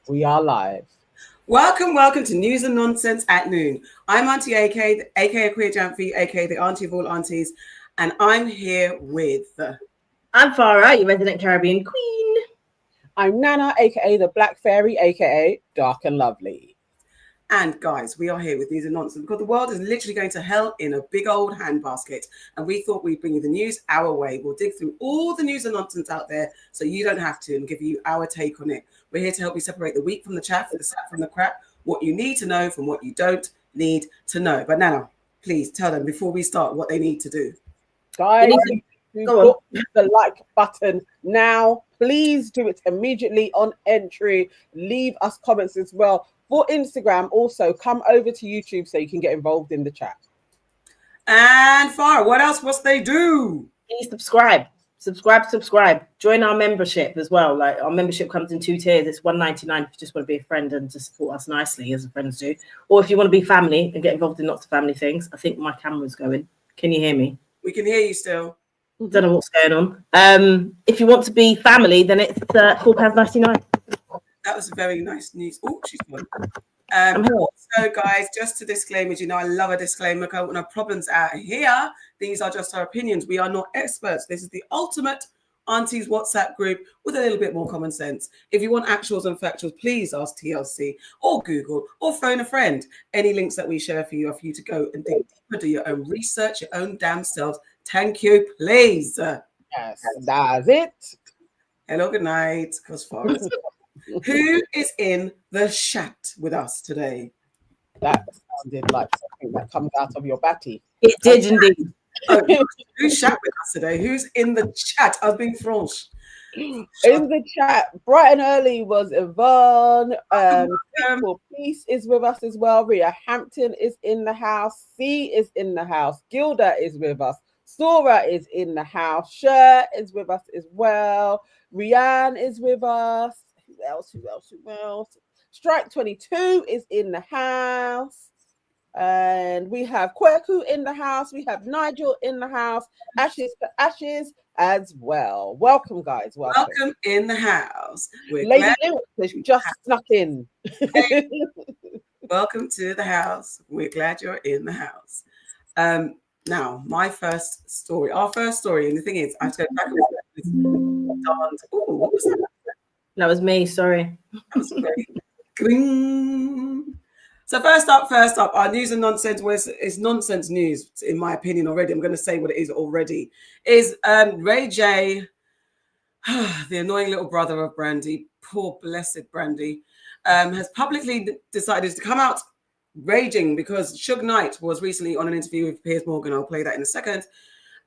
We are live. Welcome to News and Nonsense at Noon. I'm Auntie AK, aka Queer Jamfi, aka the Auntie of all aunties, and I'm here with... I'm Farrah, your resident Caribbean queen. I'm Nana, aka the Black Fairy, aka Dark and Lovely. And guys, we are here with News and Nonsense because the world is literally going to hell in a big old handbasket. And we thought we'd bring you the news our way. We'll dig through all the news and nonsense out there so you don't have to, and give you our take on it. We're here to help you separate the wheat from the chaff, the sap from the crap, what you need to know from what you don't need to know. But Nana, please tell them before we start what they need to do. Guys, go on. The like button now. Please do it immediately on entry. Leave us comments as well. For Instagram, also come over to YouTube so you can get involved in the chat. And Farrah, what else must they do? Please subscribe. Join our membership as well. Like, our membership comes in 2 tiers. It's $1.99 if you just want to be a friend and just support us nicely as the friends do. Or if you want to be family and get involved in lots of family things. I think my camera's going. Can you hear me? We can hear you still. Don't know what's going on. If you want to be family, then it's £4.99. That was very nice news. Oh, she's gone. So, guys, just to disclaimers, you know, I love a disclaimer. I want no problems out here. These are just our opinions. We are not experts. This is the ultimate aunties WhatsApp group with a little bit more common sense. If you want actuals and factuals, please ask TLC or Google or phone a friend. Any links that we share for you are for you to go and dig deeper, do your own research, your own damn selves. Thank you, please. Yes, that's it. Hello, good night. Because far. Who is in the chat with us today? That sounded like something that comes out of your batty. It did indeed. Who's chat with us today? Who's in the chat? I've been French. In the chat, bright and early was Yvonne. Peace is with us as well. Ria Hampton is in the house. C is in the house. Gilda is with us. Sora is in the house. Cher is with us as well. Rianne is with us. Who else? Strike 22 is in the house. And we have Kweku in the house. We have Nigel in the house. Ashes to Ashes as well. Welcome, guys. Welcome in the house. Lady Lyrics has just snuck in. Hey. Welcome to the house. We're glad you're in the house. Now, our first story, and the thing is, I have to go back and forth. Oh, what was that? That was me, sorry. That was great. So first up, our news and nonsense is nonsense news, in my opinion already. I'm going to say what it is already. Is Ray J, the annoying little brother of Brandy, poor blessed Brandy, has publicly decided to come out raging because Suge Knight was recently on an interview with Piers Morgan. I'll play that in a second.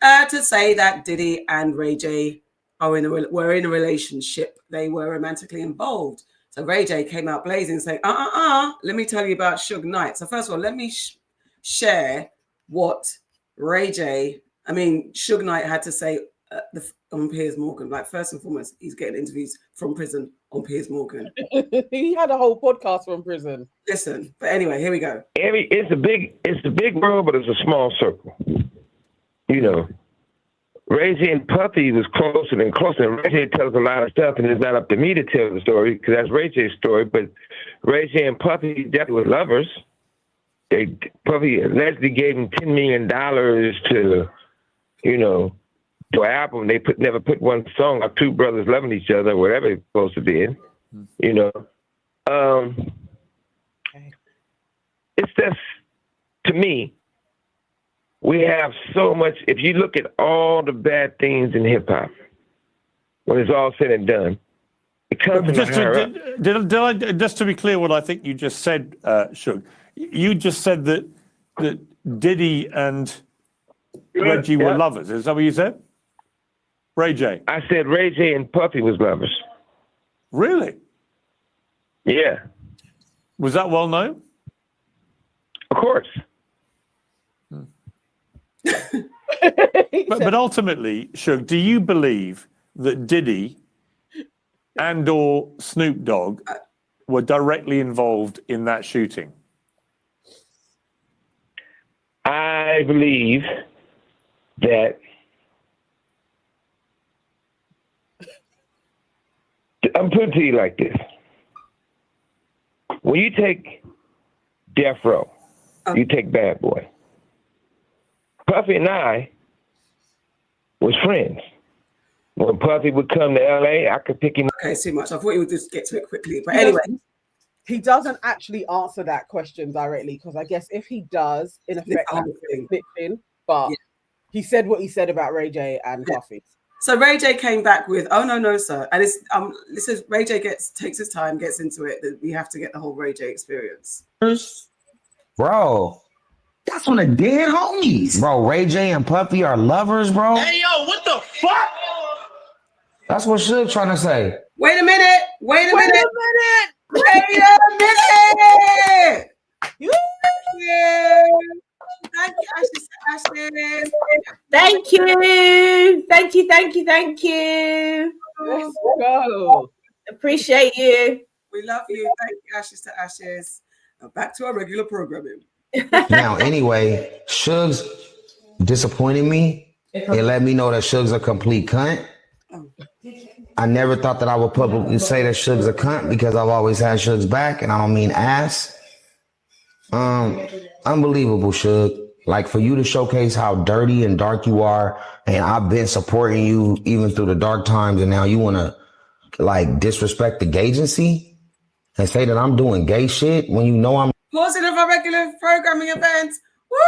To say that Diddy and Ray J were in a relationship. They were romantically involved. So Ray J came out blazing saying, let me tell you about Suge Knight. So first of all, let me share what Suge Knight had to say on Piers Morgan. Like, first and foremost, he's getting interviews from prison on Piers Morgan. He had a whole podcast from prison. Listen, but anyway, here we go. It's a big world, but it's a small circle. You know. Ray J and Puffy was closer and closer. And Ray J tells a lot of stuff, and it's not up to me to tell the story because that's Ray J's story. But Ray J and Puffy definitely were lovers. Puffy allegedly gave him $10 million to an album. They never put one song of two brothers loving each other, or whatever it's supposed to be. It's just, to me, we have so much. If you look at all the bad things in hip hop, when it's all said and done, it comes from just to be clear, what I think you just said, Suge, you just said that Diddy and Reggie were lovers. Is that what you said? Ray J. I said Ray J and Puffy was lovers. Really? Yeah. Was that well known? Of course. but ultimately, Suge, do you believe that Diddy and or Snoop Dogg were directly involved in that shooting? I believe that I'm putting it to you like this. when you take Death Row, you take Bad Boy. Puffy and I was friends. When Puffy would come to LA, I could pick him up. Okay, it's too much. I thought you would just get to it quickly. But anyway. He doesn't actually answer that question directly, because I guess if he does, in effect, snitching, but he said what he said about Ray J and Puffy. So Ray J came back with, "Oh no, sir," and it's this is Ray J takes his time, gets into it. That we have to get the whole Ray J experience. Bro, that's on the dead homies. Bro, Ray J and Puffy are lovers, bro. Hey yo, what the fuck? That's what Suge trying to say. Wait a minute. Wait a minute. Yeah. Thank you, Ashley. Thank you. Let's go. Appreciate you. We love you. Thank you, Ashes to Ashes. Now back to our regular programming. Now, anyway, Suge's disappointed me. It let me know that Suge's a complete cunt. I never thought that I would publicly say that Suge's a cunt, because I've always had Suge's back, and I don't mean ass. Unbelievable, Suge. Like, for you to showcase how dirty and dark you are, and I've been supporting you even through the dark times, and now you want to, like, disrespect the GAYGENCY and say that I'm doing gay shit when you know I'm Pausing of our regular programming events. Woo!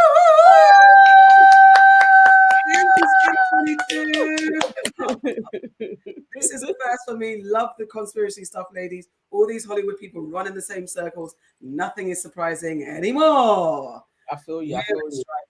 This is a first for me. Love the conspiracy stuff, ladies. All these Hollywood people run in the same circles. Nothing is surprising anymore. I feel you.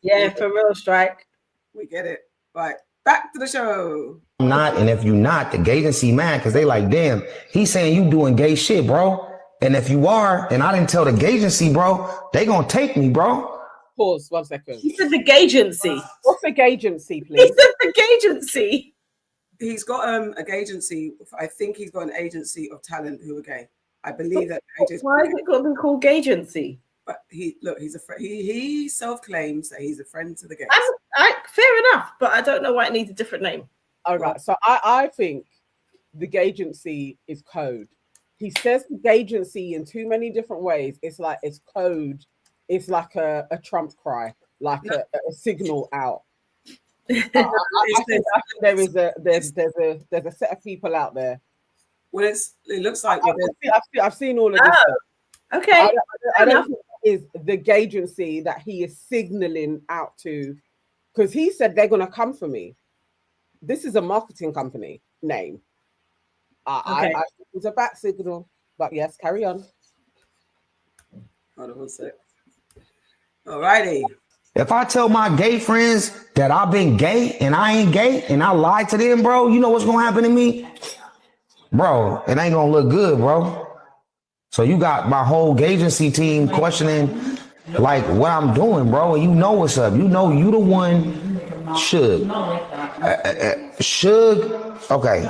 Yeah, for real, Strike. We get it. Right, back to the show. not, and if you not, the GAYGENCY mad because they like, damn, he's saying you doing gay shit, bro. And if you are, and I didn't tell the GAYGENCY, bro, they gonna take me, bro. Pause 1 second. He said the GAYGENCY. What's the GAYGENCY, He please? said the GAYGENCY. He's got a GAYGENCY. I think he's got an agency of talent who are gay. I believe that. Why is it got to be called GAYGENCY? But he's a friend. He self-claims that he's a friend to the gays. Fair enough, but I don't know why it needs a different name. All right. So I think the GAYGENCY is code. He says the GAYGENCY in too many different ways. It's like it's code. It's like a Trump cry, like a signal out. I think there's a set of people out there. Well, it looks like I've seen all of this. Okay. I don't think it is the GAYGENCY that he is signaling out to, because he said they're going to come for me. This is a marketing company name. I it's a back signal, but yes, carry on. Hold on 1 sec. Alrighty. If I tell my gay friends that I've been gay and I ain't gay and I lie to them, bro, you know what's gonna happen to me? Bro, it ain't gonna look good, bro. So you got my whole GAYGENCY team questioning like what I'm doing, bro, and you know what's up. You know you the one. Suge. Suge. Okay.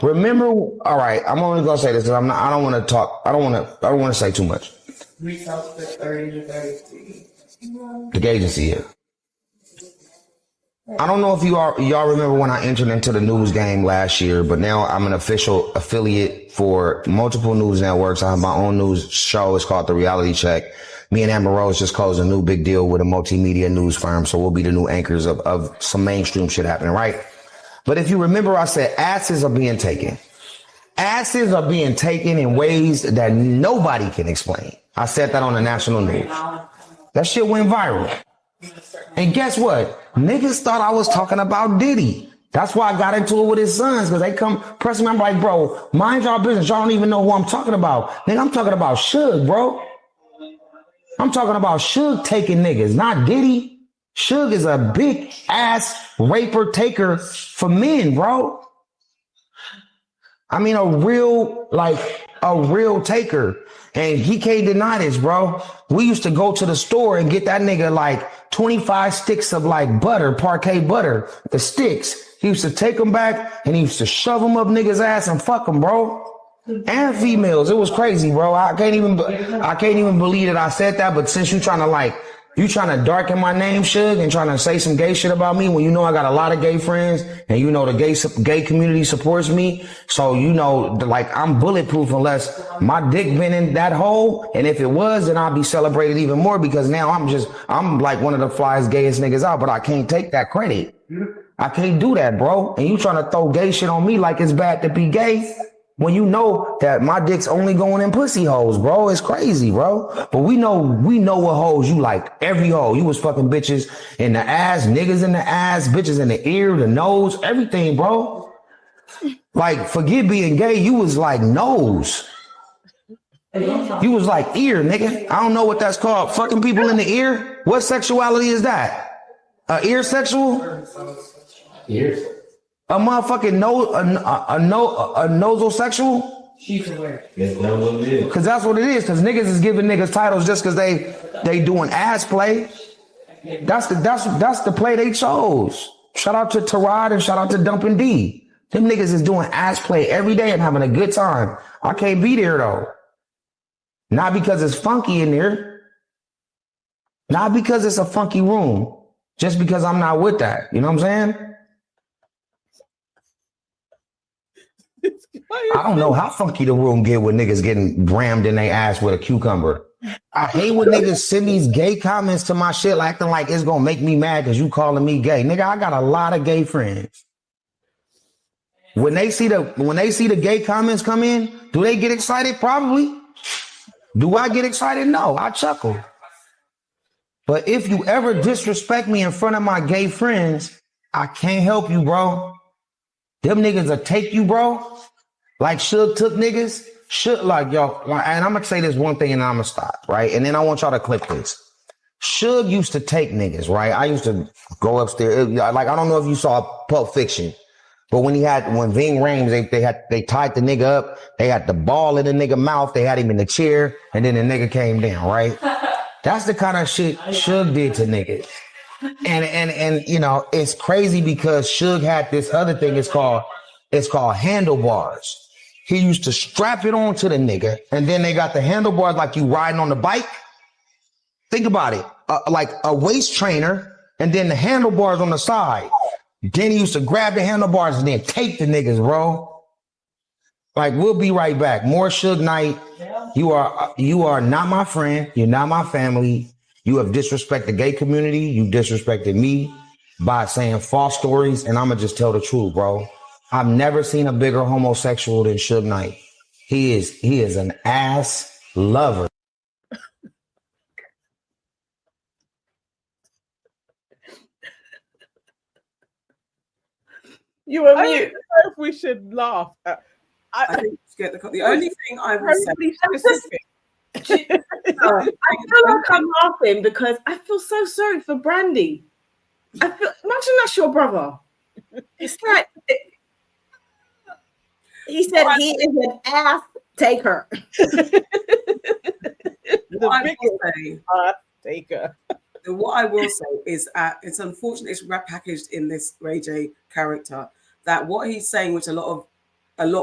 Remember, all right, I'm only gonna say this because I don't want to talk. I don't want to say too much. The GAYGENCY here. I don't know if y'all remember when I entered into the news game last year, but now I'm an official affiliate for multiple news networks. I have my own news show. It's called The Reality Check. Me and Amber Rose just closed a new big deal with a multimedia news firm, so we'll be the new anchors of some mainstream shit happening, right? But if you remember, I said asses are being taken. Asses are being taken in ways that nobody can explain. I said that on the national news. That shit went viral. And guess what? Niggas thought I was talking about Diddy. That's why I got into it with his sons, because they come pressing me. I'm like, bro, mind y'all business. Y'all don't even know who I'm talking about. Nigga, I'm talking about Suge, bro. I'm talking about Suge taking niggas, not Diddy. Suge is a big ass raper taker for men, bro. I mean, a real taker. And he can't deny this, bro. We used to go to the store and get that nigga like 25 sticks of like butter, parquet butter, the sticks. He used to take them back and he used to shove them up niggas' ass and fuck them, bro. And females. It was crazy, bro. I can't even believe that I said that. But since you're trying to like You trying to darken my name, Suge, and trying to say some gay shit about me when you know I got a lot of gay friends and you know the gay community supports me. So you know, like I'm bulletproof unless my dick been in that hole. And if it was, then I'll be celebrated even more because now I'm like one of the flyest, gayest niggas out, but I can't take that credit. I can't do that, bro. And you trying to throw gay shit on me like it's bad to be gay when you know that my dick's only going in pussy holes, bro. It's crazy, bro. But we know what holes you like. Every hole. You was fucking bitches in the ass, niggas in the ass, bitches in the ear, the nose, everything, bro. Like, forget being gay. You was like nose. You was like ear, nigga. I don't know what that's called. Fucking people in the ear? What sexuality is that? Ear sexual? Ears. A motherfucking nososexual? Because that's what it is. Because niggas is giving niggas titles just because they doing ass play. That's the play they chose. Shout out to Tarad and shout out to Dumpin' D. Them niggas is doing ass play every day and having a good time. I can't be there though. Not because it's funky in there. Not because it's a funky room. Just because I'm not with that. You know what I'm saying? I don't know how funky the room get with niggas getting rammed in their ass with a cucumber. I hate when niggas send these gay comments to my shit acting like it's gonna make me mad because you calling me gay. Nigga, I got a lot of gay friends. When they see the gay comments come in, do they get excited? Probably. Do I get excited? No, I chuckle. But if you ever disrespect me in front of my gay friends, I can't help you, bro. Them niggas will take you, bro. Like Suge took niggas. Suge, like, yo, and I'm gonna say this one thing and I'm gonna stop, right? And then I want y'all to clip this. Suge used to take niggas, right? I used to go upstairs. Like, I don't know if you saw Pulp Fiction, but when Ving Rhames, they tied the nigga up, they had the ball in the nigga mouth, they had him in the chair, and then the nigga came down, right? That's the kind of shit Suge did to niggas. And you know, it's crazy because Suge had this other thing, it's called handlebars. He used to strap it on to the nigga, and then they got the handlebars like you riding on the bike. Think about it, like a waist trainer, and then the handlebars on the side. Then he used to grab the handlebars and then take the niggas, bro. Like, we'll be right back. More Suge Knight. You are not my friend. You're not my family. You have disrespected the gay community. You disrespected me by saying false stories, and I'm gonna just tell the truth, bro. I've never seen a bigger homosexual than Suge Knight. He is an ass lover. You were I mute. don't know if we should laugh. I think the only thing I will say. Specific. I feel like I'm laughing because I feel so sorry for Brandy. Imagine that's your brother. It's like he said he is an ass taker. What I will say is it's unfortunate it's packaged in this Ray J character that what he's saying, which a lot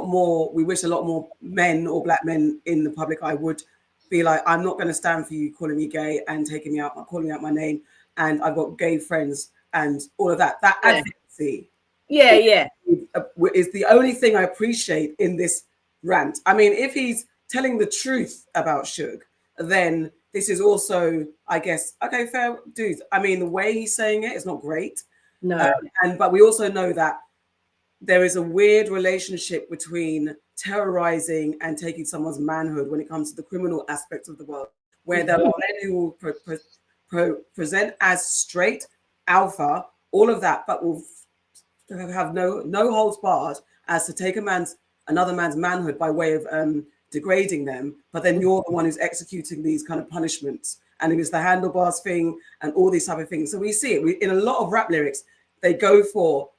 more we wish a lot more men or black men in the public eye would be like, I'm not going to stand for you calling me gay and taking me out, calling out my name, and I've got gay friends and all of that. That advocacy, is the only thing I appreciate in this rant. I mean, if he's telling the truth about Suge, then this is also, I guess, okay, fair dudes. I mean, the way he's saying it is not great. No, but we also know that there is a weird relationship between terrorizing and taking someone's manhood when it comes to the criminal aspects of the world, where there are men who will present as straight, alpha, all of that, but will have no holds barred as to take another man's manhood by way of degrading them. But then you're the one who's executing these kind of punishments, and it was the handlebars thing and all these type of things. So we see it in a lot of rap lyrics. They go for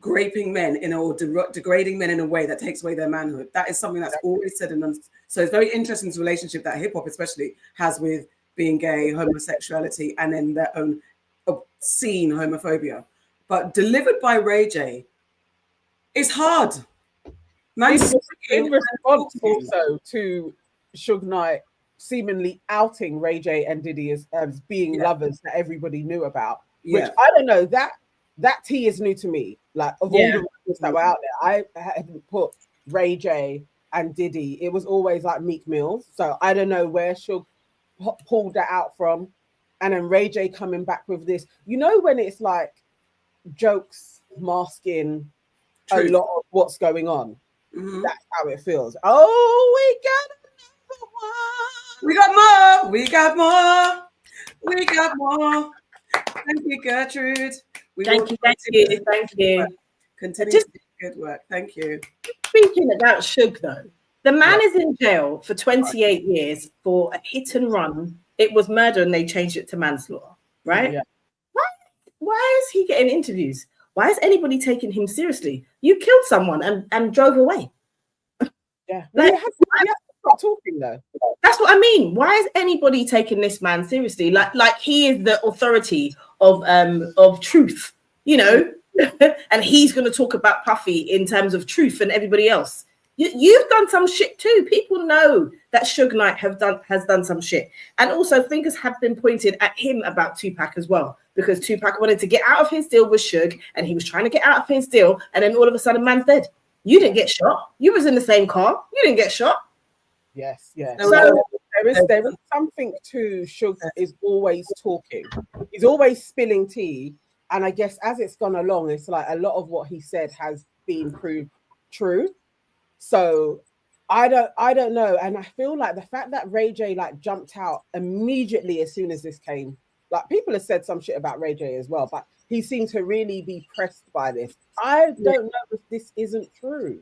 graping men or degrading men in a way that takes away their manhood. That is something that's always said and done. So it's very interesting, this relationship that hip hop especially has with being gay, homosexuality, and then their own obscene homophobia. But delivered by Ray J, it's hard. In response also to Suge Knight seemingly outing Ray J and Diddy as being lovers that everybody knew about. Yeah. Which I don't know, that tea is new to me. Like of all the rappers that were out there, I hadn't put Ray J and Diddy. It was always like Meek Mills. So I don't know where Suge pulled that out from. And then Ray J coming back with this. You know when it's like jokes masking a lot of what's going on. That's how it feels. Oh, we got more. We got more. We got more. Thank you, Gertrude. Thank you. Continue to do good work. Thank you. Speaking about Suge, though, the man is in jail for 28 years for a hit and run. It was murder and they changed it to manslaughter, right? Yeah. Why is he getting interviews? Why is anybody taking him seriously? You killed someone and drove away. Yeah. Like, you have to stop talking, though. That's what I mean. Why is anybody taking this man seriously? Like he is the authority of truth, you know? And he's going to talk about Puffy in terms of truth and everybody else. You've done some shit too. People know that Suge Knight has done some shit. And also fingers have been pointed at him about Tupac as well. Because Tupac wanted to get out of his deal with Suge and he was trying to get out of his deal. And then all of a sudden, man's dead. You didn't get shot. You was in the same car. You didn't get shot. Yes, yes. So there is something to Suge is always talking. He's always spilling tea. And I guess as it's gone along, it's like a lot of what he said has been proved true. So I don't know. And I feel like the fact that Ray J like jumped out immediately as soon as this came, like people have said some shit about Ray J as well, but he seemed to really be pressed by this. I don't know if this isn't true.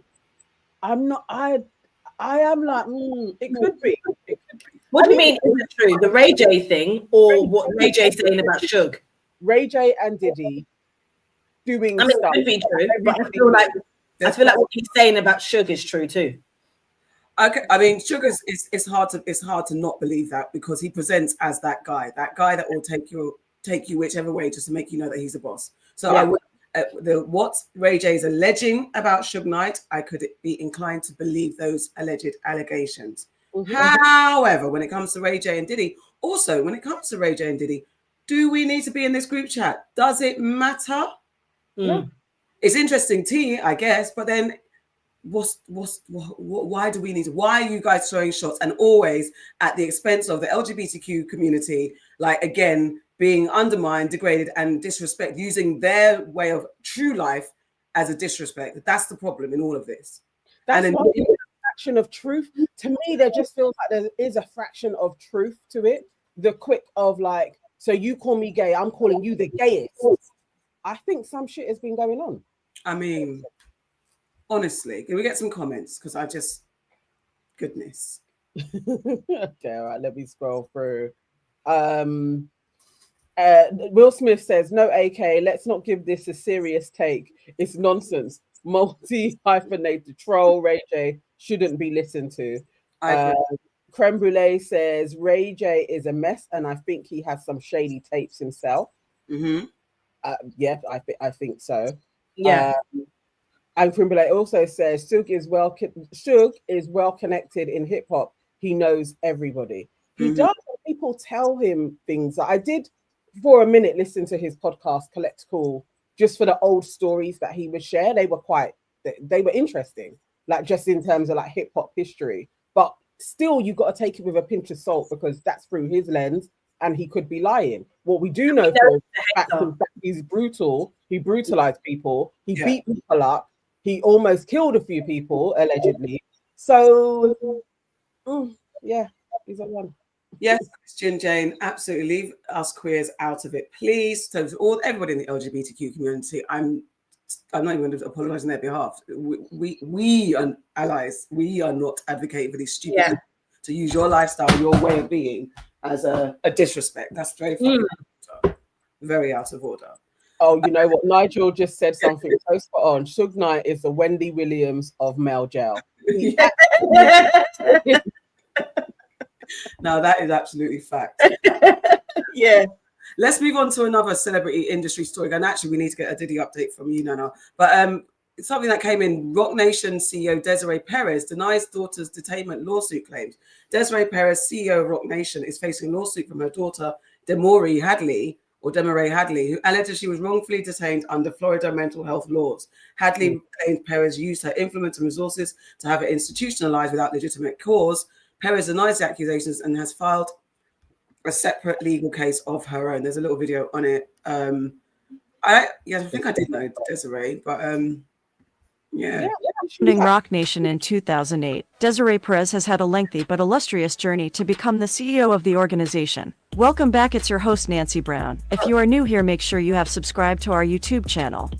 I am like, it could be. What do you mean isn't true? The Ray J thing or what Ray J saying about Suge? Ray J and Diddy doing stuff. It could be true, but I feel like what he's saying about Suge is true too. Okay, I mean, Suge it's hard to not believe that because he presents as that guy that will take you whichever way just to make you know that he's a boss. So what Ray J is alleging about Suge Knight, I could be inclined to believe those alleged allegations. However, when it comes to Ray J and Diddy, do we need to be in this group chat? Does it matter? It's interesting tea, I guess, but then why do we need to? Why are you guys throwing shots and always at the expense of the LGBTQ community? Like again, being undermined, degraded, and disrespect, using their way of true life as a disrespect. That's the problem in all of this. That's a fraction of truth. To me, there just feels like there is a fraction of truth to it. The quick of like, so you call me gay, I'm calling you the gayest. I think some shit has been going on. I mean, honestly, can we get some comments? Because goodness. Okay, all right, let me scroll through. Will Smith says, no, AK, let's not give this a serious take. It's nonsense. Multi-hyphenated troll Ray J shouldn't be listened to. Creme Brulee says, Ray J is a mess, and I think he has some shady tapes himself. Yeah, I think so. Yeah. And Creme Brulee also says, Suge is well connected in hip hop. He knows everybody. He does. People tell him things. I did for a minute listen to his podcast Collect Cool just for the old stories that he would share. They were interesting, like just in terms of like hip hop history. But still, you've got to take it with a pinch of salt because that's through his lens and he could be lying. What we do know for that he's brutal. He brutalized people. He beat people up. He almost killed a few people, allegedly. So, yeah, he's a one. Yes, Christian Jane, absolutely leave us queers out of it, please. So to everybody in the LGBTQ community, I'm not even going to apologize on their behalf. We are allies. We are not advocating for these stupid to use your lifestyle, your way of being as a disrespect. That's very very out of order. Oh, you know what? Nigel just said something so spot on. Suge Knight is the Wendy Williams of male jail. Now that is absolutely fact. Yeah. Let's move on to another celebrity industry story. And actually, we need to get a Diddy update from you, Nana. But something that came in. Roc Nation CEO Desiree Perez denies daughter's detainment lawsuit claims. Desiree Perez, CEO of Roc Nation, is facing a lawsuit from her daughter, Demoree Hadley, who alleges she was wrongfully detained under Florida mental health laws. Hadley claimed Perez used her influence and resources to have her institutionalized without legitimate cause. Perez denies the accusations and has filed a separate legal case of her own. There's a little video on it. I think I did know Desiree, but yeah. Founding Roc Nation in 2008, Desiree Perez has had a lengthy but illustrious journey to become the CEO of the organization. Welcome back, it's your host Nancy Brown. If you are new here, make sure you have subscribed to our YouTube channel.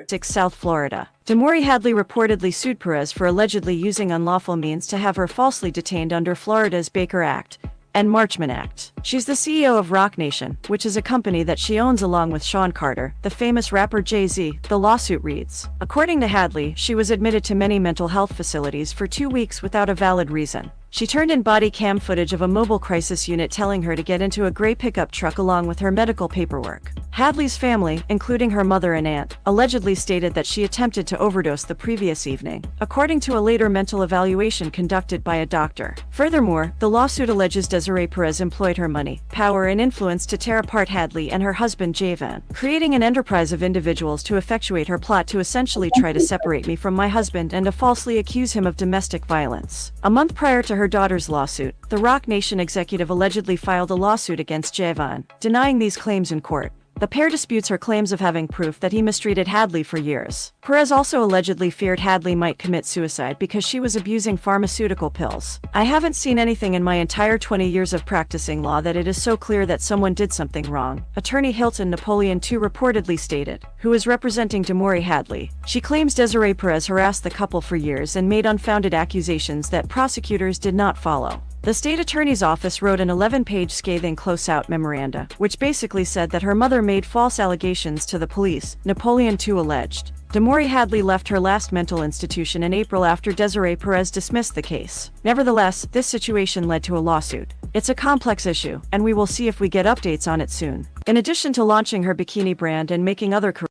6 South Florida. Demoree Hadley reportedly sued Perez for allegedly using unlawful means to have her falsely detained under Florida's Baker Act and Marchman Act. She's the CEO of Roc Nation, which is a company that she owns along with Sean Carter, the famous rapper Jay-Z. The lawsuit reads, according to Hadley, she was admitted to many mental health facilities for 2 weeks without a valid reason. She turned in body cam footage of a mobile crisis unit telling her to get into a gray pickup truck along with her medical paperwork. Hadley's family, including her mother and aunt, allegedly stated that she attempted to overdose the previous evening, according to a later mental evaluation conducted by a doctor. Furthermore, the lawsuit alleges Desiree Perez employed her money, power, and influence to tear apart Hadley and her husband Javan, creating an enterprise of individuals to effectuate her plot to essentially try to separate me from my husband and to falsely accuse him of domestic violence. A month prior to her daughter's lawsuit, the Roc Nation executive allegedly filed a lawsuit against Javan, denying these claims in court. The pair disputes her claims of having proof that he mistreated Hadley for years. Perez also allegedly feared Hadley might commit suicide because she was abusing pharmaceutical pills. I haven't seen anything in my entire 20 years of practicing law that it is so clear that someone did something wrong, Attorney Hilton Napoleon II reportedly stated, who is representing Demoree Hadley. She claims Desiree Perez harassed the couple for years and made unfounded accusations that prosecutors did not follow. The state attorney's office wrote an 11-page scathing close-out memoranda, which basically said that her mother made false allegations to the police, Napoleon II alleged. Demoree Hadley left her last mental institution in April after Desiree Perez dismissed the case. Nevertheless, this situation led to a lawsuit. It's a complex issue, and we will see if we get updates on it soon. In addition to launching her bikini brand and making other careers.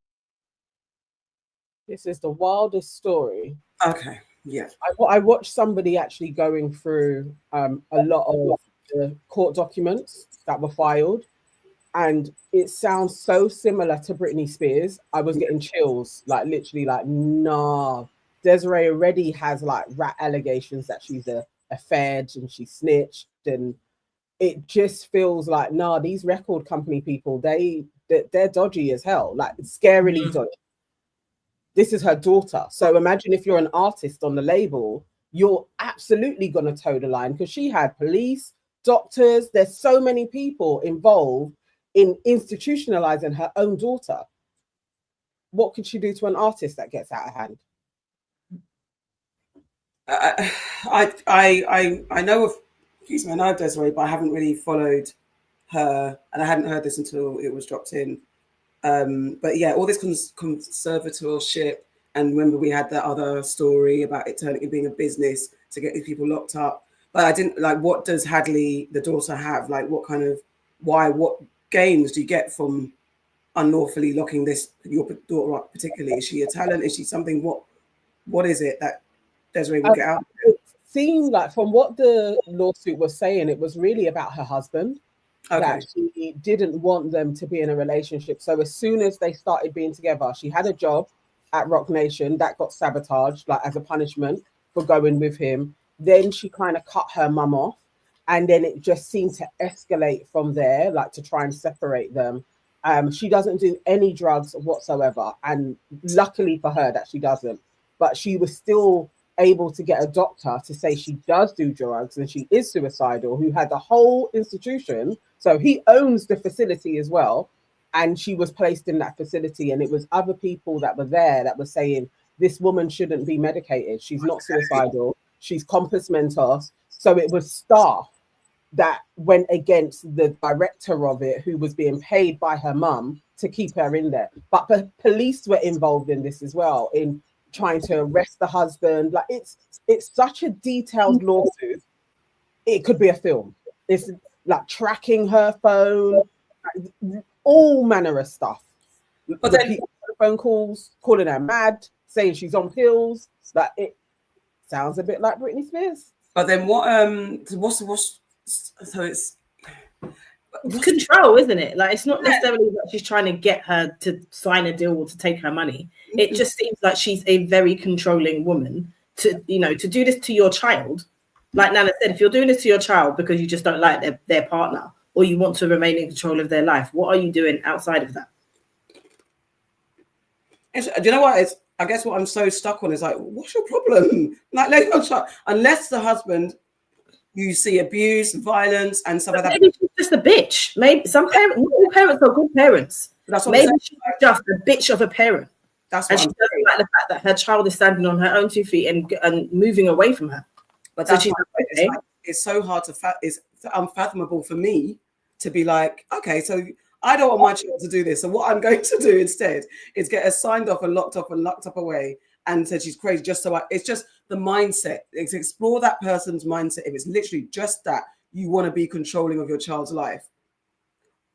This is the wildest story. Okay. Yeah, I watched somebody actually going through a lot of the court documents that were filed, and it sounds so similar to Britney Spears. I was getting chills, like literally, like, nah. Desiree already has like rat allegations that she's a fed and she snitched, and it just feels like, nah, these record company people, they're dodgy as hell, like scarily dodgy. This is her daughter. So imagine if you're an artist on the label, you're absolutely going to toe the line because she had police, doctors. There's so many people involved in institutionalizing her own daughter. What could she do to an artist that gets out of hand? I know of, excuse me, I know of Desiree, but I haven't really followed her, and I hadn't heard this until it was dropped in. But yeah, all this conservatorship, and remember we had that other story about it being a business to get these people locked up. But I didn't like, what does Hadley, the daughter, have? Like, what gains do you get from unlawfully locking your daughter up? Particularly, is she a talent? Is she something? What is it that Desiree will get out? It seemed like, from what the lawsuit was saying, it was really about her husband. Okay. That she didn't want them to be in a relationship. So as soon as they started being together, she had a job at Roc Nation that got sabotaged, like as a punishment for going with him. Then she kind of cut her mum off, and then it just seemed to escalate from there, like to try and separate them. She doesn't do any drugs whatsoever, and luckily for her that she doesn't. But she was still able to get a doctor to say she does do drugs and she is suicidal, who had the whole institution. So he owns the facility as well. And she was placed in that facility, and it was other people that were there that were saying, this woman shouldn't be medicated. She's not suicidal. She's compos mentis. So it was staff that went against the director of it, who was being paid by her mum to keep her in there. But the police were involved in this as well, in trying to arrest the husband. Like, it's such a detailed lawsuit. It could be a film. It's like tracking her phone, all manner of stuff. But then phone calls, calling her mad, saying she's on pills. Like it sounds a bit like Britney Spears. But then what's so it's control, isn't it? Like it's not necessarily that she's trying to get her to sign a deal or to take her money. It just seems like she's a very controlling woman to, you know, to do this to your child. Like Nana said, if you're doing this to your child because you just don't like their partner or you want to remain in control of their life, what are you doing outside of that? Do you know what? I guess what I'm so stuck on is like, what's your problem? Like, let your child, unless the husband, you see abuse, violence, and stuff like that. Maybe she's just a bitch. Maybe some parents, not all parents are good parents. That's what maybe she's just a bitch of a parent. That's and what she doesn't like the fact that her child is standing on her own 2 feet and moving away from her. But so that's she's okay. It's so hard to it's unfathomable for me to be like, okay, so I don't want my child to do this. So what I'm going to do instead is get her signed off and locked up away and said she's crazy just so it's just the mindset. It's explore that person's mindset. If it's literally just that you want to be controlling of your child's life.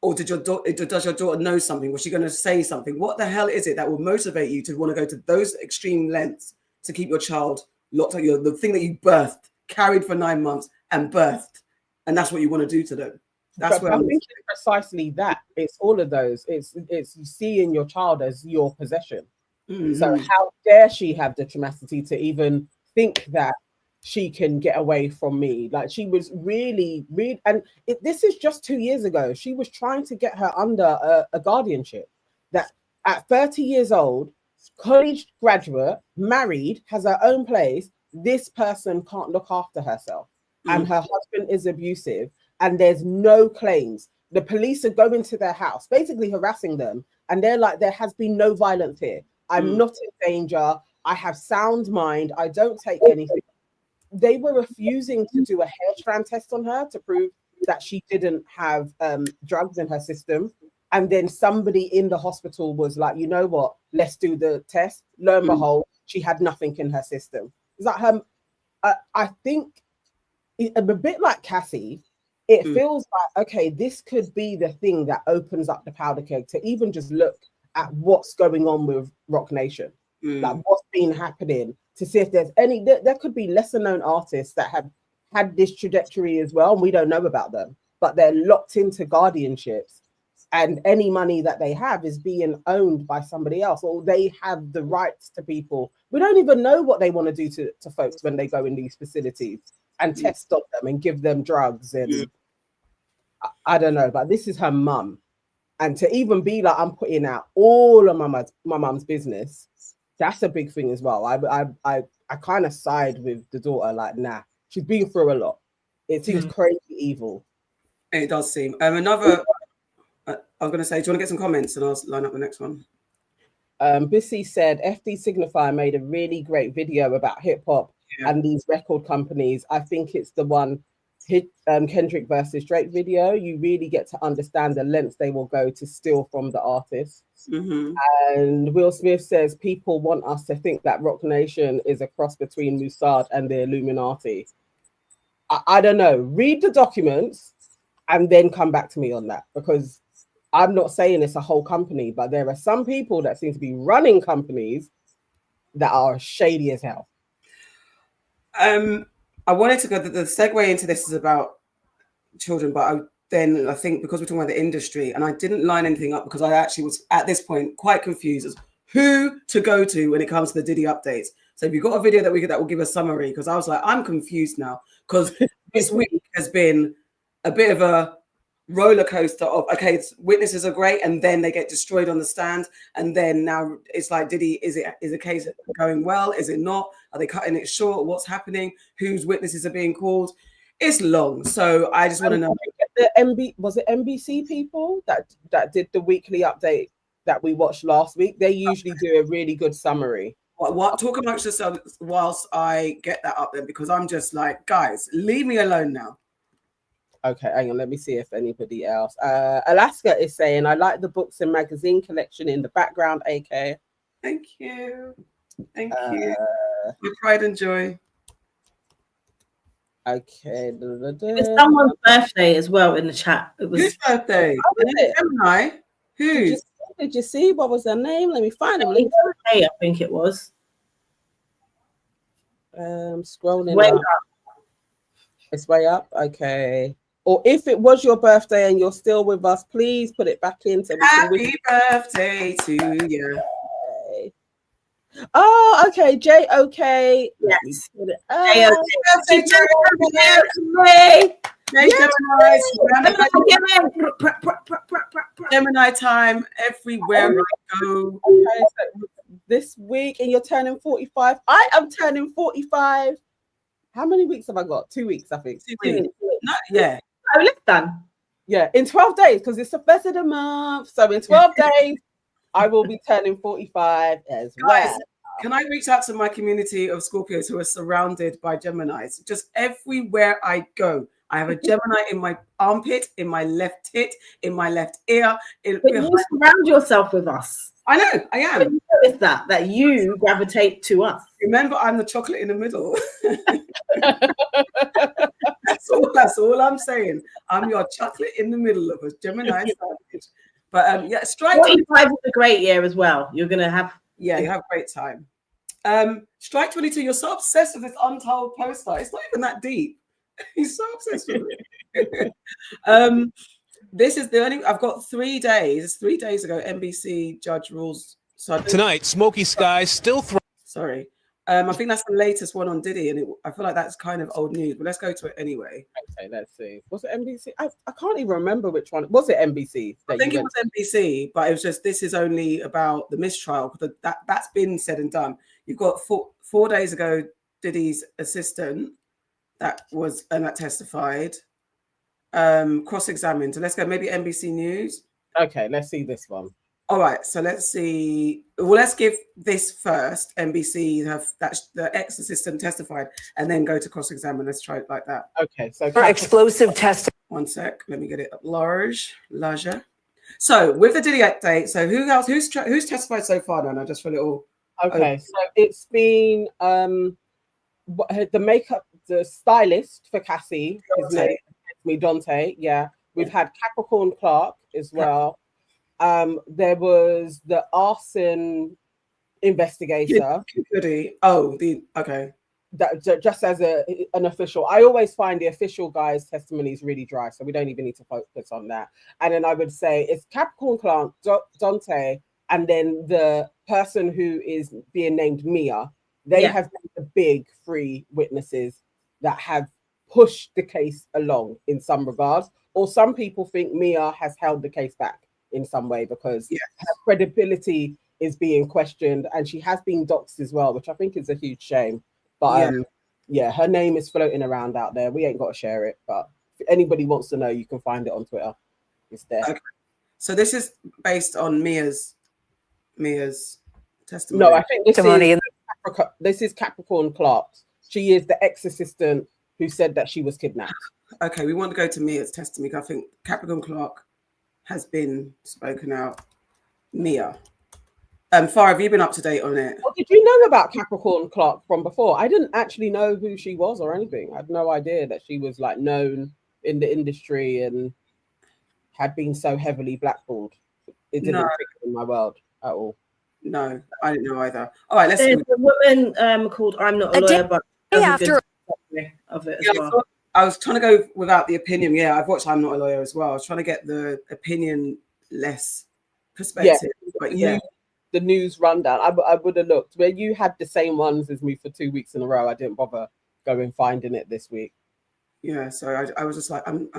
Or does your daughter know something? Was she going to say something? What the hell is it that will motivate you to want to go to those extreme lengths to keep your child locked up? The thing that you birthed, carried for 9 months and birthed. And that's what you want to do to them. That's where I'm thinking precisely that. It's all of those. It's you seeing your child as your possession. Mm-hmm. So how dare she have the tenacity to even think that she can get away from me? Like she was really, and this is just 2 years ago. She was trying to get her under a guardianship. That at 30 years old, college graduate, married, has her own place. This person can't look after herself, and her husband is abusive. And there's no claims. The police are going to their house, basically harassing them. And they're like, there has been no violence here. I'm not in danger. I have sound mind. I don't take anything. They were refusing to do a hair strand test on her to prove that she didn't have drugs in her system. And then somebody in the hospital was like, you know what? Let's do the test. Lo and behold, she had nothing in her system. It's like her, I think a bit like Cassie, it feels like, okay, this could be the thing that opens up the powder keg to even just look at what's going on with Roc Nation, like what's been happening, to see if there's any, there could be lesser known artists that have had this trajectory as well, and we don't know about them, but they're locked into guardianships, and any money that they have is being owned by somebody else, or they have the rights to people. We don't even know what they want to do to folks when they go in these facilities and test on them and give them drugs and I don't know, but this is her mum, and to even be like, I'm putting out all of my mum's business, that's a big thing as well. I kind of side with the daughter, like, nah, she's been through a lot. It seems crazy evil. It does seem. Another, I'm going to say, do you want to get some comments and I'll line up the next one? Bissy said, FD Signify made a really great video about hip hop and these record companies. I think it's the one, Kendrick versus Drake video. You really get to understand the lengths they will go to steal from the artists. And Will Smith says people want us to think that Roc Nation is a cross between Mossad and the Illuminati. I don't know. Read the documents and then come back to me on that, because I'm not saying it's a whole company, but there are some people that seem to be running companies that are shady as hell. I wanted to go, the segue into this is about children, but I think because we're talking about the industry, and I didn't line anything up because I actually was at this point quite confused as who to go to when it comes to the Diddy updates. So if you've got a video that will give a summary, because I was like, I'm confused now, because this week has been a bit of a roller coaster of, okay, witnesses are great, and then they get destroyed on the stand, and then now it's like, Diddy, is the case going well? Is it not? Are they cutting it short? What's happening? Whose witnesses are being called? It's long, so I just want to know. Was it NBC people that did the weekly update that we watched last week? They usually do a really good summary. What talk amongst yourselves whilst I get that up then, because I'm just like, guys, leave me alone now. Okay, hang on, let me see if anybody else. Alaska is saying, I like the books and magazine collection in the background, AK. Thank you. Thank you. Your pride and joy. Okay. It's someone's birthday as well in the chat. It was whose birthday? Oh, was it? Gemini. Who? Did you see what was their name? Let me find them. Hey, I think it was. Scrolling Way up. up. It's way up. Okay. Or if it was your birthday and you're still with us, please put it back in so we can wish Happy birthday to you. Oh, okay. J-O-K. Yes. Happy birthday to Gemini time everywhere I go. Okay, so this week, and you're turning 45. I am turning 45. How many weeks have I got? 2 weeks, I think. 2 weeks. No, yeah. Oh, it's done. Yeah, in 12 days, because it's the first of the month. So in 12 days, I will be turning 45 as well. Guys, can I reach out to my community of Scorpios who are surrounded by Geminis? Just everywhere I go, I have a Gemini in my armpit, in my left tit, in my left ear. But you surround yourself with us. I know, I am. You notice that you gravitate to us. Remember, I'm the chocolate in the middle. That's all I'm saying. I'm your chocolate in the middle of a Gemini sandwich. But yeah, strike 45 is a great year as well. You're gonna have you have a great time. Strike 22, you're so obsessed with this untold poster. It's not even that deep. He's so obsessed with it. This is the only I've got 3 days. 3 days ago, NBC judge rules. So tonight, Smokey Sky still sorry. I think that's the latest one on Diddy, and I feel like that's kind of old news, but let's go to it anyway. Okay, let's see. Was it NBC? I can't even remember which one. Was it NBC? I think it was NBC, but it was just this is only about the mistrial. That's been said and done. You've got 4 days ago, Diddy's assistant that testified, cross-examined. So let's go maybe NBC News. Okay, let's see this one. All right, so let's see. Well, let's give this first. NBC the ex-assistant testified, and then go to cross-examine. Let's try it like that. Okay, so for explosive testing. 1 sec. Let me get it up larger. So with the Diddy update, so who else? Who's testified so far? Then I just feel it all. Okay, so it's been the stylist for Cassie. His name is Dante. Yeah, we've had Capricorn Clark as well. There was the arson investigator. Okay. That just as an official. I always find the official guy's testimonies really dry, so we don't even need to focus on that. And then I would say it's Capricorn Clark, Dante, and then the person who is being named Mia. They have been the big 3 witnesses that have pushed the case along in some regards, or some people think Mia has held the case back in some way because her credibility is being questioned, and she has been doxxed as well, which I think is a huge shame. But her name is floating around out there. We ain't got to share it, but if anybody wants to know, you can find it on Twitter. It's there. Okay. So this is based on Mia's testimony. No, I think this is Capricorn Clark. She is the ex-assistant who said that she was kidnapped. Okay, we want to go to Mia's testimony. I think Capricorn Clark has been spoken out. Mia. Farrah, have you been up to date on it? Did you know about Capricorn Clark from before? I didn't actually know who she was or anything. I had no idea that she was like known in the industry and had been so heavily blackballed. It didn't fit in my world at all. No, I didn't know either. All right, let's. There's a woman called I'm Not a Lawyer, but after of it as well. I was trying to go without the opinion. Yeah, I've watched I'm Not a Lawyer as well. I was trying to get the opinion-less perspective. But the news rundown. I would have looked where you had the same ones as me for 2 weeks in a row. I didn't bother going finding it this week. Yeah, so I was just like, I'm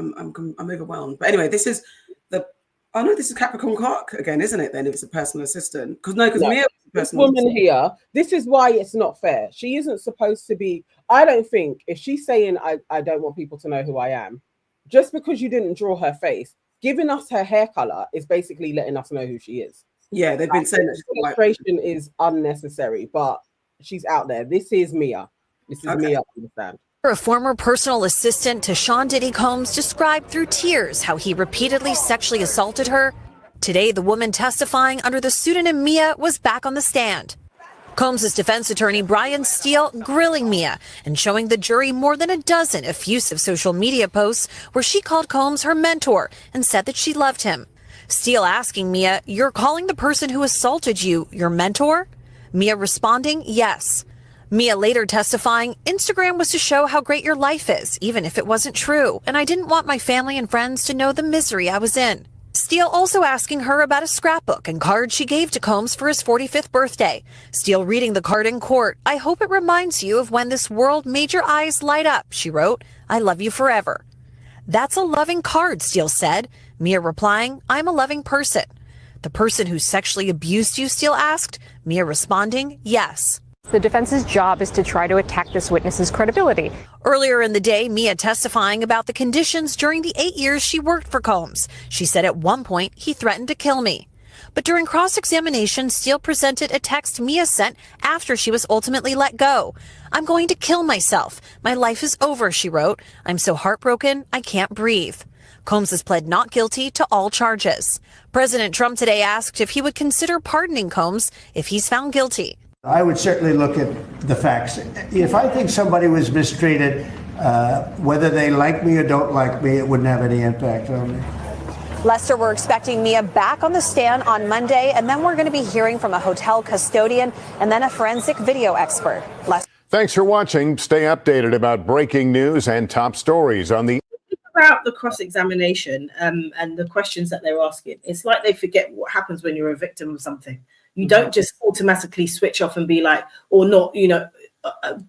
overwhelmed. But anyway, this is this is Capricorn Clark again, isn't it? Then if it's a personal assistant, because Mia was a personal woman assistant. Here. This is why it's not fair. She isn't supposed to be. I don't think if she's saying I don't want people to know who I am, just because you didn't draw her face, giving us her hair color is basically letting us know who she is. Yeah, they've been saying that illustration is unnecessary, but she's out there. This is Mia. This is Mia. I understand. A former personal assistant to Sean Diddy Combs described through tears how he repeatedly sexually assaulted her. Today, the woman testifying under the pseudonym Mia was back on the stand. Combs' defense attorney Brian Steele grilling Mia and showing the jury more than a dozen effusive social media posts where she called Combs her mentor and said that she loved him. Steele asking Mia, "You're calling the person who assaulted you your mentor?" Mia responding, "Yes." Mia later testifying, Instagram was to show how great your life is, even if it wasn't true, and I didn't want my family and friends to know the misery I was in. Steele also asking her about a scrapbook and card she gave to Combs for his 45th birthday. Steele reading the card in court. I hope it reminds you of when this world made your eyes light up, she wrote. I love you forever. That's a loving card, Steele said. Mia replying, I'm a loving person. The person who sexually abused you, Steele asked. Mia responding, yes. The defense's job is to try to attack this witness's credibility. Earlier in the day, Mia testifying about the conditions during the 8 years she worked for Combs. She said at one point he threatened to kill me. But during cross-examination, Steele presented a text Mia sent after she was ultimately let go. I'm going to kill myself. My life is over, she wrote. I'm so heartbroken, I can't breathe. Combs has pled not guilty to all charges. President Trump today asked if he would consider pardoning Combs if he's found guilty. I would certainly look at the facts. If I think somebody was mistreated, whether they like me or don't like me, it wouldn't have any impact on me. Lester, we're expecting Mia back on the stand on Monday, and then we're going to be hearing from a hotel custodian and then a forensic video expert. Thanks for watching. Stay updated about breaking news and top stories on the about the cross-examination and the questions that they're asking. It's like they forget what happens when you're a victim of something. You don't just automatically switch off and be like, or not,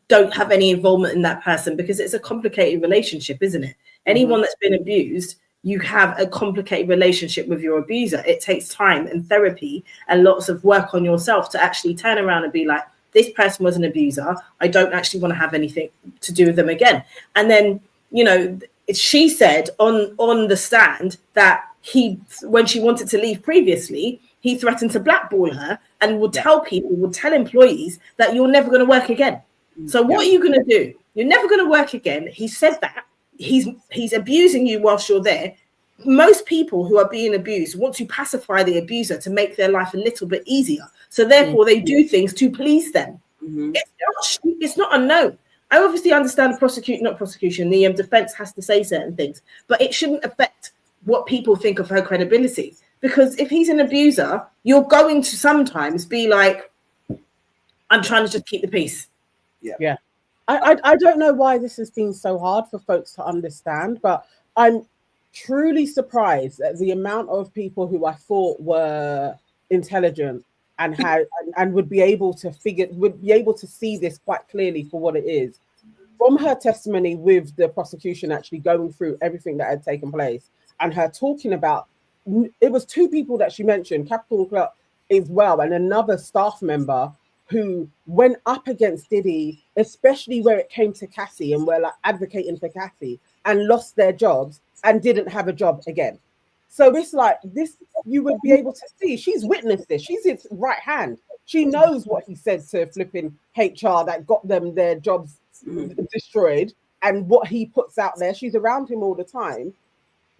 don't have any involvement in that person, because it's a complicated relationship, isn't it? Anyone that's been abused, you have a complicated relationship with your abuser. It takes time and therapy and lots of work on yourself to actually turn around and be like, this person was an abuser. I don't actually want to have anything to do with them again. And then, she said on the stand that when she wanted to leave previously, he threatened to blackball her and would tell employees that you're never going to work again. So what are you going to do? You're never going to work again. He said that. He's abusing you whilst you're there. Most people who are being abused want to pacify the abuser to make their life a little bit easier. So therefore, they do things to please them. It's not unknown. I obviously understand the defense has to say certain things, but it shouldn't affect what people think of her credibility. Because if he's an abuser, you're going to sometimes be like, I'm trying to just keep the peace. Yeah. I don't know why this has been so hard for folks to understand, but I'm truly surprised at the amount of people who I thought were intelligent and would be able to see this quite clearly for what it is. From her testimony with the prosecution actually going through everything that had taken place and her talking about, it was two people that she mentioned, Capricorn Clark as well, and another staff member who went up against Diddy, especially where it came to Cassie and were like advocating for Cassie, and lost their jobs and didn't have a job again. So it's like this, you would be able to see, she's witnessed this. She's his right hand. She knows what he said to flipping HR that got them their jobs destroyed and what he puts out there. She's around him all the time.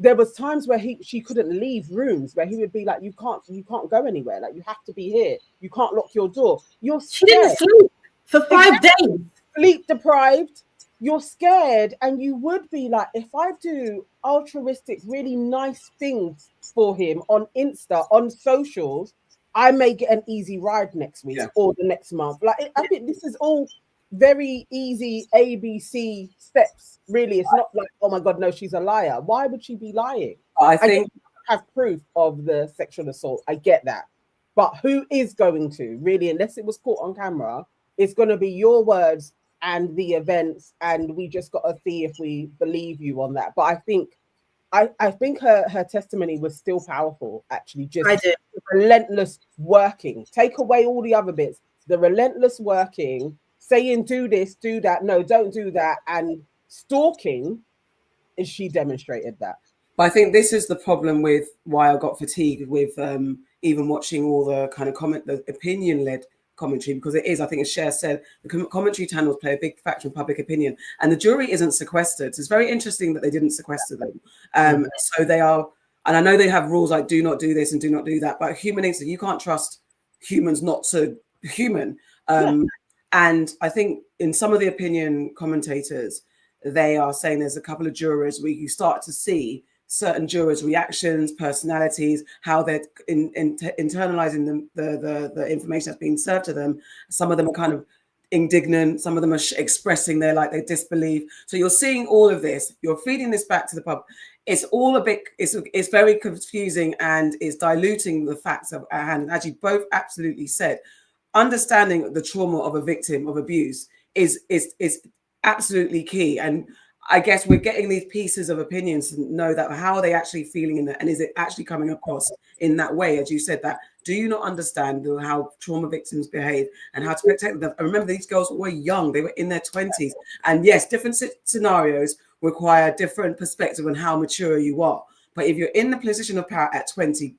There was times where she couldn't leave rooms, where he would be like, you can't go anywhere. Like, you have to be here. You can't lock your door. She didn't sleep for 5 days. Sleep deprived. You're scared, and you would be like, if I do altruistic, really nice things for him on Insta, on socials, I may get an easy ride next week or the next month. Like, I think this is all very easy ABC steps, really. It's not like, oh my God, no, she's a liar. Why would she be lying? I think have proof of the sexual assault. I get that. But who is going to really, unless it was caught on camera, it's going to be your words and the events, and we just got to see if we believe you on that. But I think her testimony was still powerful, actually. Just the relentless working. Take away all the other bits. The relentless working, saying do this, do that, no, don't do that, and stalking, is she demonstrated that. But I think this is the problem with why I got fatigued with even watching all the kind of the opinion-led commentary, because it is, I think as Cher said, the commentary channels play a big factor in public opinion, and the jury isn't sequestered. So it's very interesting that they didn't sequester them. So they are, and I know they have rules like do not do this and do not do that, but human nature, you can't trust humans not to human. And I think in some of the opinion commentators, they are saying there's a couple of jurors where you start to see certain jurors' reactions, personalities, how they're internalizing the information that's being served to them. Some of them are kind of indignant. Some of them are expressing their disbelief. So you're seeing all of this. You're feeding this back to the public. It's all a bit. It's very confusing and it's diluting the facts at hand. As you both absolutely said, understanding the trauma of a victim of abuse is absolutely key. And I guess we're getting these pieces of opinions to know that how are they actually feeling in that, and is it actually coming across in that way? As you said, that do you not understand how trauma victims behave and how to protect them? I remember these girls were young; they were in their 20s, and yes, different scenarios require different perspective on how mature you are. But if you're in the position of power at 20,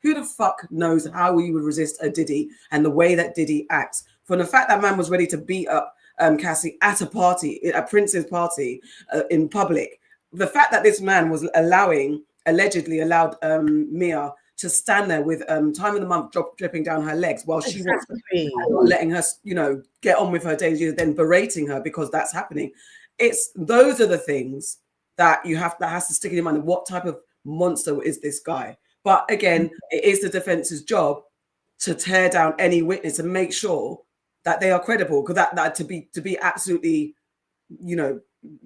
who the fuck knows how you would resist a Diddy and the way that Diddy acts? From the fact that man was ready to beat up Cassie at a party, a Prince's party in public. The fact that this man was allegedly allowed Mia to stand there with time of the month dripping down her legs while she was letting her, get on with her days, then berating her because that's happening. Those are the things that has to stick in your mind. What type of monster is this guy? But again, it is the defense's job to tear down any witness and make sure that they are credible, because that to be absolutely,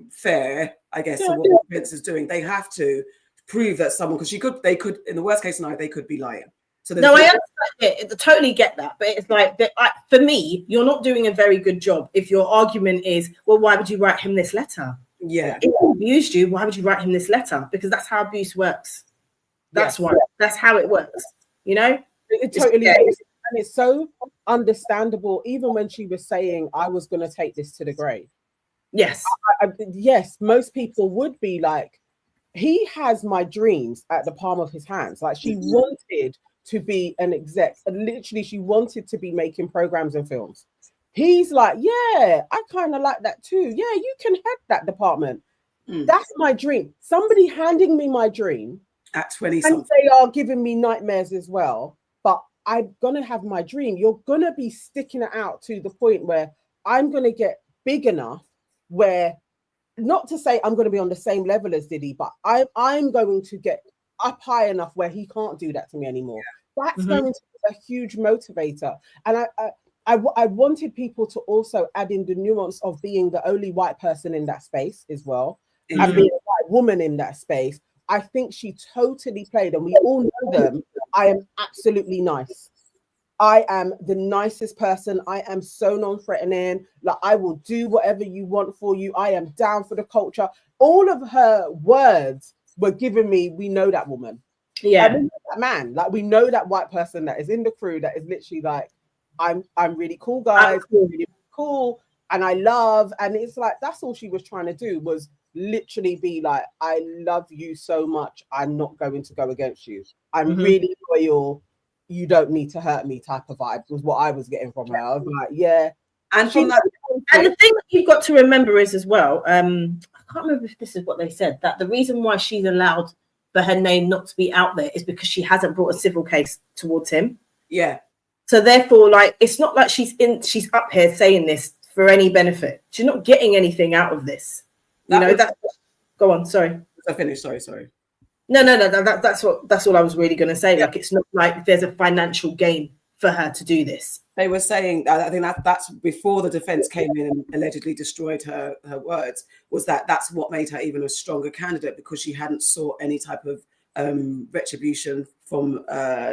fair, I guess, to what the defense is doing, they have to prove that someone, because they could, in the worst case scenario, they could be lying. So no, I understand it. I totally get that, but it's like for me, you're not doing a very good job if your argument is, well, why would you write him this letter? Yeah, if he abused you, why would you write him this letter? Because that's how abuse works. That's why. That's how it works. It totally is. And it's so understandable, even when she was saying, I was going to take this to the grave. Yes. Yes, most people would be like, he has my dreams at the palm of his hands. Like, she wanted to be an exec. And literally, she wanted to be making programs and films. He's like, yeah, I kind of like that too. Yeah, you can head that department. That's my dream. Somebody handing me my dream. At 20 and they are giving me nightmares as well. But I'm going to have my dream. You're going to be sticking it out to the point where I'm going to get big enough where, not to say I'm going to be on the same level as Diddy, but I'm going to get up high enough where he can't do that to me anymore. That's going to be a huge motivator. And I wanted people to also add in the nuance of being the only white person in that space as well, and being a white woman in that space. I think she totally played, and we all know them. I am absolutely nice. I am the nicest person. I am so non-threatening. Like, I will do whatever you want for you. I am down for the culture. All of her words were giving me, we know that woman. Yeah. And we know that man. Like, we know that white person that is in the crew that is literally like, I'm really cool, guys. Really cool. And I love. And it's like, that's all she was trying to do, was literally be like, I love you so much, I'm not going to go against you. I'm really loyal. You don't need to hurt me type of vibe was what I was getting from her. I was like, yeah. And from that, and the thing that you've got to remember is as well, I can't remember if this is what they said, that the reason why she's allowed for her name not to be out there is because she hasn't brought a civil case towards him. Yeah. So therefore, like, it's not like she's up here saying this for any benefit. She's not getting anything out of this. Go on. Sorry. I finished. Sorry. No. That's all I was really going to say. Yeah. Like, it's not like there's a financial gain for her to do this. They were saying, I think that's before the defense came in and allegedly destroyed her words, was that's what made her even a stronger candidate, because she hadn't sought any type of retribution from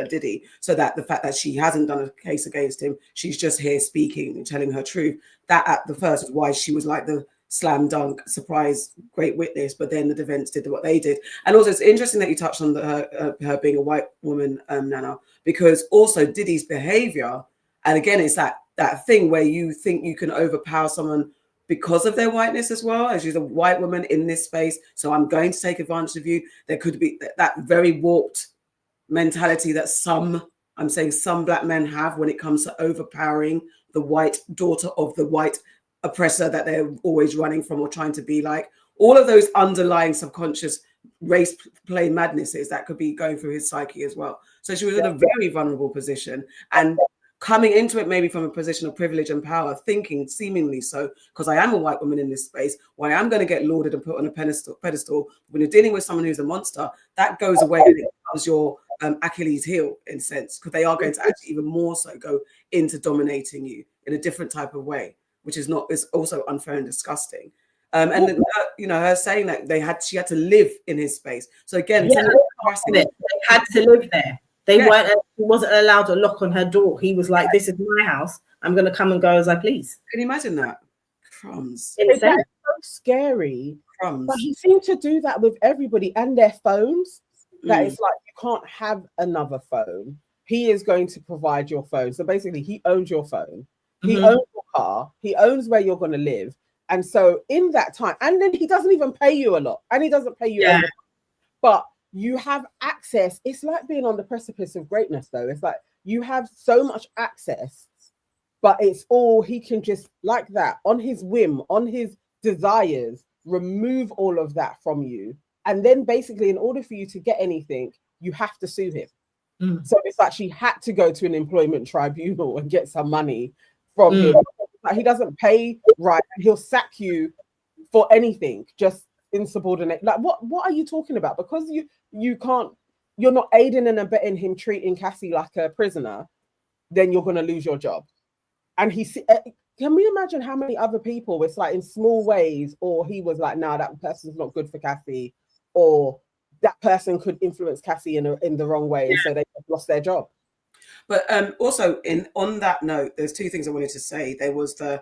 Diddy. So that the fact that she hasn't done a case against him, she's just here speaking and telling her truth. That at the first is why she was like the slam dunk surprise great witness, but then the defense did what they did. And also, it's interesting that you touched on her being a white woman, Nana, because also Diddy's behavior, and again, it's that thing where you think you can overpower someone because of their whiteness as well, as you're a white woman in this space, so I'm going to take advantage of you. There could be that very warped mentality that some black men have when it comes to overpowering the white daughter of the white oppressor that they're always running from or trying to be like. All of those underlying subconscious race play madnesses that could be going through his psyche as well. So she was in a very vulnerable position, and coming into it maybe from a position of privilege and power, thinking seemingly so, because I am a white woman in this space, why I'm going to get lauded and put on a pedestal. When you're dealing with someone who's a monster, that goes away and it becomes your Achilles heel in a sense, because they are going to actually even more so go into dominating you in a different type of way. which is also unfair and disgusting. And then, her saying that she had to live in his space. So again, they had to live there. He wasn't allowed to knock on her door. He was like, "This is my house. I'm going to come and go as I please." Can you imagine that? Crumbs. It's so scary. Crumbs. But he seemed to do that with everybody and their phones. That it's like, you can't have another phone. He is going to provide your phone. So basically, he owns your phone. He owns your car. He owns where you're going to live. And so in that time, and then he doesn't even pay you a lot. And he doesn't pay you anything. But you have access. It's like being on the precipice of greatness, though. It's like you have so much access, but it's all he can just, like that, on his whim, on his desires, remove all of that from you. And then basically, in order for you to get anything, you have to sue him. So it's like she had to go to an employment tribunal and get some money from him. Like, he doesn't pay right, and he'll sack you for anything, just insubordinate. Like, what are you talking about? Because you can't, you're not aiding and abetting him treating Cassie like a prisoner, then you're going to lose your job. And can we imagine how many other people it's like in small ways, or he was like, nah, that person's not good for Cassie, or that person could influence Cassie in the wrong way, and so they lost their job. But also on that note, there's two things I wanted to say. There was an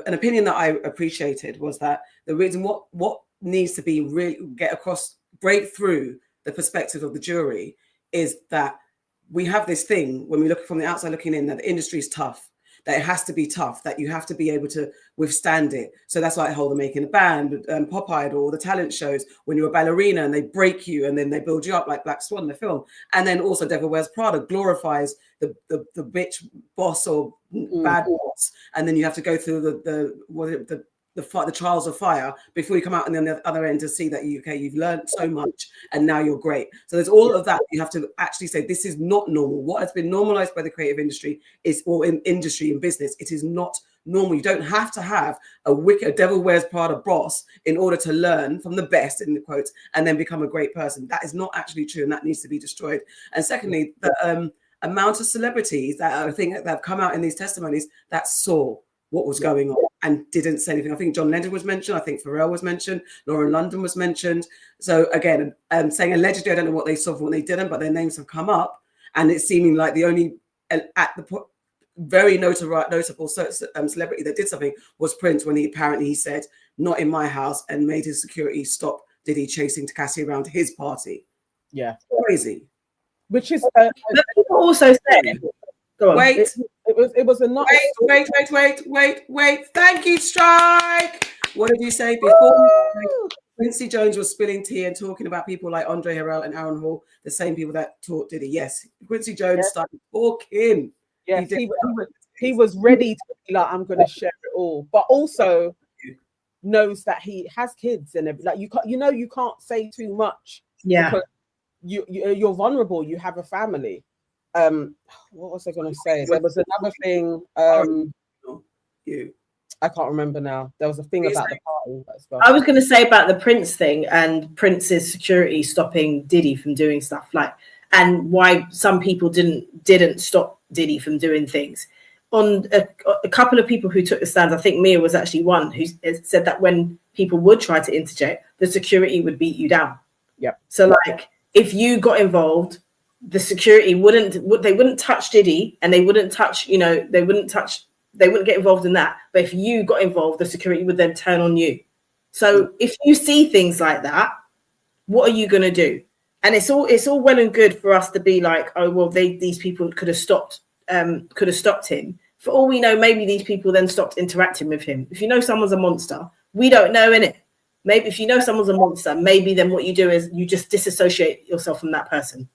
opinion that I appreciated was that the reason what needs to be really break through the perspective of the jury is that we have this thing when we look from the outside looking in, that the industry is tough, that it has to be tough, that you have to be able to withstand it. So that's like the Making a Band, Pop Idol, the talent shows, when you're a ballerina and they break you and then they build you up like Black Swan, the film. And then also Devil Wears Prada glorifies the bitch boss or bad boss. And then you have to go through the trials of fire before you come out on the other end to see that you've learned so much and now you're great. So there's all of that. You have to actually say this is not normal. What has been normalized by the creative industry in industry and business, it is not normal. You don't have to have a wicked Devil Wears Prada boss in order to learn from the best, in the quotes, and then become a great person. That is not actually true, and that needs to be destroyed. And secondly, the amount of celebrities that I think that have come out in these testimonies that saw what was going on and didn't say anything. I think John Lennon was mentioned. I think Farrah was mentioned. Lauren London was mentioned. So again, saying allegedly, I don't know what they saw from what they didn't, but their names have come up, and it's seeming like the only very notable celebrity that did something was Prince, when he said, "Not in my house," and made his security stop Diddy chasing Cassie around his party. Yeah, crazy. Which is people also said. Wait. It was a not. Wait. Thank you, Strike. What did you say before? Quincy Jones was spilling tea and talking about people like Andre Harrell and Aaron Hall, the same people that taught Diddy. Yes, Quincy Jones started talking. Yes, he was ready to be like, I'm going to share it all, but also knows that he has kids and like you can't say too much. Yeah, because you're vulnerable. You have a family. What was I going to say? There was another thing. I can't remember now. There was a thing about the party. I was going to say about the Prince thing and Prince's security stopping Diddy from doing stuff, like, and why some people didn't stop Diddy from doing things. On a couple of people who took the stand, I think Mia was actually one who said that when people would try to interject, the security would beat you down. Yep. So like, if you got involved, the security wouldn't touch Diddy, and they wouldn't get involved in that. But if you got involved, the security would then turn on you. So if you see things like that, what are you going to do? And it's all well and good for us to be like, oh well, these people could have stopped him. For all we know, maybe these people then stopped interacting with him. If you know someone's a monster, we don't know, innit? Maybe if you know someone's a monster, maybe then what you do is you just disassociate yourself from that person.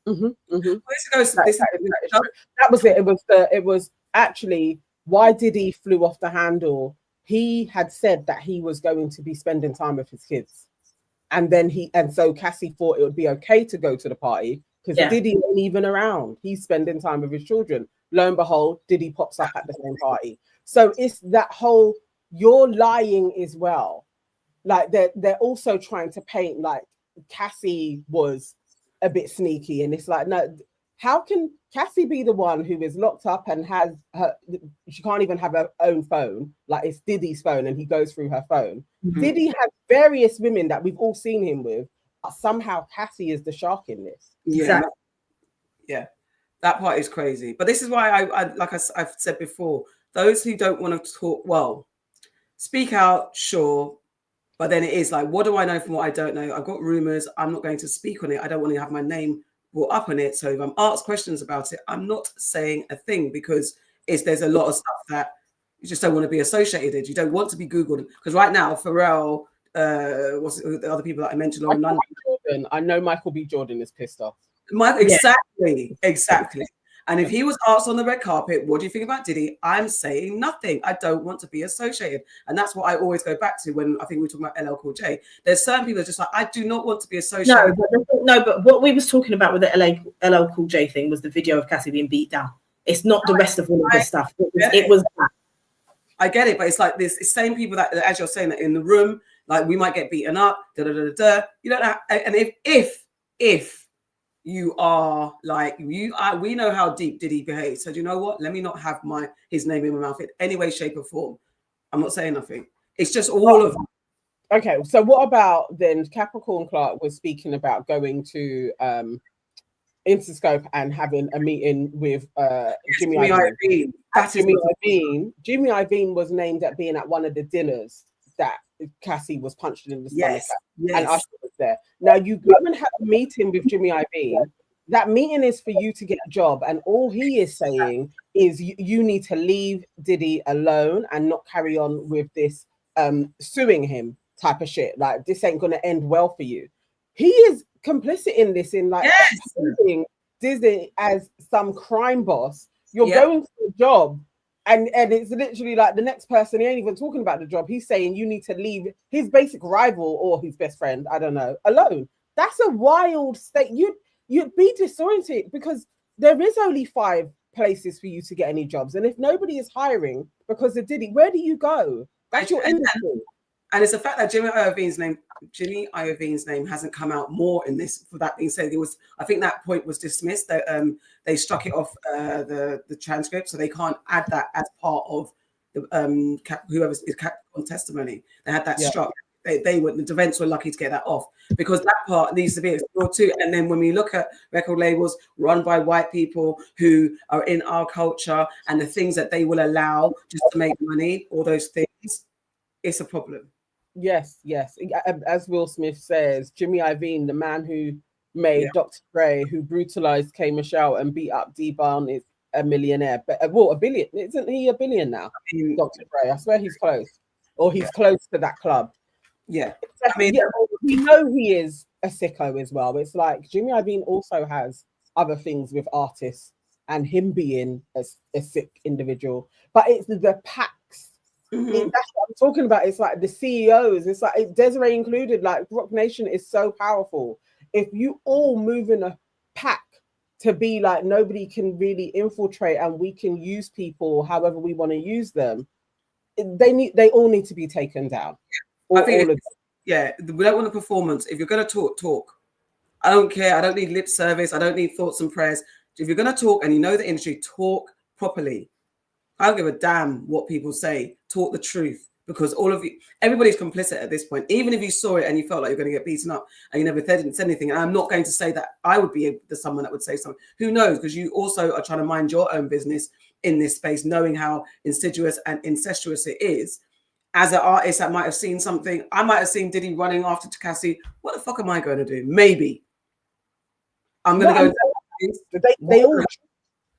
Mm-hmm, mm-hmm. That was it. It was actually why Diddy flew off the handle. He had said that he was going to be spending time with his kids, and so Cassie thought it would be okay to go to the party because Diddy ain't even around. He's spending time with his children. Lo and behold, Diddy pops up at the same party. So it's that whole you're lying as well. Like they're also trying to paint like Cassie was a bit sneaky, and it's like, no, how can Cassie be the one who is locked up and has she can't even have her own phone, like it's Diddy's phone and he goes through her phone. Diddy has various women that we've all seen him with, but somehow Cassie is the shark in this. Exactly. Yeah, that part is crazy. But this is why I've said before, those who don't want to talk, well, speak out, sure. But then it is like, what do I know from what I don't know? I've got rumors. I'm not going to speak on it. I don't want to have my name brought up on it. So if I'm asked questions about it, I'm not saying a thing because there's a lot of stuff that you just don't want to be associated with. You don't want to be Googled. Because right now, Farrah, what's it, the other people that I mentioned on London. I know Michael B. Jordan is pissed off. Exactly. And if he was asked on the red carpet, what do you think about Diddy? I'm saying nothing. I don't want to be associated. And that's what I always go back to when I think we're talking about LL Cool J. There's certain people that are just like, I do not want to be associated. No, but what we was talking about with the LL Cool J thing was the video of Cassie being beat down. It's not the rest of all of this stuff. It was that. I get it, but it's like this. It's same people that, as you're saying, that in the room, like we might get beaten up. You don't know. And if you are like we know how deep Diddy behaves. So do you know what? Let me not have his name in my mouth in any way, shape, or form. I'm not saying nothing. It's just all of them. Okay, so what about then Capricorn Clark was speaking about going to Interscope and having a meeting with Jimmy Iovine. Jimmy Iovine was named at being at one of the dinners that Cassie was punched in the stomach at, and Usher was there. Now you go and have a meeting with Jimmy Iovine. That meeting is for you to get a job, and all he is saying is you need to leave Diddy alone and not carry on with this suing him type of shit. Like this ain't gonna end well for you. He is complicit in this, in like using Diddy as some crime boss. You're going for a job. And it's literally like the next person, he ain't even talking about the job. He's saying you need to leave his basic rival or his best friend, I don't know, alone. That's a wild state. You'd be disoriented because there is only 5 places for you to get any jobs. And if nobody is hiring because of Diddy, where do you go? That's your industry. And it's the fact that Jimmy Iovine's name hasn't come out more in this. For that being said, I think that point was dismissed. That they struck it off the transcript, so they can't add that as part of the whoever's testimony. They had that struck. They were, the defense were lucky to get that off because that part needs to be explored too. And then when we look at record labels run by white people who are in our culture and the things that they will allow just to make money, all those things, it's a problem. Yes. As Will Smith says, Jimmy Iovine, the man who made Dr. Dre, who brutalized K. Michelle and beat up D-Barn, is a millionaire. But a billion, isn't he a billion now? Dr. Dre, I swear he's close, or he's close to that club. Yeah, we know he is a sicko as well. It's like Jimmy Iovine also has other things with artists and him being a sick individual, but it's the packs. That's what I'm talking about. It's like the CEOs. It's like Desiree included. Like Roc Nation is so powerful. If you all move in a pack to be like nobody can really infiltrate, and we can use people however we want to use them, they all need to be taken down. I think we don't want a performance. If you're going to talk. I don't care. I don't need lip service. I don't need thoughts and prayers. If you're going to talk and you know the industry, talk properly. I don't give a damn what people say. Talk the truth, because everybody's complicit at this point. Even if you saw it and you felt like you're going to get beaten up and you never said anything. And I'm not going to say that I would be someone that would say something. Who knows? Because you also are trying to mind your own business in this space, knowing how insidious and incestuous it is. As an artist that might have seen something, I might have seen Diddy running after Cassie. What the fuck am I going to do? Maybe I'm going to go. They all.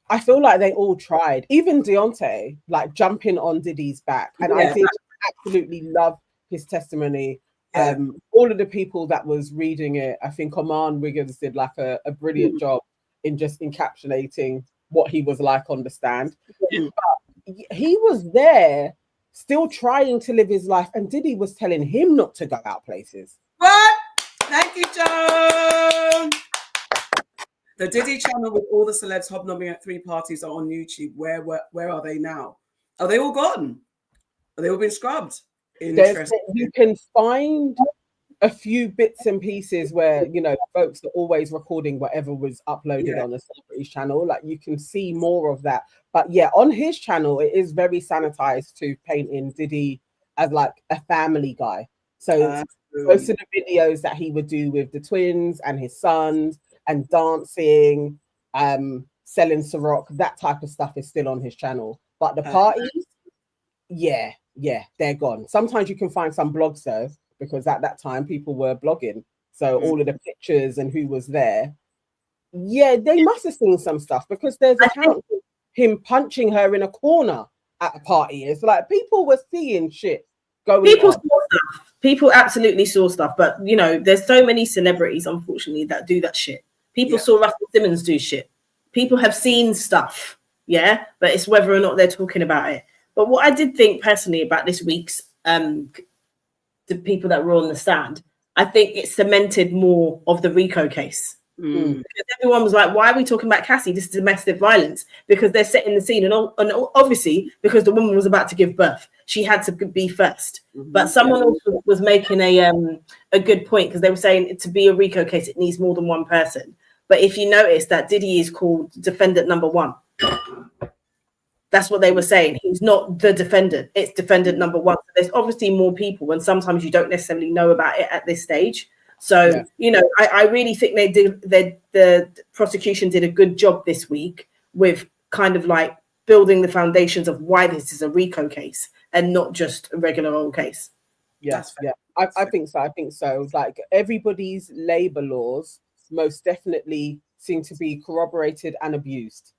I feel like they all tried. Even Deontay, like jumping on Diddy's back, and I did absolutely love his testimony. All of the people that was reading it, I think Oman Wiggins did like a brilliant job in just encapsulating what he was like on the stand. But he was there, still trying to live his life, and Diddy was telling him not to go out places. What? Thank you, John. The Diddy channel with all the celebs hobnobbing at 3 parties are on YouTube. Where are they now? Are they all gone? Are they all been scrubbed? You can find a few bits and pieces where, you know, folks are always recording whatever was uploaded on the celebrity's channel. Like, you can see more of that. But yeah, on his channel, it is very sanitized to painting Diddy as like a family guy. So most of the videos that he would do with the twins and his sons and dancing, selling Ciroc, that type of stuff is still on his channel. But the parties, yeah, they're gone. Sometimes you can find some blogs though, because at that time people were blogging. So all of the pictures and who was there. Yeah, they must have seen some stuff, because there's account of him punching her in a corner at a party. It's like people were seeing shit going People on. saw stuff. People absolutely saw stuff. But, you know, there's so many celebrities, unfortunately, that do that shit. People saw Russell Simmons do shit. People have seen stuff. Yeah, but it's whether or not they're talking about it. But what I did think personally about this week's the people that were on the stand, I think it cemented more of the RICO case. Because everyone was like, why are we talking about Cassie? This is domestic violence. Because they're setting the scene. And obviously, because the woman was about to give birth, she had to be first. But someone else was making a good point, because they were saying to be a RICO case, it needs more than one person. But if you notice that Diddy is called defendant number one. That's what they were saying. He's not the defendant. It's defendant number one. So there's obviously more people, and sometimes you don't necessarily know about it at this stage. So, you know, I really think the prosecution did a good job this week with kind of like building the foundations of why this is a RICO case and not just a regular old case. Yes, yeah. I think so. I think so. Like, everybody's labor laws most definitely seem to be corroborated and abused.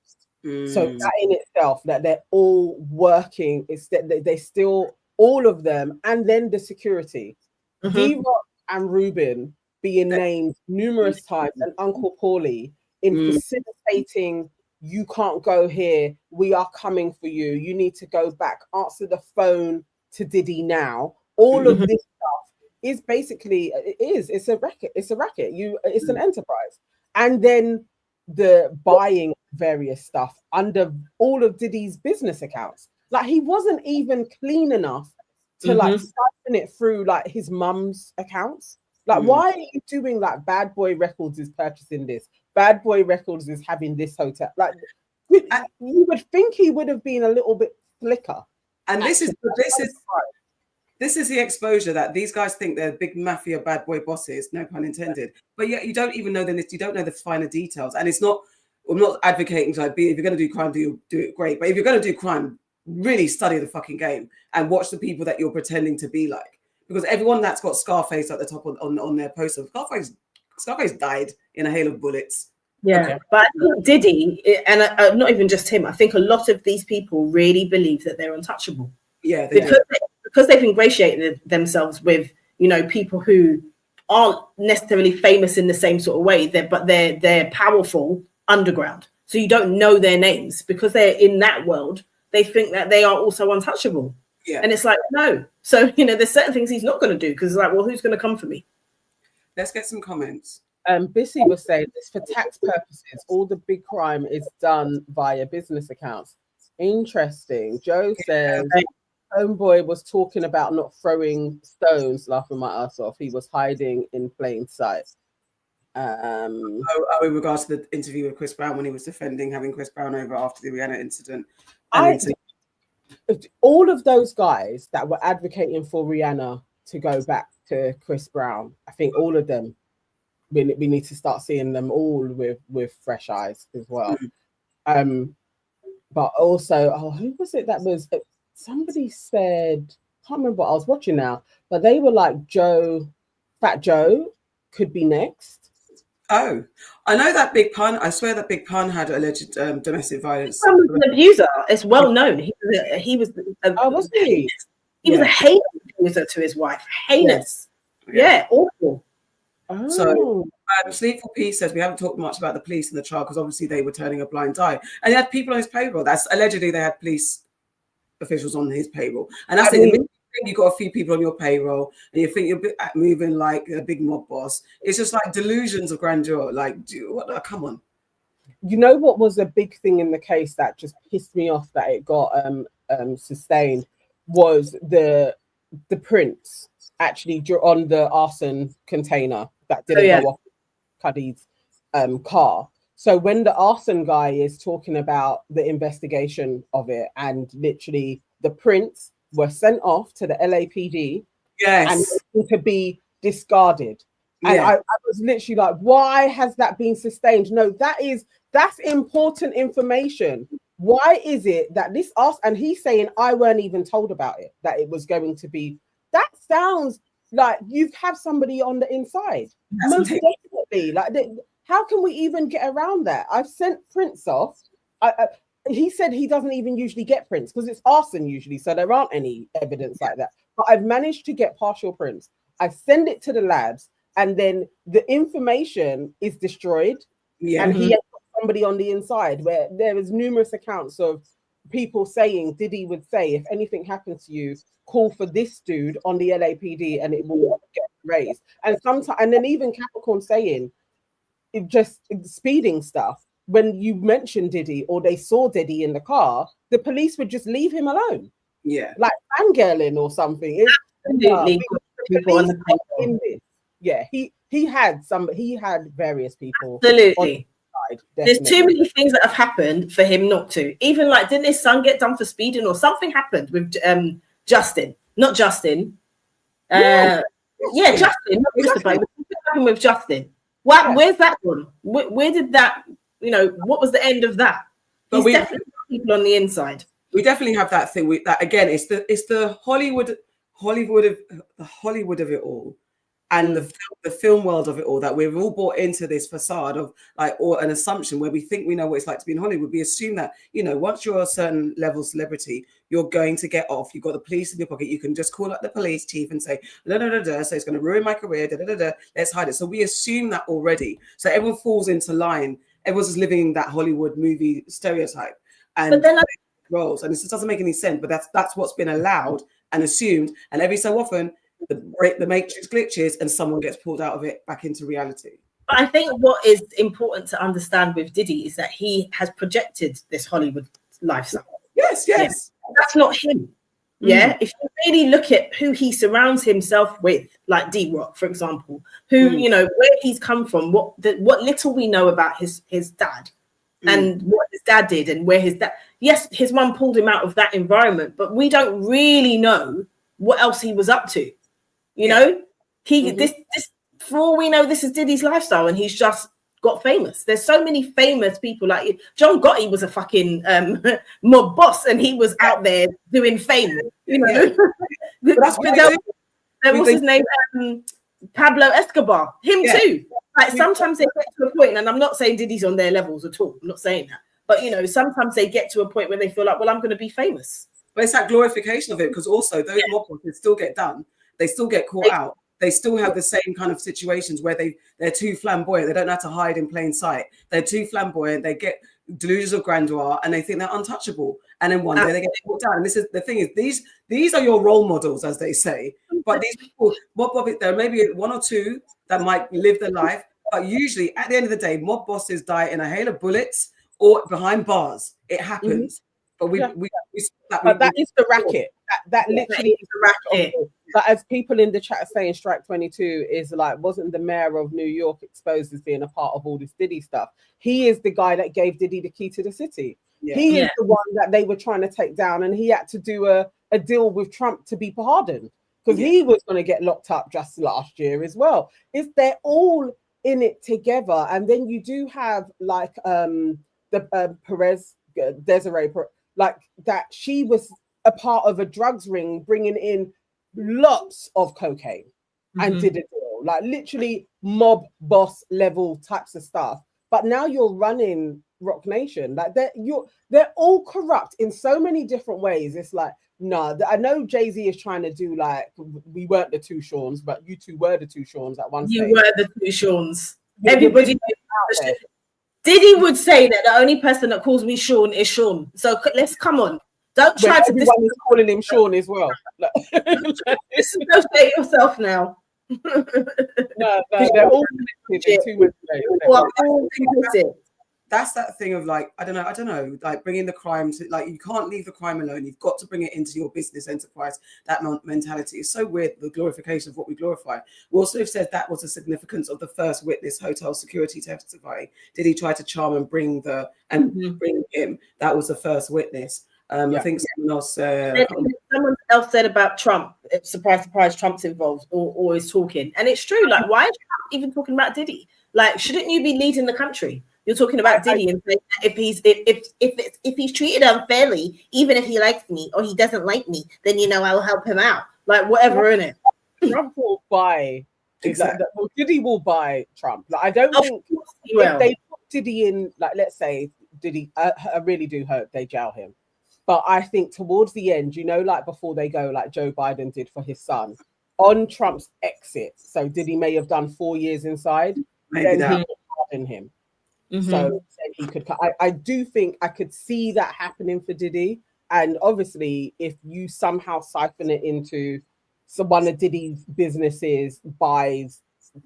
So that in itself, that they're all working, is that they still, all of them, and then the security, D-Rock and Ruben being named numerous times, and Uncle Paulie in facilitating, you can't go here, we are coming for you, you need to go back, answer the phone to Diddy now. All of this stuff is basically, it's a racket. It's an enterprise. And then the buying various stuff under all of Diddy's business accounts. Like, he wasn't even clean enough to like siphon it through like his mum's accounts. Like, why are you doing like Bad Boy Records is purchasing this, Bad Boy Records is having this hotel? Like, you would think he would have been a little bit slicker. And this is the exposure that these guys think they're big mafia bad boy bosses, no pun intended. But yet you don't even know the list, you don't know the finer details. And it's not, I'm not advocating to, like, if you're going to do crime, do it great. But if you're going to do crime, really study the fucking game and watch the people that you're pretending to be like. Because everyone that's got Scarface at the top on their poster, Scarface died in a hail of bullets. Yeah, okay. But I think Diddy, and not even just him, I think a lot of these people really believe that they're untouchable. Yeah, because they've ingratiated themselves with, you know, people who aren't necessarily famous in the same sort of way, but they're powerful underground. So you don't know their names because they're in that world. They think that they are also untouchable. Yeah. And it's like, no. So, you know, there's certain things he's not going to do because it's like, well, who's going to come for me? Let's get some comments. Bissy was saying this for tax purposes. All the big crime is done via business accounts. Interesting. Joe says, Homeboy was talking about not throwing stones, laughing my ass off. He was hiding in plain sight. In regards to the interview with Chris Brown when he was defending having Chris Brown over after the Rihanna incident. All of those guys that were advocating for Rihanna to go back to Chris Brown, I think all of them, we need to start seeing them all with fresh eyes as well. But also, who was it that was? Somebody said, I can't remember what I was watching now, but they were like, Fat Joe could be next. Oh, I know that Big Pun. I swear that Big Pun had alleged domestic violence. He was an abuser. It's well known. He was was he? He was a heinous abuser to his wife. Heinous. Yeah, awful. Oh. So, Sleep for Peace says we haven't talked much about the police in the trial because obviously they were turning a blind eye, and he had people on his payroll. That's allegedly they had police officials on his payroll, and that's it. You got a few people on your payroll, and you think you're moving like a big mob boss. It's just like delusions of grandeur. Like, come on. You know what was a big thing in the case that just pissed me off that it got sustained was the prints. actually on the arson container that didn't go off Cuddy's car. So when the arson guy is talking about the investigation of it, and literally the prints were sent off to the LAPD, and to be discarded. And I was literally like, why has that been sustained? No, that's important information. Why is it that this and he's saying I weren't even told about it, that it was going to be. That sounds like you have somebody on the inside. Most definitely. Like, how can we even get around that? I've sent prints off. He said he doesn't even usually get prints because it's arson usually, so there aren't any evidence like that. But I've managed to get partial prints. I send it to the labs, and then the information is destroyed. And he has got somebody on the inside where there is numerous accounts of people saying, Diddy would say, if anything happens to you, call for this dude on the LAPD and it will get raised. And sometimes, and then even Capricorn saying, it just speeding stuff. When you mention Diddy or they saw Diddy in the car, the police would just leave him alone. Yeah. Like fangirling or something. Absolutely. Yeah, he had various people. Absolutely. There's too many things that have happened for him not to. Even like, didn't his son get done for speeding or something happened with Justin? Not Justin. Justin. Not Christopher. What happened with Justin? Where's that gone? Where did that, what was the end of that? But we definitely have people on the inside. We definitely have that thing. That again, it's the Hollywood of it all, and the film world of it all, that we've all bought into this facade of or an assumption where we think we know what it's like to be in Hollywood. We assume that, once you're a certain level celebrity, you're going to get off. You've got the police in your pocket. You can just call up the police chief and say, so it's going to ruin my career, let's hide it. So we assume that already. So everyone falls into line. Everyone's just living that Hollywood movie stereotype. And roles. And it just doesn't make any sense, but that's what's been allowed and assumed. And every so often, the matrix glitches and someone gets pulled out of it back into reality. But I think what is important to understand with Diddy is that he has projected this Hollywood lifestyle. Yes. That's not him. Yeah. If you really look at who he surrounds himself with, like D-Rock, for example, who, where he's come from, what little we know about his dad and what his dad did and where his dad, yes, his mum pulled him out of that environment, but we don't really know what else he was up to. This for all we know, this is Diddy's lifestyle, and he's just got famous. There's so many famous people. Like John Gotti was a fucking mob boss, and he was out there doing fame. What's his name? Pablo Escobar. Him too. Like sometimes they get to a point, and I'm not saying Diddy's on their levels at all. I'm not saying that, but sometimes they get to a point where they feel like, well, I'm going to be famous. But it's that glorification of it, because also those mob bosses still get done. They still get caught out. They still have the same kind of situations where they're too flamboyant. They don't have to hide in plain sight. They're too flamboyant. They get delusions of grandeur and they think they're untouchable. And then one day they get caught down. And this is the thing is these are your role models, as they say. But these people, there may be one or two that might live their life, but usually at the end of the day, mob bosses die in a hail of bullets or behind bars. It happens. But that is the racket. That literally is the racket. But as people in the chat are saying, Strike 22 is like, wasn't the mayor of New York exposed as being a part of all this Diddy stuff? He is the guy that gave Diddy the key to the city. He is the one that they were trying to take down, and he had to do a deal with Trump to be pardoned because he was going to get locked up just last year as well. They're all in it together, and then you do have like the Perez, Desiree Perez, like that. She was a part of a drugs ring, bringing in lots of cocaine and did a deal, like literally mob boss level types of stuff. But now you're running Roc Nation, like they're all corrupt in so many different ways. It's like, no, I know Jay-Z is trying to do like, we weren't the two Seans, but you two were the two Seans at one stage. You were the two Seans. Everybody Diddy would say that the only person that calls me Sean is Sean. So let's come on. Don't try to everyone is calling him Sean as well. Dissociate yourself now. No, they're all connected in too much. that's that thing of like, I don't know, like bringing the crime to, like, you can't leave the crime alone. You've got to bring it into your business enterprise. That mentality is so weird, the glorification of what we glorify. Will Smith said that was the significance of the first witness hotel security testifying. Did he try to charm and bring him? That was the first witness. I think someone else said about Trump, surprise, surprise, Trump's involved or is talking. And it's true. Like, why is Trump even talking about Diddy? Like, shouldn't you be leading the country? You're talking about Diddy and saying if he's treated unfairly, even if he likes me or he doesn't like me, then I'll help him out. Like, whatever, innit? Trump will buy Diddy will buy Trump. Like, I don't think if they put Diddy in, like, let's say Diddy, I really do hope they jail him. But I think towards the end, like before they go, like Joe Biden did for his son, on Trump's exit, so Diddy may have done 4 years inside, then he would pardon him. So then he could. I do think I could see that happening for Diddy. And obviously, if you somehow siphon it into one of Diddy's businesses buys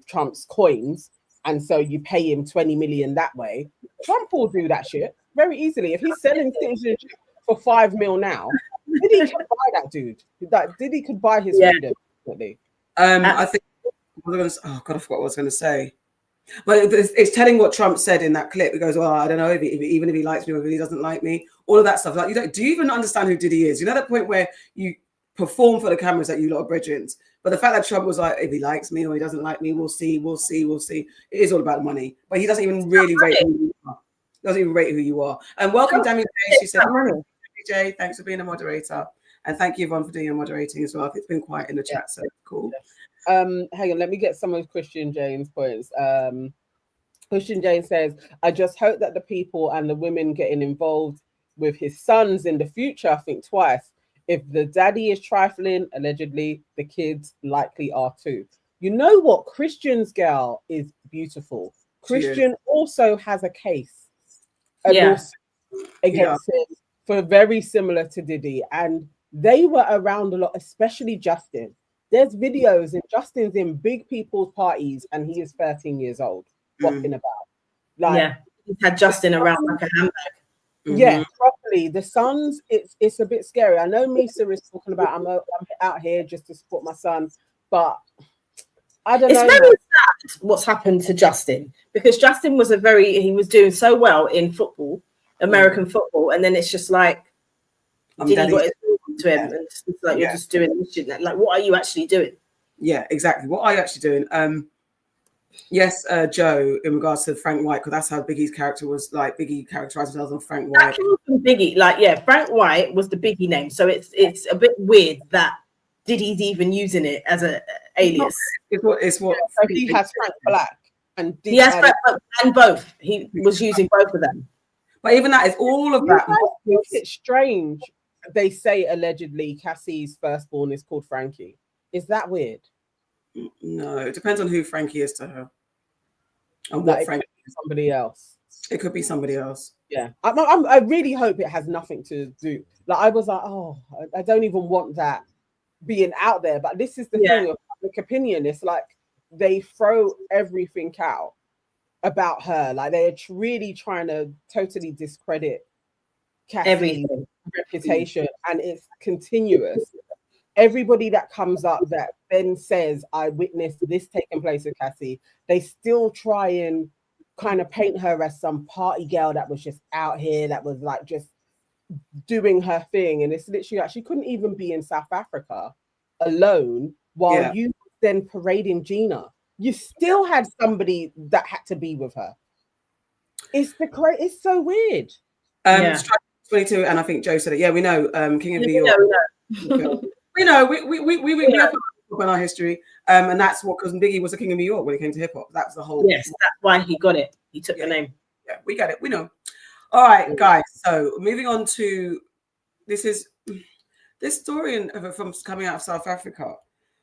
Trump's coins, and so you pay him 20 million that way, Trump will do that shit very easily. If he's selling citizenship for $5 million now, Diddy can buy that dude. That Diddy could buy his freedom. Definitely. I think. Oh God, I forgot what I was going to say. But it's telling what Trump said in that clip. He goes, "Well, I don't know even if he likes me or if he doesn't like me." All of that stuff. Like, do you even understand who Diddy is? That point where you perform for the cameras that you lot of brethren. But the fact that Trump was like, if he likes me or he doesn't like me, we'll see. It is all about money. But he doesn't even really rate who you are. He doesn't even rate who you are. And welcome, Damien. She said, "DJ, thanks for being a moderator, and thank you, Yvonne, for doing your moderating as well. It's been quiet in the chat, so cool." Hang on, let me get some of Christian Jane's points. Christian Jane says, "I just hope that the people and the women getting involved with his sons in the future think twice. If the daddy is trifling, allegedly, the kids likely are too." You know what? Christian's girl is beautiful. Christian also has a case against him for very similar to Diddy, and they were around a lot, especially Justin. There's videos and Justin's in big people's parties and he is 13 years old, walking about. Like, he's had Justin around like a handbag. Yeah, properly. The sons, it's a bit scary. I know Misa is talking about I'm out here just to support my son, but I don't know. It's very sad what's happened to Justin, because Justin was he was doing so well in football, American football, and then it's just like Diddy got his to him, and it's like you're just doing this shit. Like, what are you actually doing? Yeah, exactly. What are you actually doing? Yes, Joe, in regards to Frank White, because that's how Biggie's character was. Like, Biggie characterized himself as Frank White. Biggie, Frank White was the Biggie name, so it's a bit weird that Diddy's even using it as a alias. It's what so he has Frank Black and Diddy has Frank, and both. He was using both of them. But even that is all of that. It's strange. They say allegedly Cassie's firstborn is called Frankie. Is that weird? No, it depends on who Frankie is to her. And what Frankie is. Somebody else. It could be somebody else. Yeah. I really hope it has nothing to do. Like, I was like, oh, I don't even want that being out there. But this is the thing of public opinion. It's like they throw everything out about her. Like, they're really trying to totally discredit Cassie's reputation, and it's continuous. Everybody that comes up that then says, I witnessed this taking place with Cassie, they still try and kind of paint her as some party girl that was just out here, that was like just doing her thing. And it's literally like, she couldn't even be in South Africa alone while you then parading Gina. You still had somebody that had to be with her. It's so weird. 22, and I think Joe said it. Yeah, we know. King of New York. We know. We know in our history, and that's what, because Biggie was the king of New York when it came to hip hop. That's the whole. Yes, that's why he got it. He took the name. Yeah, we got it. We know. All right, guys. So moving on to this story from coming out of South Africa.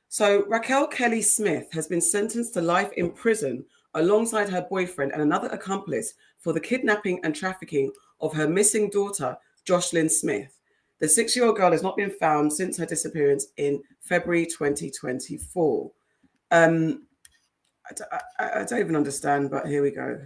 So Raquel Kelly Smith has been sentenced to life in prison alongside her boyfriend and another accomplice for the kidnapping and trafficking of her missing daughter, Jocelyn Smith. The 6-year-old girl has not been found since her disappearance in February 2024. I don't even understand, but here we go.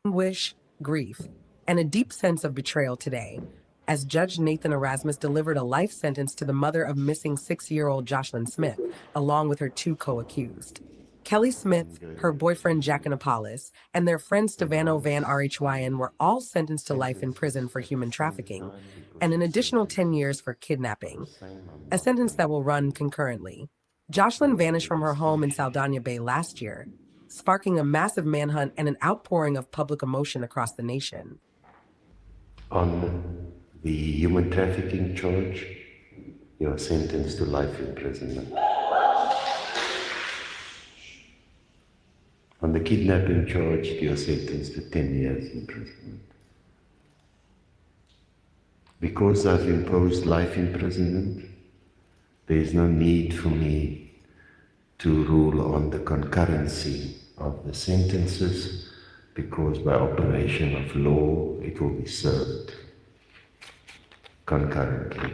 anguish, grief, and a deep sense of betrayal today, as Judge Nathan Erasmus delivered a life sentence to the mother of missing 6-year-old Jocelyn Smith, along with her 2 co-accused. Kelly Smith, her boyfriend Jack Annapolis, and their friend Stefano Van Rhyn were all sentenced to life in prison for human trafficking, and an additional 10 years for kidnapping, a sentence that will run concurrently. Jocelyn vanished from her home in Saldana Bay last year, sparking a massive manhunt and an outpouring of public emotion across the nation. On the human trafficking charge, you are sentenced to life imprisonment. On the kidnapping charge, you are sentenced to 10 years imprisonment. Because I've imposed life imprisonment, there is no need for me to rule on the concurrency of the sentences, because by operation of law, it will be served concurrently.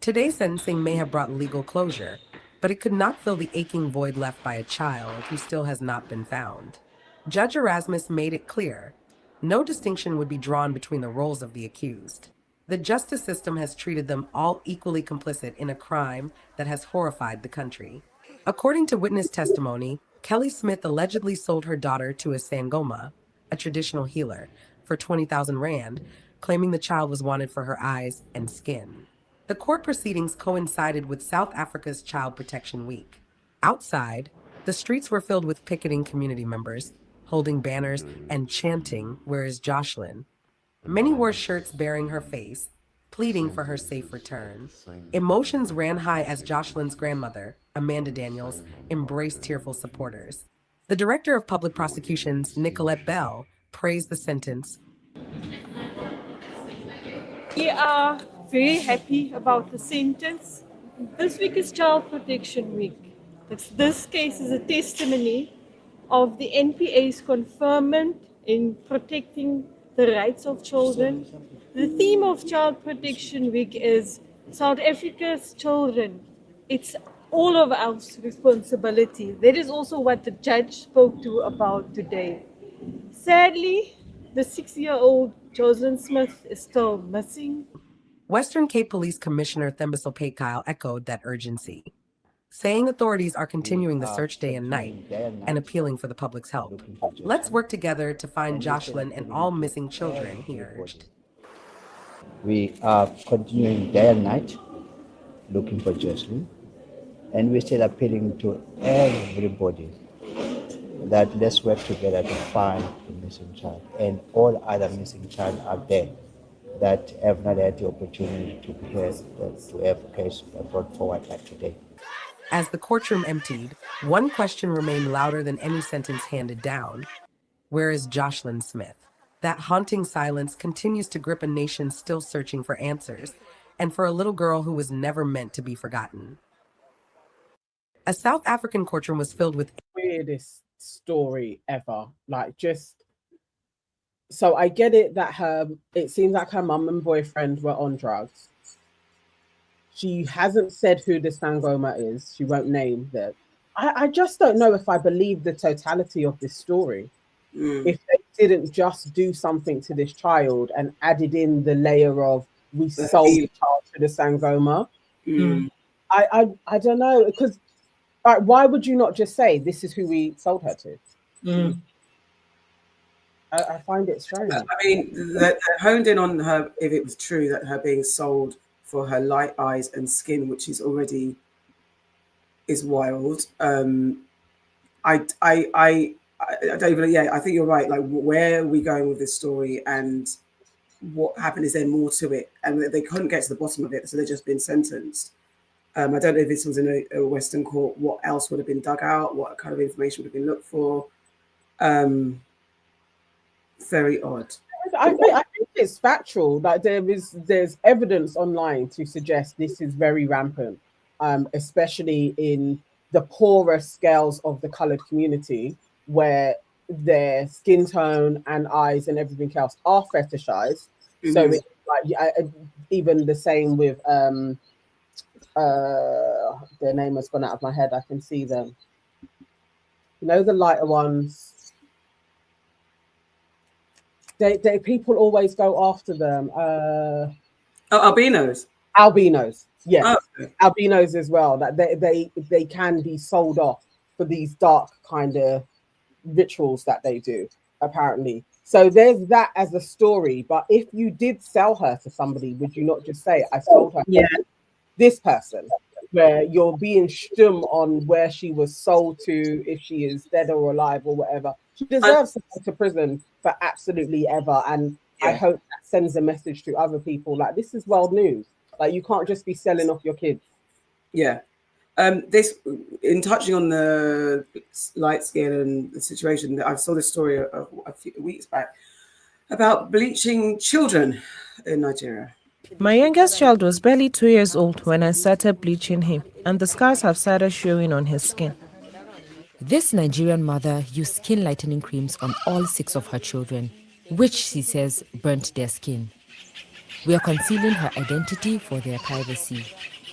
Today's sentencing may have brought legal closure, but it could not fill the aching void left by a child who still has not been found. Judge Erasmus made it clear no distinction would be drawn between the roles of the accused. The justice system has treated them all equally complicit in a crime that has horrified the country. According to witness testimony, Kelly Smith allegedly sold her daughter to a Sangoma, a traditional healer, for 20,000 Rand, claiming the child was wanted for her eyes and skin. The court proceedings coincided with South Africa's Child Protection Week. Outside, the streets were filled with picketing community members, holding banners and chanting, "Where is Jocelyn?" Many wore shirts bearing her face, pleading for her safe return. Emotions ran high as Jocelyn's grandmother, Amanda Daniels, embraced tearful supporters. The director of public prosecutions, Nicolette Bell, praised the sentence. We are very happy about the sentence. This week is Child Protection Week. This case is a testimony of the NPA's conferment in protecting the rights of children. The theme of Child Protection Week is South Africa's children. It's all of our responsibility. That is also what the judge spoke to about today. Sadly, the 6-year-old Jocelyn Smith is still missing. Western Cape Police Commissioner Thembiso Kyle echoed that urgency, saying authorities are continuing the search day and night and appealing for the public's help. Let's work together to find Jocelyn and all missing children, he urged. We are continuing day and night looking for Jocelyn, and we're still appealing to everybody that let's work together to find the missing child and all other missing child out there that have not had the opportunity to be heard, to have a case brought forward like today. As the courtroom emptied, one question remained louder than any sentence handed down. Where is Jocelyn Smith? That haunting silence continues to grip a nation still searching for answers, and for a little girl who was never meant to be forgotten. A South African courtroom was filled with weirdest story ever. Like, just so I get it that it seems like her mum and boyfriend were on drugs. She hasn't said who the Sangoma is. She won't name that. I just don't know if I believe the totality of this story. If they didn't just do something to this child and added in the layer of we sold the child to the Sangoma. I don't know, because why would you not just say this is who we sold her to? I find it strange. I mean, they're honed in on her, if it was true that her being sold for her light eyes and skin, which is already is wild. I don't even, yeah, I think you're right. Like, where are we going with this story, and what happened? Is there more to it? And they couldn't get to the bottom of it, so they've just been sentenced. I don't know if this was in a Western court, what else would have been dug out, what kind of information would have been looked for. Very odd. I think it's factual. Like, there's evidence online to suggest this is very rampant, especially in the poorer scales of the coloured community, where their skin tone and eyes and everything else are fetishized. So it's like, even the same with their name has gone out of my head. I can see them. You know, the lighter ones. they people always go after them. Albinos. Albinos, yes, Oh. albinos as well. That they can be sold off for these dark kind of rituals that they do, apparently. So there's that as a story. But if you did sell her to somebody, would you not just say, I sold her to this person? Where you're being stum on where she was sold to, if she is dead or alive or whatever. She deserves to go to prison for absolutely ever. And I hope that sends a message to other people. Like, this is world news. Like, you can't just be selling off your kids. Yeah. This, in touching on the light skin and the situation, I saw this story a few weeks back about bleaching children in Nigeria. My youngest child was barely 2 years old when I started bleaching him, and the scars have started showing on his skin. This Nigerian mother used skin lightening creams on all 6 of her children, which she says burnt their skin. We are concealing her identity for their privacy.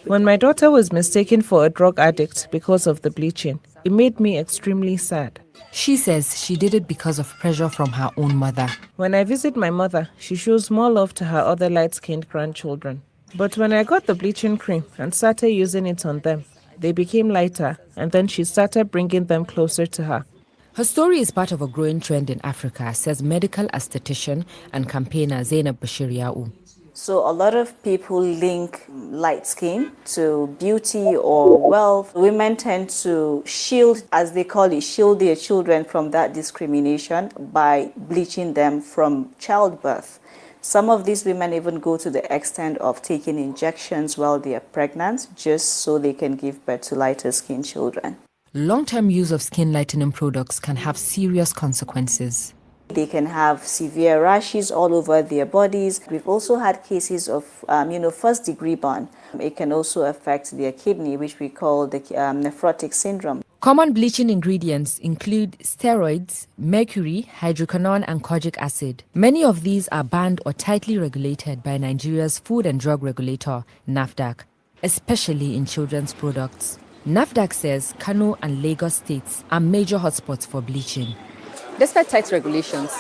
When my daughter was mistaken for a drug addict because of the bleaching, it made me extremely sad. She says she did it because of pressure from her own mother. When I visit my mother, she shows more love to her other light-skinned grandchildren. But when I got the bleaching cream and started using it on them, they became lighter, and then she started bringing them closer to her. Her story is part of a growing trend in Africa, says medical aesthetician and campaigner Zainab Bashiriau. So a lot of people link light skin to beauty or wealth. Women tend to shield, as they call it, shield their children from that discrimination by bleaching them from childbirth. Some of these women even go to the extent of taking injections while they are pregnant, just so they can give birth to lighter skinned children. Long-term use of skin lightening products can have serious consequences. They can have severe rashes all over their bodies. We've also had cases of, first-degree burn. It can also affect their kidney, which we call the nephrotic syndrome. Common bleaching ingredients include steroids, mercury, hydroquinone, and kojic acid. Many of these are banned or tightly regulated by Nigeria's Food and Drug Regulator, NAFDAC, especially in children's products. NAFDAC says Kano and Lagos states are major hotspots for bleaching. Despite tight regulations,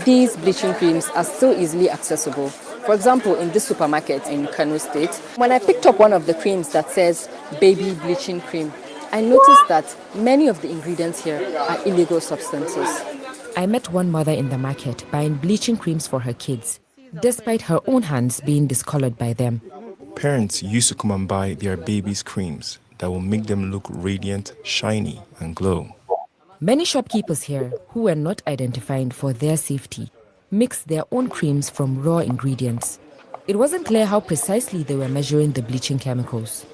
these bleaching creams are still easily accessible. For example, in this supermarket in Kano State, when I picked up one of the creams that says baby bleaching cream, I noticed that many of the ingredients here are illegal substances. I met one mother in the market buying bleaching creams for her kids, despite her own hands being discolored by them. Parents used to come and buy their babies' creams that will make them look radiant, shiny, and glow. Many shopkeepers here, who were not identifying for their safety, mixed their own creams from raw ingredients. It wasn't clear how precisely they were measuring the bleaching chemicals.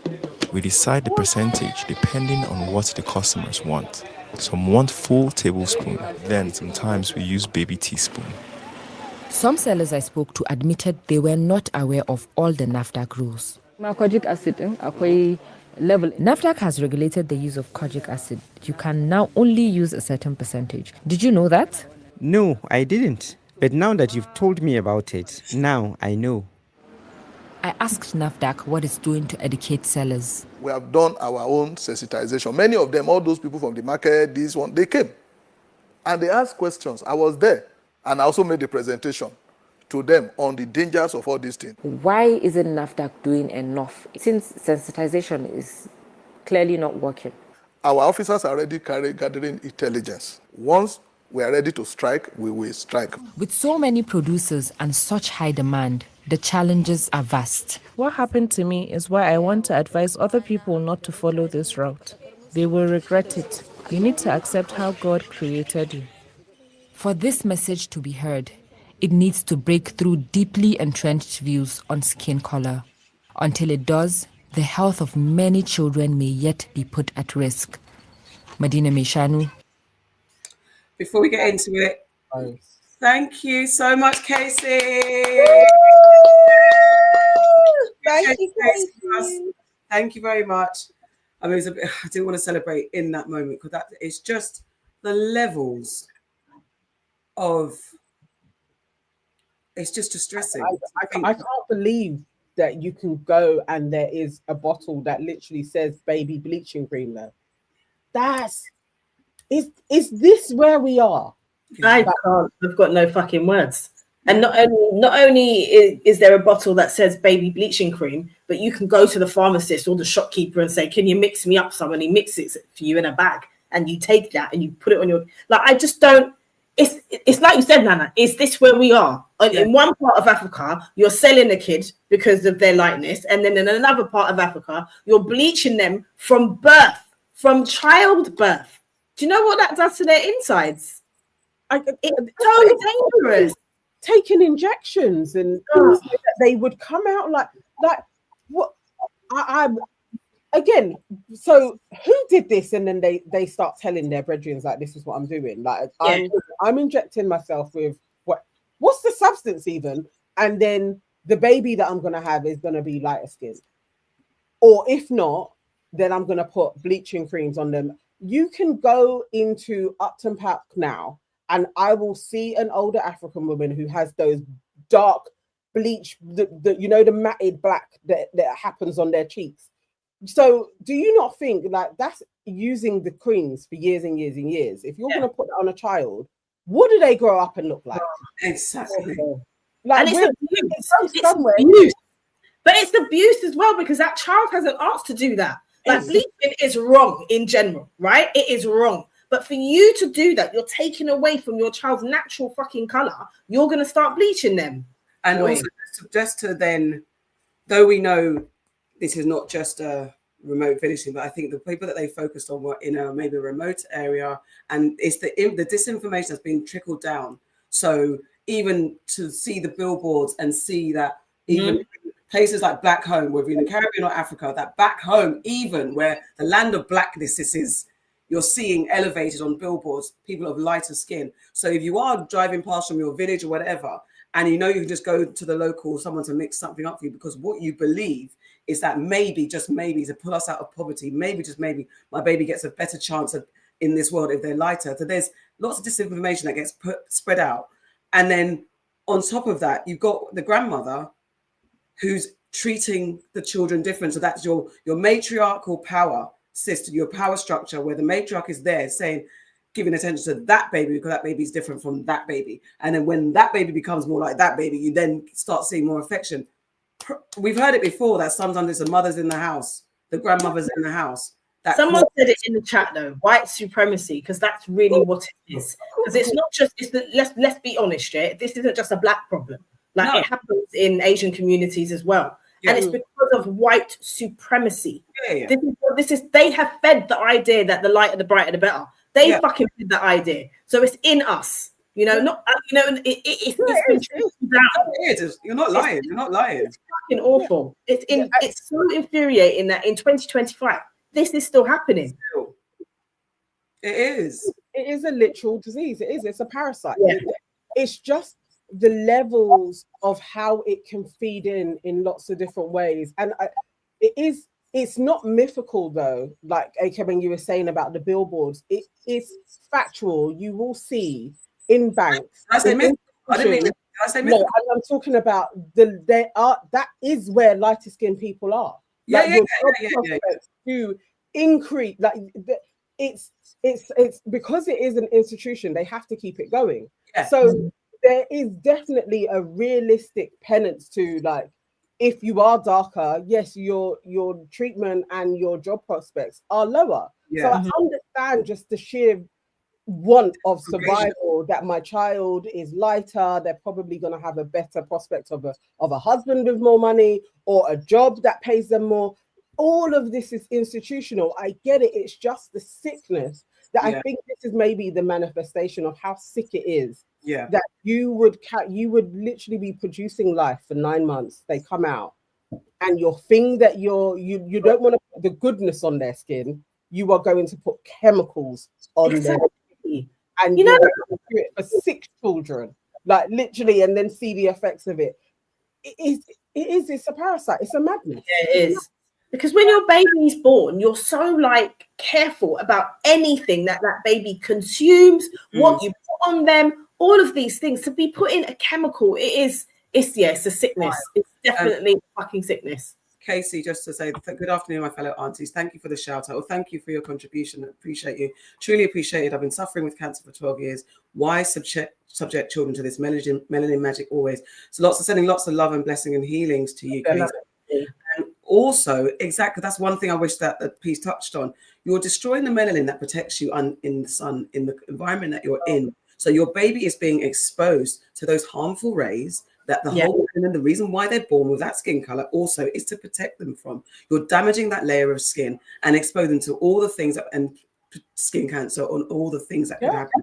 We decide the percentage depending on what the customers want. Some want full tablespoon, then sometimes we use baby teaspoon. Some sellers I spoke to admitted they were not aware of all the NAFDAC rules. Kojic acid, level. NAFDAC has regulated the use of kojic acid. You can now only use a certain percentage. Did you know that? No, I didn't. But now that you've told me about it, now I know. I asked NAFDAC what it's doing to educate sellers. We have done our own sensitization. Many of them, all those people from the market, this one, they came. And they asked questions. I was there. And I also made a presentation to them on the dangers of all these things. Why isn't NAFDAC doing enough since sensitization is clearly not working? Our officers are already gathering intelligence. Once we are ready to strike, we will strike. With so many producers and such high demand, the challenges are vast. What happened to me is why I want to advise other people not to follow this route. They will regret it. You need to accept how God created you. For this message to be heard, it needs to break through deeply entrenched views on skin color. Until it does, the health of many children may yet be put at risk. Madina Meshanu. Before we get into it, thank you so much, Casey. Thank you, Casey. Thank you very much. I mean, I didn't want to celebrate in that moment because it's just the levels of. It's just distressing. I can't believe that you can go and there is a bottle that literally says baby bleaching cream there. Is this where we are? I can't. I've got no fucking words. And not only is there a bottle that says baby bleaching cream, but you can go to the pharmacist or the shopkeeper and say, can you mix me up some? And he mixes it for you in a bag. And you take that and you put it on your... Like, I just don't... It's like you said, Nana, is this where we are? In one part of Africa, you're selling a kid because of their lightness. And then in another part of Africa, you're bleaching them from birth, from childbirth. Do you know what that does to their insides? It's so dangerous. Taking injections and things like that, they would come out like what? I'm again. So who did this? And then they start telling their brethren like, this is what I'm doing. Like I'm injecting myself with what's the substance even? And then the baby that I'm gonna have is gonna be lighter skinned, or if not, then I'm gonna put bleaching creams on them. You can go into Upton Park now, and I will see an older African woman who has those dark bleach, the matted black that happens on their cheeks. So do you not think like that's using the creams for years and years and years? If you're going to put that on a child, what do they grow up and look like? Exactly. Like, and it's abuse. But it's abuse as well, because that child hasn't asked to do that. Like, bleaching is wrong in general, right? It is wrong. But for you to do that, you're taking away from your child's natural fucking color. You're going to start bleaching them. And also, just to then, though we know this is not just a remote village thing, but I think the people that they focused on were in a maybe a remote area, and it's the disinformation that's being trickled down. So even to see the billboards and see that even places like back home, whether in the Caribbean or Africa, that back home, even where the land of blackness is, you're seeing elevated on billboards, people of lighter skin. So if you are driving past from your village or whatever, and you know you can just go to the local someone to mix something up for you, because what you believe is that maybe, just maybe, to pull us out of poverty, maybe, just maybe, my baby gets a better chance in this world if they're lighter. So there's lots of disinformation that gets spread out. And then on top of that, you've got the grandmother who's treating the children different. So that's your matriarchal power system, your power structure, where the matriarch is there saying, giving attention to that baby because that baby is different from that baby. And then when that baby becomes more like that baby, you then start seeing more affection. We've heard it before that sometimes it's the mother's in the house, the grandmother's in the house. Someone said it in the chat though, white supremacy, because that's really what it is. Because it's not just, let's be honest, yeah, this isn't just a black problem. Like, it happens in Asian communities as well. And it's because of white supremacy. This is they have fed the idea that the lighter, the brighter, the better. They fucking fed that idea. So it's in us. You know, not it's been down. You're not lying. You're not lying. It's fucking awful. It's so infuriating that in 2025 this is still happening. It is. It is a literal disease. It is. It's a parasite. It's just the levels of how it can feed in lots of different ways, and it's not mythical though. Like when you were saying about the billboards, it is factual. You will see in banks. I say mythical. I didn't mean. I say mythical. No, I'm talking about that is where lighter skinned people are. To increase, like it's because it is an institution. They have to keep it going. So there is definitely a realistic penance to, like, if you are darker, yes, your treatment and your job prospects are lower. So I understand just the sheer want of survival, that my child is lighter, they're probably going to have a better prospect of a husband with more money or a job that pays them more. All of this is institutional. I get it. It's just the sickness that I think this is maybe the manifestation of how sick it is. That you would literally be producing life for 9 months. They come out, and your thing that you don't want to put the goodness on their skin. You are going to put chemicals on their skin, and you're going to do it for 6 children, like literally, and then see the effects of it. It's a parasite. It's a madness. It is. Because when your baby is born, you're so like careful about anything that baby consumes, what you put on them, all of these things. To be put in a chemical, it's a sickness. It's definitely a fucking sickness. Casey, just to say good afternoon, my fellow aunties. Thank you for the shout out. Or thank you for your contribution. I appreciate you. Truly appreciate it. I've been suffering with cancer for 12 years. Why subject children to this melanin magic always? So sending lots of love and blessing and healings to you, Casey. And also, exactly, that's one thing I wish that piece touched on. You're destroying the melanin that protects you in the sun, in the environment that you're in. So your baby is being exposed to those harmful rays that whole melanin, the reason why they're born with that skin color also is to protect them from. You're damaging that layer of skin and exposing them to all the things and skin cancer on all the things that could happen.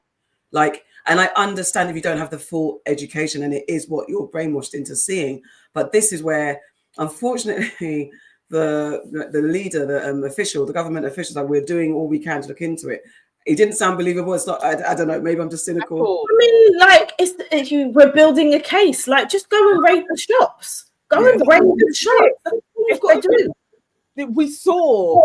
And I understand if you don't have the full education and it is what you're brainwashed into seeing, but this is where, unfortunately, the leader, the government officials, we're doing all we can to look into it. It didn't sound believable. It's not. I don't know. Maybe I'm just cynical. I mean, we're building a case. Just go and raid the shops. Go and raid the shops. If they do. We saw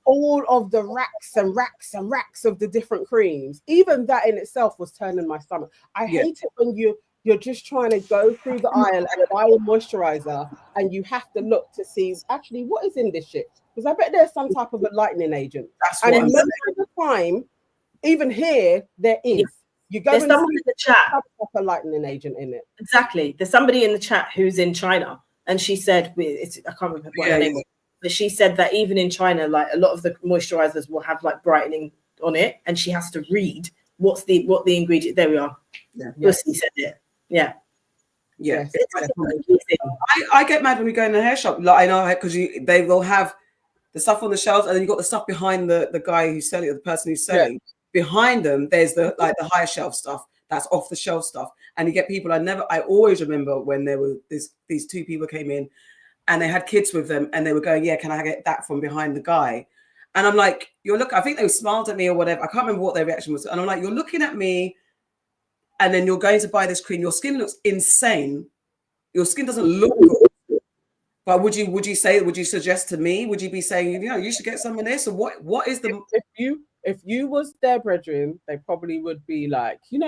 all of the racks and racks and racks of the different creams. Even that in itself was turning my stomach. I hate it when you're just trying to go through the aisle and buy a moisturizer and you have to look to see actually what is in this shit. Because I bet there's some type of a lightening agent. And most of the time, even here, there is. You go There's someone in the chat. A lightening agent in it. Exactly. There's somebody in the chat who's in China, and she said, I can't remember what her name was, but she said that even in China, a lot of the moisturizers will have brightening on it, and she has to read what the ingredient. There we are. Lucy said it. Yeah. Yeah. I get mad when we go in the hair shop. I know because they will have the stuff on the shelves, and then you've got the stuff behind the guy who's selling it, the person who's selling. Yeah. Behind them, there's the higher shelf stuff that's off the shelf stuff. And you get people, I always remember when there were these two people came in and they had kids with them and they were going, can I get that from behind the guy? And I'm like, I think they smiled at me or whatever. I can't remember what their reaction was. And I'm like, you're looking at me and then you're going to buy this cream. Your skin looks insane. Your skin doesn't look good. But would you suggest to me, would you be saying, you should get some of this? Or what is the... If you was their brethren, they probably would be like, you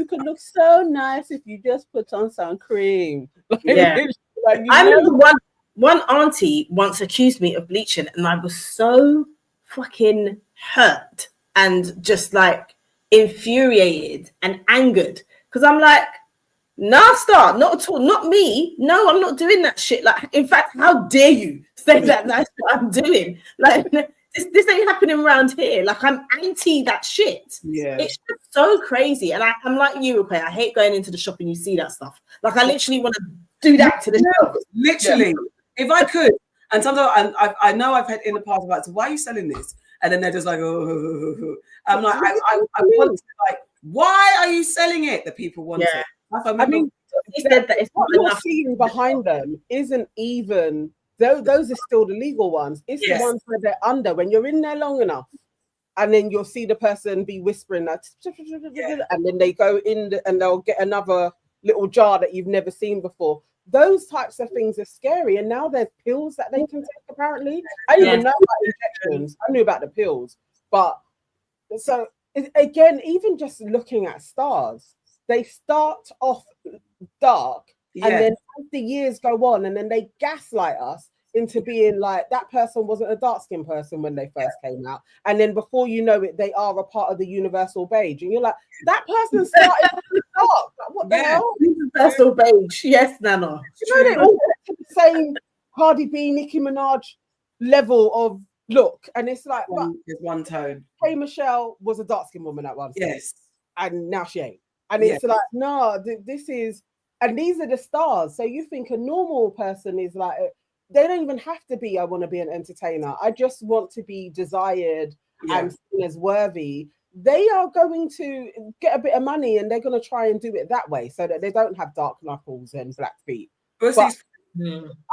could look so nice if you just put on some cream. I remember one auntie once accused me of bleaching, and I was so fucking hurt and just infuriated and angered because I'm like, nah, not at all, not me. No, I'm not doing that shit. In fact, how dare you say that? That's what I'm doing. This ain't happening around here. I'm anti that shit. Yeah, it's just so crazy. And I'm like you, okay. I hate going into the shop and you see that stuff. I literally want to do that to the shop. Literally, if I could. And sometimes I know I've had in the past about, so why are you selling this? And then they're just like, oh. I'm like, I want to why are you selling it? The people want it. He said that it's what you're seeing behind them isn't even. Those are still the legal ones. It's the ones where they're under. When you're in there long enough, and then you'll see the person be whispering that, and then they go in and they'll get another little jar that you've never seen before. Those types of things are scary. And now there's pills that they can take, apparently. I didn't even know about injections. I knew about the pills. But so, again, even just looking at stars, they start off dark. And then as the years go on, and then they gaslight us into being like, that person wasn't a dark-skinned person when they first came out. And then before you know it, they are a part of the universal beige. And you're like, that person started dark. What the hell? Universal beige. Yes, Nana. They all get to the same Cardi B, Nicki Minaj level of look. And it's like, there's one tone. Hey, Michelle was a dark-skinned woman at once. Yes. And now she ain't. And it's like, no, this is... And these are the stars. So you think a normal person is like, they don't even have to be, I want to be an entertainer. I just want to be desired and seen as worthy. They are going to get a bit of money and they're going to try and do it that way so that they don't have dark knuckles and black feet. But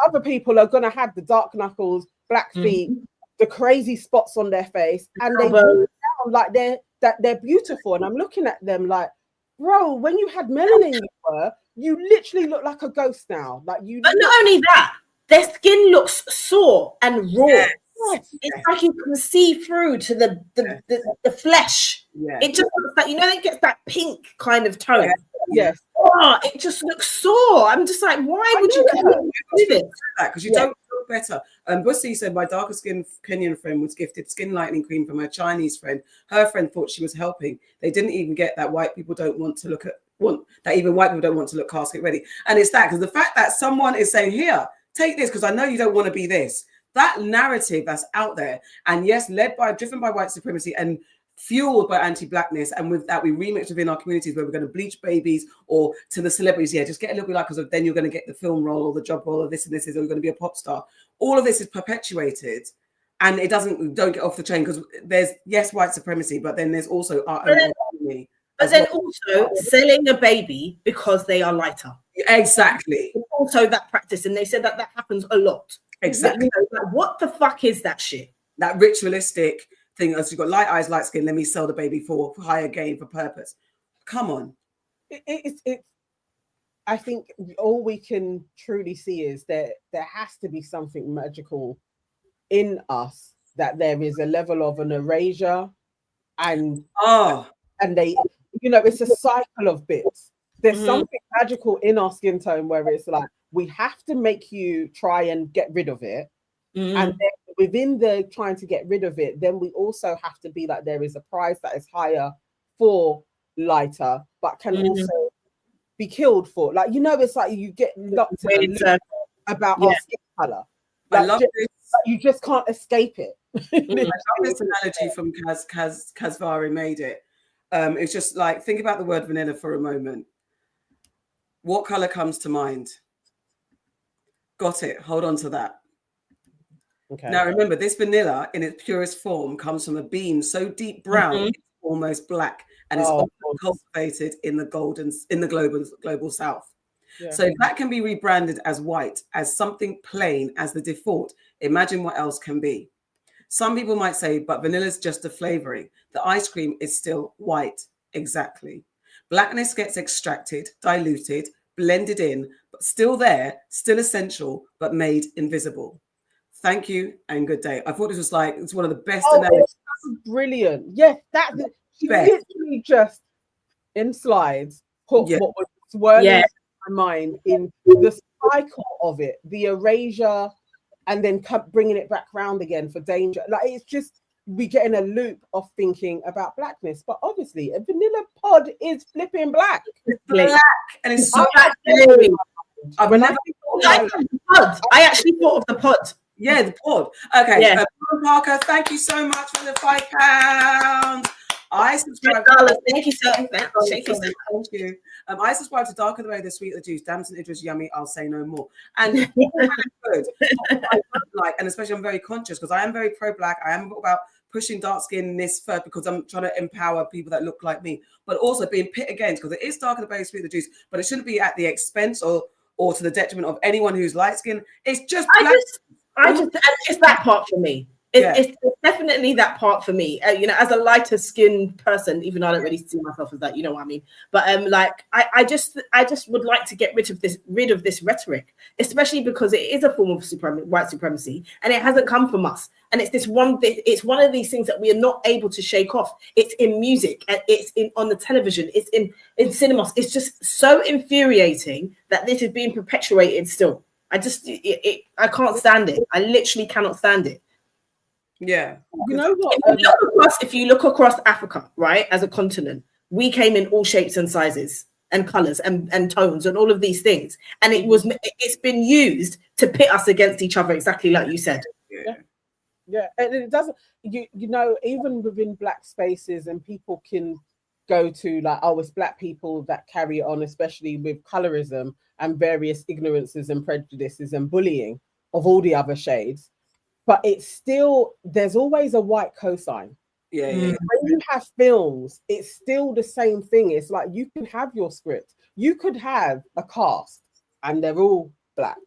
other people are going to have the dark knuckles, black feet, the crazy spots on their face, and they walk down like they're beautiful. And I'm looking at them like, bro, when you had melanin, you literally look like a ghost now. But not only that, their skin looks sore and raw. Yes. It's like you can see through to the flesh. It just looks like, it gets that pink kind of tone. Yes. It just looks sore. I'm just like, why would you do this? Because you don't look better. Bussy said my darker skinned Kenyan friend was gifted skin lightening cream from her Chinese friend. Her friend thought she was helping. They didn't even get that white people don't want to look that even white people don't want to look casket ready. And it's that because the fact that someone is saying, here, take this because I know you don't want to be this. That narrative that's out there, and yes, driven by white supremacy and fueled by anti-blackness, and with that we remix within our communities where we're going to bleach babies or to the celebrities, just get a little bit like, because then you're going to get the film role or the job role or this and this, or you're going to be a pop star. All of this is perpetuated, and don't get off the train because there's white supremacy, but then there's also our own economy. But then also selling a baby because they are lighter. Exactly. Also that practice, and they said that happens a lot. Exactly. Like, what the fuck is that shit? That ritualistic thing, as you've got light eyes, light skin, let me sell the baby for higher gain, for purpose. Come on. I think all we can truly see is that there has to be something magical in us, that there is a level of an erasure and they, it's a cycle of bits. There's something magical in our skin tone where it's like, we have to make you try and get rid of it. And then within the trying to get rid of it, then we also have to be like, there is a price that is higher for lighter, but can also be killed for. Like, it's like you get locked in about our skin color. Like, I love this. You just can't escape it. I love this analogy from Kazvari made it. It's just like, think about the word vanilla for a moment. What color comes to mind? Got it. Hold on to that. Okay. Now remember, this vanilla in its purest form comes from a bean so deep brown it's almost black, and it's often cultivated in the global south. Yeah. So if that can be rebranded as white, as something plain, as the default, imagine what else can be. Some people might say, but vanilla is just a flavoring. The ice cream is still white. Exactly. Blackness gets extracted, diluted, blended in, but still there, still essential, but made invisible. Thank you and good day. I thought this was it's one of the best analysis. That's brilliant. Yes, she literally just in slides put what was swirling in my mind in the cycle of it, the erasure, and then bringing it back round again for danger. Like, it's just, we get in a loop of thinking about blackness, but obviously a vanilla pod is flipping black. It's black, and it's so I actually thought of the pod. Yeah, the pod. Okay. Yeah. Parker, thank you so much for the £5. I subscribe. Thank you so much. Thank you. I subscribe to Darker the Way, the Sweet the Juice. Damson Idris, yummy. I'll say no more. And good. And especially I'm very conscious because I am very pro-black. I am about pushing dark skinness first because I'm trying to empower people that look like me, but also being pit against, because it is Darker the Way, Sweet the Juice, but it shouldn't be at the expense or to the detriment of anyone who's light skinned. It's just black. It's that part for me. It's definitely that part for me. As a lighter skinned person, even though I don't really see myself as that, you know what I mean. But I just would like to get rid of this rhetoric, especially because it is a form of white supremacy, and it hasn't come from us. And it's one of these things that we are not able to shake off. It's in music, and it's on the television, it's in cinemas. It's just so infuriating that this is being perpetuated still. I can't stand it. I literally cannot stand it. Yeah. You know what? If you look across Africa, right, as a continent, we came in all shapes and sizes and colors and tones and all of these things. And it's been used to pit us against each other, exactly like you said. Yeah. And it doesn't, even within black spaces, and people can go to it's black people that carry it on, especially with colorism and various ignorances and prejudices and bullying of all the other shades. But it's still, there's always a white cosign. Yeah. When you have films, it's still the same thing. It's like, you can have your script. You could have a cast and they're all black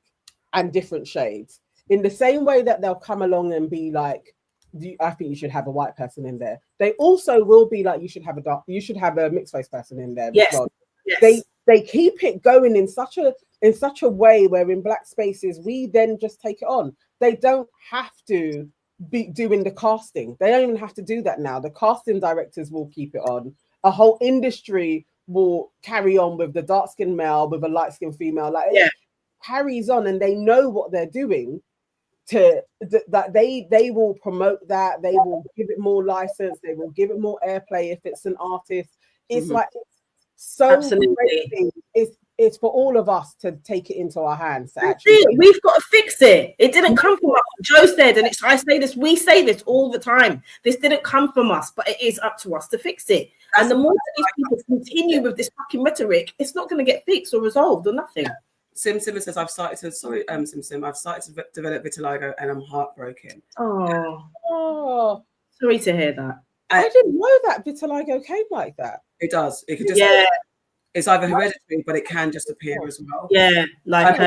and different shades. In the same way that they'll come along and be like, I think you should have a white person in there. They also will be like, you should have a mixed race person in there. Yes. As well. Yes. They keep it going in such a way where in black spaces we then just take it on. They don't have to be doing the casting. They don't even have to do that now. The casting directors will keep it on. A whole industry will carry on with the dark-skinned male with a light-skinned female. Like it carries on, and they know what they're doing. That they will promote that, they will give it more license, they will give it more airplay if it's an artist. It's like so crazy. It's for all of us to take it into our hands. We've got to fix it. It didn't come from us. Joe said, and I say this, we say this all the time. This didn't come from us, but it is up to us to fix it. And the more that these people continue with this fucking rhetoric, it's not going to get fixed or resolved or nothing. Sim says, I've started to develop vitiligo and I'm heartbroken. Oh, sorry to hear that. I didn't know that vitiligo came like that. It does. It could just it's either hereditary, but it can just appear as well. Yeah, like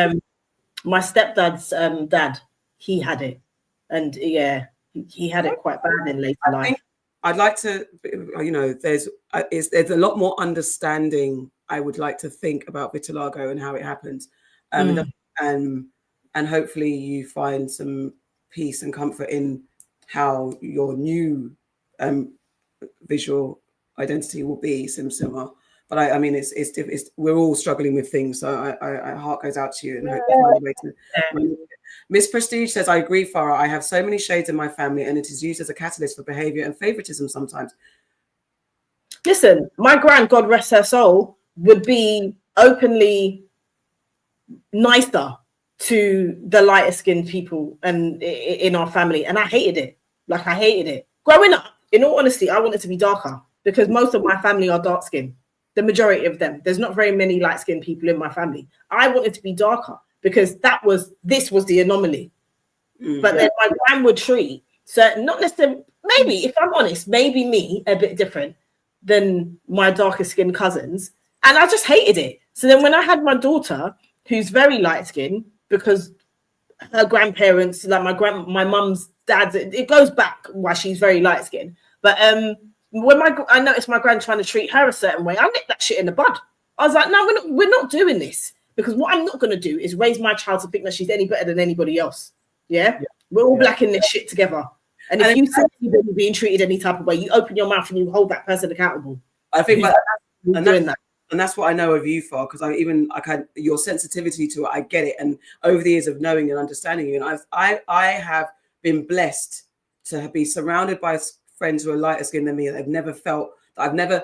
my stepdad's dad, he had it, and he had it quite bad in later life. I'd like to, there's a lot more understanding. I would like to think about vitiligo and how it happens, and hopefully you find some peace and comfort in how your new visual identity will be, similar. But I mean, it's we're all struggling with things, so I heart goes out to you and hope you find a way to. Miss Prestige says, I agree, Farrah. I have so many shades in my family, and it is used as a catalyst for behavior and favoritism sometimes. Listen, my grand, God rest her soul, would be openly nicer to the lighter skinned people and in our family, and I hated it. Like I hated it growing up. In all honesty, I wanted to be darker because most of my family are dark skinned. The majority of them. There's not very many light skinned people in my family. I wanted to be darker because this was the anomaly. But then my grand would treat certain, not necessarily, maybe if I'm honest, maybe me a bit different than my darker skinned cousins, and I just hated it. So then when I had my daughter, who's very light skinned, because her grandparents, like my mum's dad's, it goes back why she's very light skinned. But when I noticed my grand trying to treat her a certain way, I nipped that shit in the bud. I was like, no, we're not doing this, because what I'm not going to do is raise my child to think that she's any better than anybody else. Yeah. We're all black in this shit together. And if you see anybody being treated any type of way, you open your mouth and you hold that person accountable. I think and that's what I know of you for, because your sensitivity to it, I get it. And over the years of knowing and understanding you, and I have been blessed to be surrounded by friends who are lighter skinned than me. I've never felt that, I've never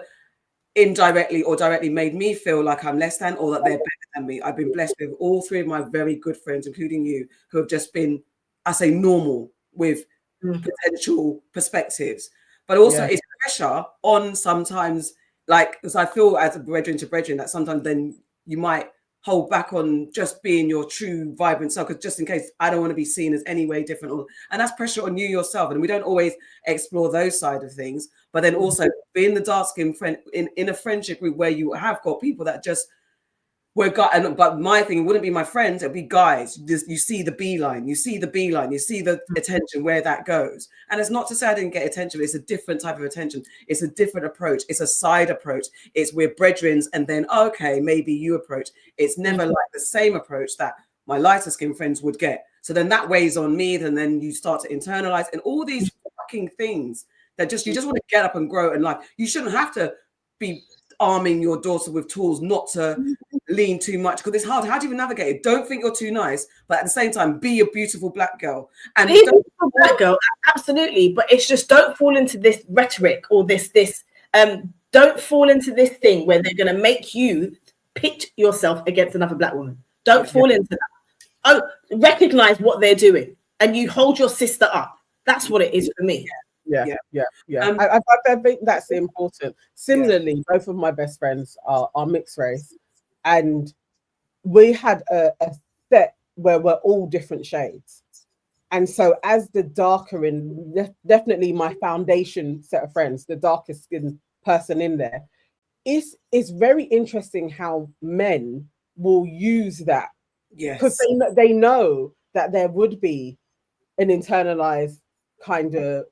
indirectly or directly made me feel like I'm less than or that they're better than me. I've been blessed with all three of my very good friends, including you, who have just been, I say, normal with potential perspectives. But also it's pressure on sometimes, like, because I feel as a brethren to brethren that sometimes then you might hold back on just being your true vibrant self, because just in case I don't want to be seen as any way different, and that's pressure on you yourself. And we don't always explore those side of things. But then also being the dark skinned friend in a friendship group where you have got people that just but my thing wouldn't be my friends, it'd be guys. You see the beeline, you see the attention where that goes. And it's not to say I didn't get attention, it's a different type of attention. It's a different approach. It's a side approach. It's we're brethrens, and then okay, maybe you approach. It's never like the same approach that my lighter skin friends would get. So then that weighs on me, and then you start to internalize and all these fucking things that you just want to get up and grow in life. You shouldn't have to be arming your daughter with tools not to lean too much, because it's hard. How do you even navigate it? Don't think you're too nice, but at the same time, be a beautiful black girl. And be a beautiful black girl, absolutely. But it's just don't fall into this rhetoric or this. Don't fall into this thing where they're going to make you pitch yourself against another black woman. Don't fall into that. Oh, recognize what they're doing, and you hold your sister up. That's what it is for me. Yeah. I think that's important. Similarly, both of my best friends are mixed race, and we had a set where we're all different shades. And so as the darker and definitely my foundation set of friends, the darkest skinned person in there, it's very interesting how men will use that. Yes. Because they know that there would be an internalized kind of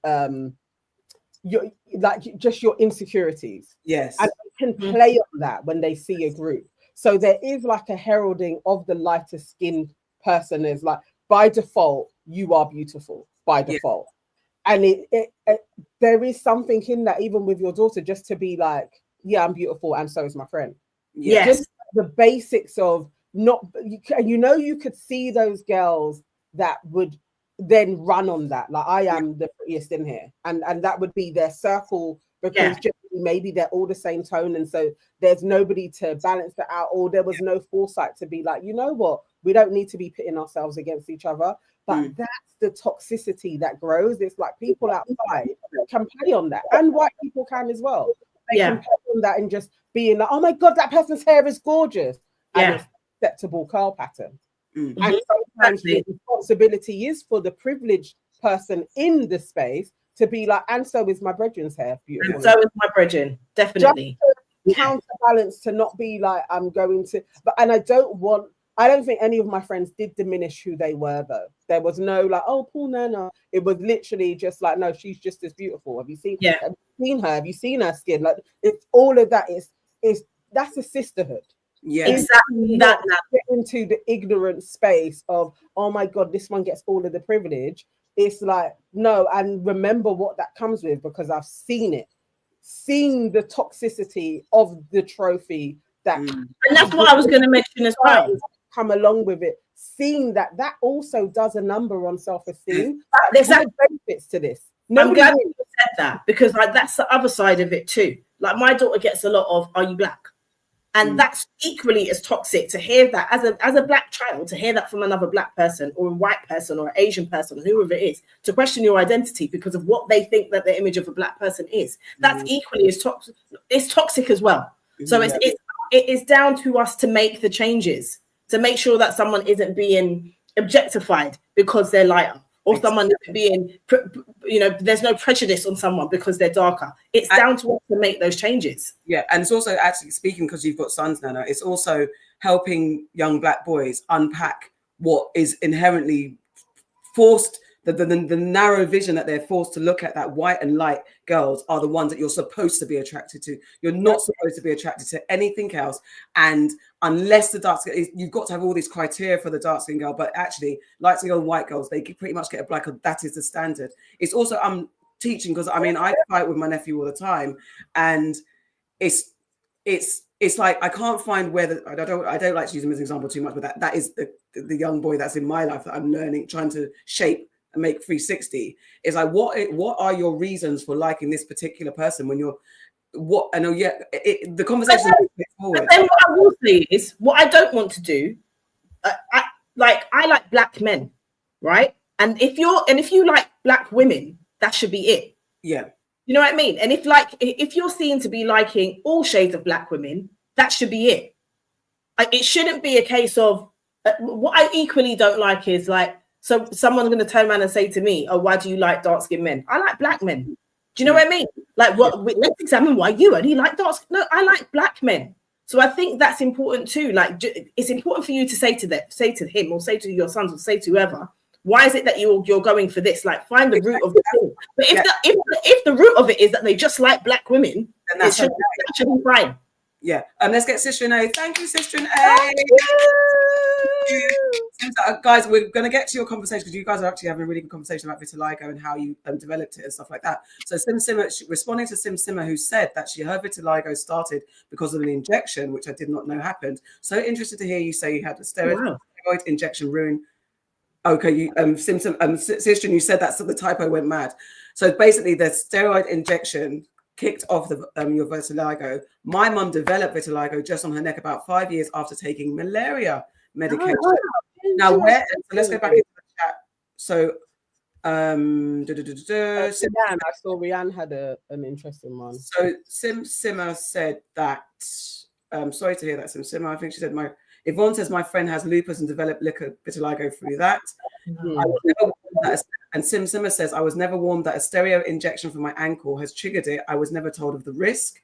your insecurities. Yes. And they can play on that when they see a group. So there is like a heralding of the lighter skinned person is like, by default, you are beautiful by default. And it there is something in that, even with your daughter, just to be like, yeah, I'm beautiful, and so is my friend. Yes. Just the basics of not, you could see those girls that would then run on that. Like, I am the prettiest in here, and that would be their circle, because maybe they're all the same tone, and so there's nobody to balance that out, or there was no foresight to be like, you know what, we don't need to be pitting ourselves against each other. But that's the toxicity that grows. It's like people outside can play on that, and white people can as well. They can play on that and just being like, oh my God, that person's hair is gorgeous. And it's acceptable curl pattern. And sometimes the responsibility is for the privileged person in the space to be like, and so is my brethren's hair beautiful. And so is my brethren, definitely. Just to counterbalance, to not be like, I'm going to, and I don't think any of my friends did diminish who they were, though. There was no like, oh, poor Nana. It was literally just like, no, she's just as beautiful. Have you seen her? Have you seen her skin? Like, it's all of that is that's a sisterhood. Yeah, exactly. That get into the ignorant space of, oh my God, this one gets all of the privilege. It's like, no, and remember what that comes with, because I've seen the toxicity of the trophy that, and that's what I was going to mention as well. Come along with it, seeing that also does a number on self-esteem. There's benefits to this. I'm glad you said that, because like that's the other side of it too. Like, my daughter gets a lot of, are you black? And that's equally as toxic to hear that as a black child, to hear that from another black person or a white person or an Asian person or whoever it is, to question your identity because of what they think that the image of a black person is. That's equally as toxic. It's toxic as well. So it is down to us to make the changes, to make sure that someone isn't being objectified because they're lighter, or someone isn't being, there's no prejudice on someone because they're darker. It's down to us to make those changes. Yeah, and it's also, actually speaking, because you've got sons, Nana, it's also helping young black boys unpack what is inherently forced, the narrow vision that they're forced to look at, that white and light girls are the ones that you're supposed to be attracted to. You're not supposed to be attracted to anything else. And unless the dark skin, you've got to have all these criteria for the dark skin girl, but actually light skin girl and white girls, they pretty much get a black, that is the standard. It's also, I'm teaching, because I mean, I fight with my nephew all the time, and it's like, I can't find where I don't like to use him as an example too much, but that is the young boy that's in my life that I'm learning, trying to shape and make 360. Is like, what are your reasons for liking this particular person when you're, what I know, the conversation is forward. Then what I will say is, what I don't want to do, I like black men, right? And if you like black women, that should be it. Yeah. You know what I mean? And if you're seen to be liking all shades of black women, that should be it. It shouldn't be a case of, what I equally don't like is like, so someone's going to turn around and say to me, oh, why do you like dark-skinned men? I like black men. Do you know what I mean? Like, let's examine why you only like dark. No, I like black men. So I think that's important too. Like, it's important for you to say to him, or say to your sons, or say to whoever, why is it that you're going for this? Like, find the root of the thing. But if the root of it is that they just like black women, then that should be fine. Yeah. Let's get Sister A. Thank you, Sister A. Guys, we're going to get to your conversation, because you guys are actually having a really good conversation about vitiligo and how you developed it and stuff like that. So Sim Simmer, responding to Sim Simmer, who said that her vitiligo started because of an injection, which I did not know happened. So interested to hear you say you had a steroid injection ruin. Okay, Sister, you said that's the typo went mad. So basically, the steroid injection kicked off your vitiligo. My mum developed vitiligo just on her neck about 5 years after taking malaria medication. Now, so let's go back into the chat. So, I saw Rianne had an interesting one. So Sim Simmer said that. Sorry to hear that, Sim Simmer. I think she said Yvonne says my friend has lupus and developed vitiligo through that. And Sim Simmer says, I was never warned that a stereo injection from my ankle has triggered it. I was never told of the risk.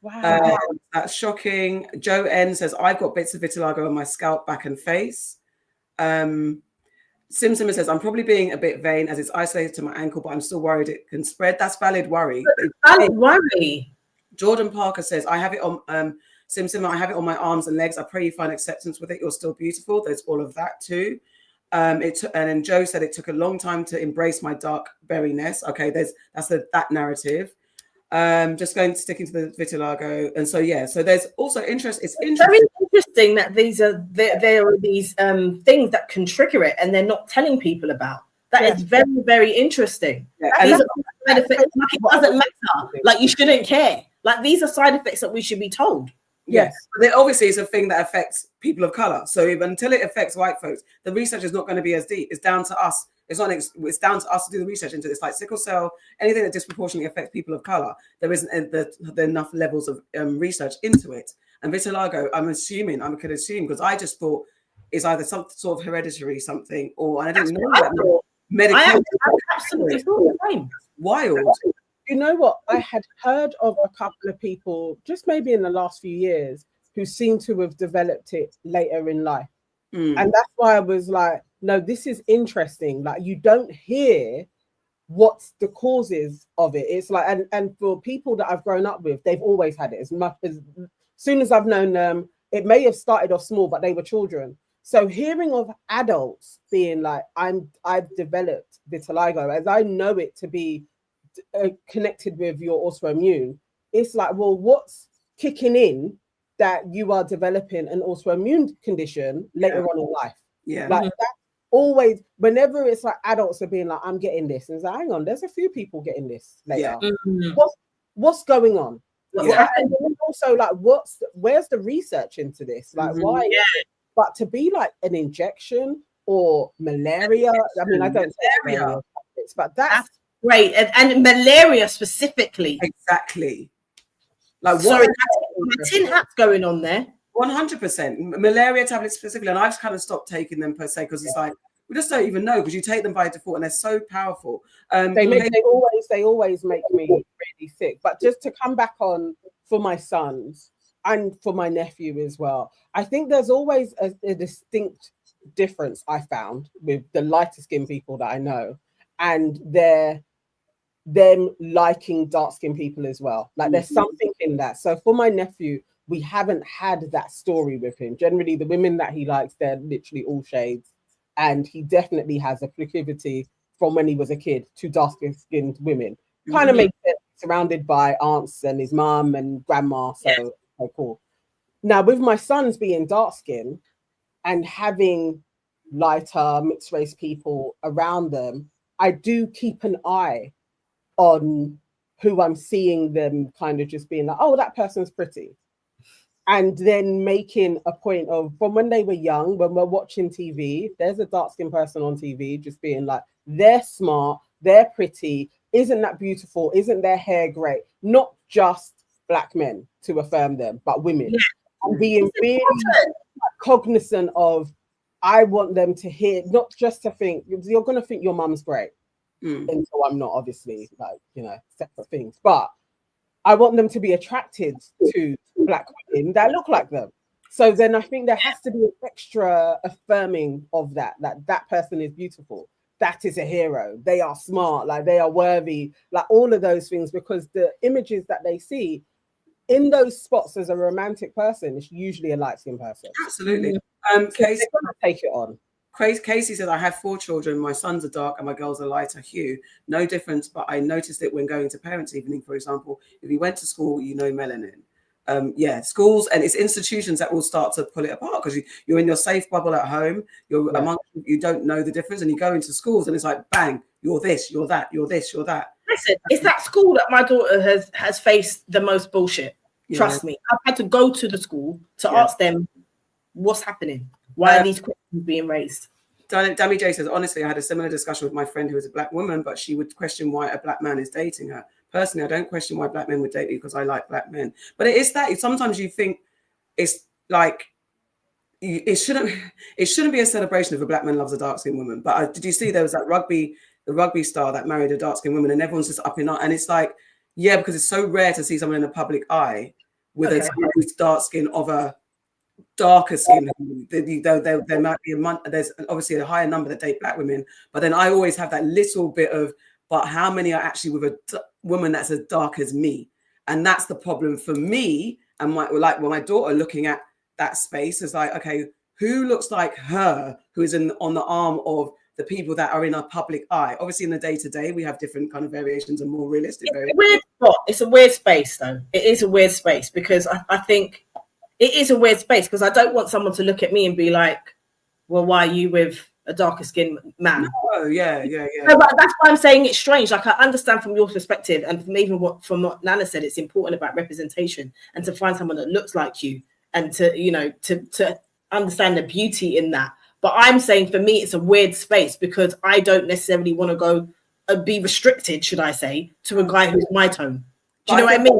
Wow. That's shocking. Joe N says, I've got bits of vitiligo on my scalp, back and face. Sim Simmer says, I'm probably being a bit vain as it's isolated to my ankle, but I'm still worried it can spread. That's valid worry. Valid worry. Jordan Parker says, I have it on Sim Simmer, I have it on my arms and legs. I pray you find acceptance with it. You're still beautiful. There's all of that too. And then Joe said it took a long time to embrace my dark berryness. Okay, that's that narrative. Sticking to the vitiligo, and so so there's also interest. It's very interesting that there are these things that can trigger it, and they're not telling people about. That is very, very interesting. Yeah. These are side effects. Like, it doesn't matter. Like, you shouldn't care. Like, these are side effects that we should be told. Yes, but obviously it's a thing that affects people of color. So until it affects white folks, the research is not going to be as deep. It's down to us. It's down to us to do the research into this, like sickle cell, anything that disproportionately affects people of color. There isn't enough levels of research into it. And vitiligo, I could assume, because I just thought it's either some sort of hereditary something, or and I didn't know that medical. I absolutely thought the same. Wild. You know what? I had heard of a couple of people, just maybe in the last few years, who seem to have developed it later in life. And that's why I was like, no, this is interesting. Like, you don't hear what's the causes of it. It's like, and for people that I've grown up with, they've always had it. As soon as I've known them, it may have started off small, but they were children. So hearing of adults being like, I've developed vitiligo, as I know it to be connected with your autoimmune, it's like, well, what's kicking in that you are developing an autoimmune condition later on in life? Like, that's always, whenever it's like adults are being like, I'm getting this, and it's like, hang on, there's a few people getting this later. What's going on? And also, like, where's the research into this? Like, why? But to be like an injection or malaria, I mean, I don't say malaria, but that's great. And malaria specifically. Exactly. Like, sorry, my tin hat's going on there. 100%. Malaria tablets specifically, and I've just kind of stopped taking them per se, because it's like, we just don't even know, because you take them by default and they're so powerful. They always make me really sick. But just to come back on for my sons and for my nephew as well, I think there's always a distinct difference I found with the lighter skinned people that I know, and them liking dark skinned people as well. Like, there's something in that. So for my nephew, we haven't had that story with him. Generally, the women that he likes, they're literally all shades. And he definitely has a proclivity from when he was a kid to dark-skinned women. Kind of makes sense, surrounded by aunts and his mum and grandma. So cool. Now, with my sons being dark-skinned and having lighter, mixed-race people around them, I do keep an eye on who I'm seeing them kind of just being like, oh, that person's pretty. And then making a point of, from when they were young, when we're watching TV, there's a dark-skinned person on TV just being like, they're smart, they're pretty, isn't that beautiful, isn't their hair great? Not just black men to affirm them, but women. And being really cognizant of, I want them to hear, not just to think, you're going to think your mum's great. And so I'm not, obviously, like, separate things. But I want them to be attracted to black women that look like them. So then I think there has to be an extra affirming of that person is beautiful. That is a hero. They are smart, like they are worthy, like all of those things, because the images that they see in those spots as a romantic person is usually a light-skinned person. Absolutely. Casey, take it on. Casey said, I have 4 children. My sons are dark and my girls are lighter hue. No difference, but I noticed it when going to parents' evening, for example. If you went to school, melanin. Schools and it's institutions that will start to pull it apart, because you're in your safe bubble at home. You're among, you don't know the difference, and you go into schools and it's like, bang, you're this, you're that, you're this, you're that. Listen, it's that school that my daughter has faced the most bullshit. Trust me. I've had to go to the school to ask them what's happening. Why are these questions being raised? Dammy J says, honestly, I had a similar discussion with my friend who is a black woman, but she would question why a black man is dating her. Personally, I don't question why black men would date me, because I like black men. But it is that sometimes you think it's like it shouldn't be a celebration if a black man loves a dark-skinned woman. But did you see there was that the rugby star that married a dark-skinned woman, and everyone's just up in arms, and it's like, yeah, because it's so rare to see someone in the public eye with a dark skin of a darker skin. There might be there's obviously a higher number that date black women, but then I always have that little bit of, but how many are actually with a woman that's as dark as me? And that's the problem for me. And my daughter looking at that space is like, okay, who looks like her, who is on the arm of the people that are in our public eye. Obviously, in the day-to-day, we have different kind of variations and more realistic variations. It's a weird space, though. It is a weird space because I think it is a weird space because I don't want someone to look at me and be like, well, why are you with a darker skinned man? Oh, yeah. No, but that's why I'm saying it's strange. Like, I understand from your perspective and from what Nana said, it's important about representation and to find someone that looks like you and to understand the beauty in that. But I'm saying for me, it's a weird space because I don't necessarily want to go be restricted, should I say, to a guy who's my tone. Do you know what I mean?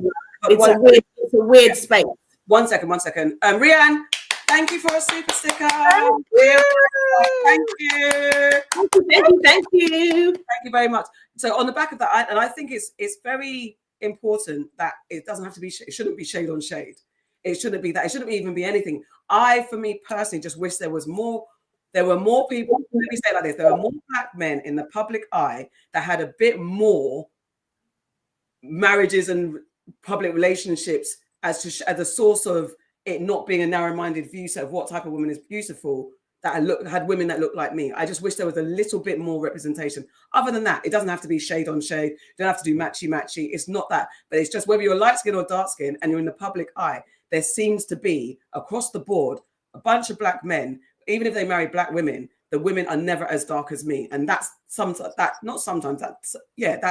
It's a weird space. One second. Rianne, thank you for a super sticker. Thank you very much. So on the back of that, and I think it's very important that it doesn't have to be. It shouldn't be shade on shade. It shouldn't be that. It shouldn't even be anything. For me personally, just wish there was more. There were more people. Let me say it like this: there were more black men in the public eye that had a bit more marriages and public relationships as a source of it not being a narrow-minded view set of what type of woman is beautiful. That had women that looked like me. I just wish there was a little bit more representation. Other than that, it doesn't have to be shade on shade. You don't have to do matchy. It's not that. But it's just whether you're light skin or dark skin and you're in the public eye, there seems to be across the board a bunch of black men. Even if they marry black women, the women are never as dark as me. And that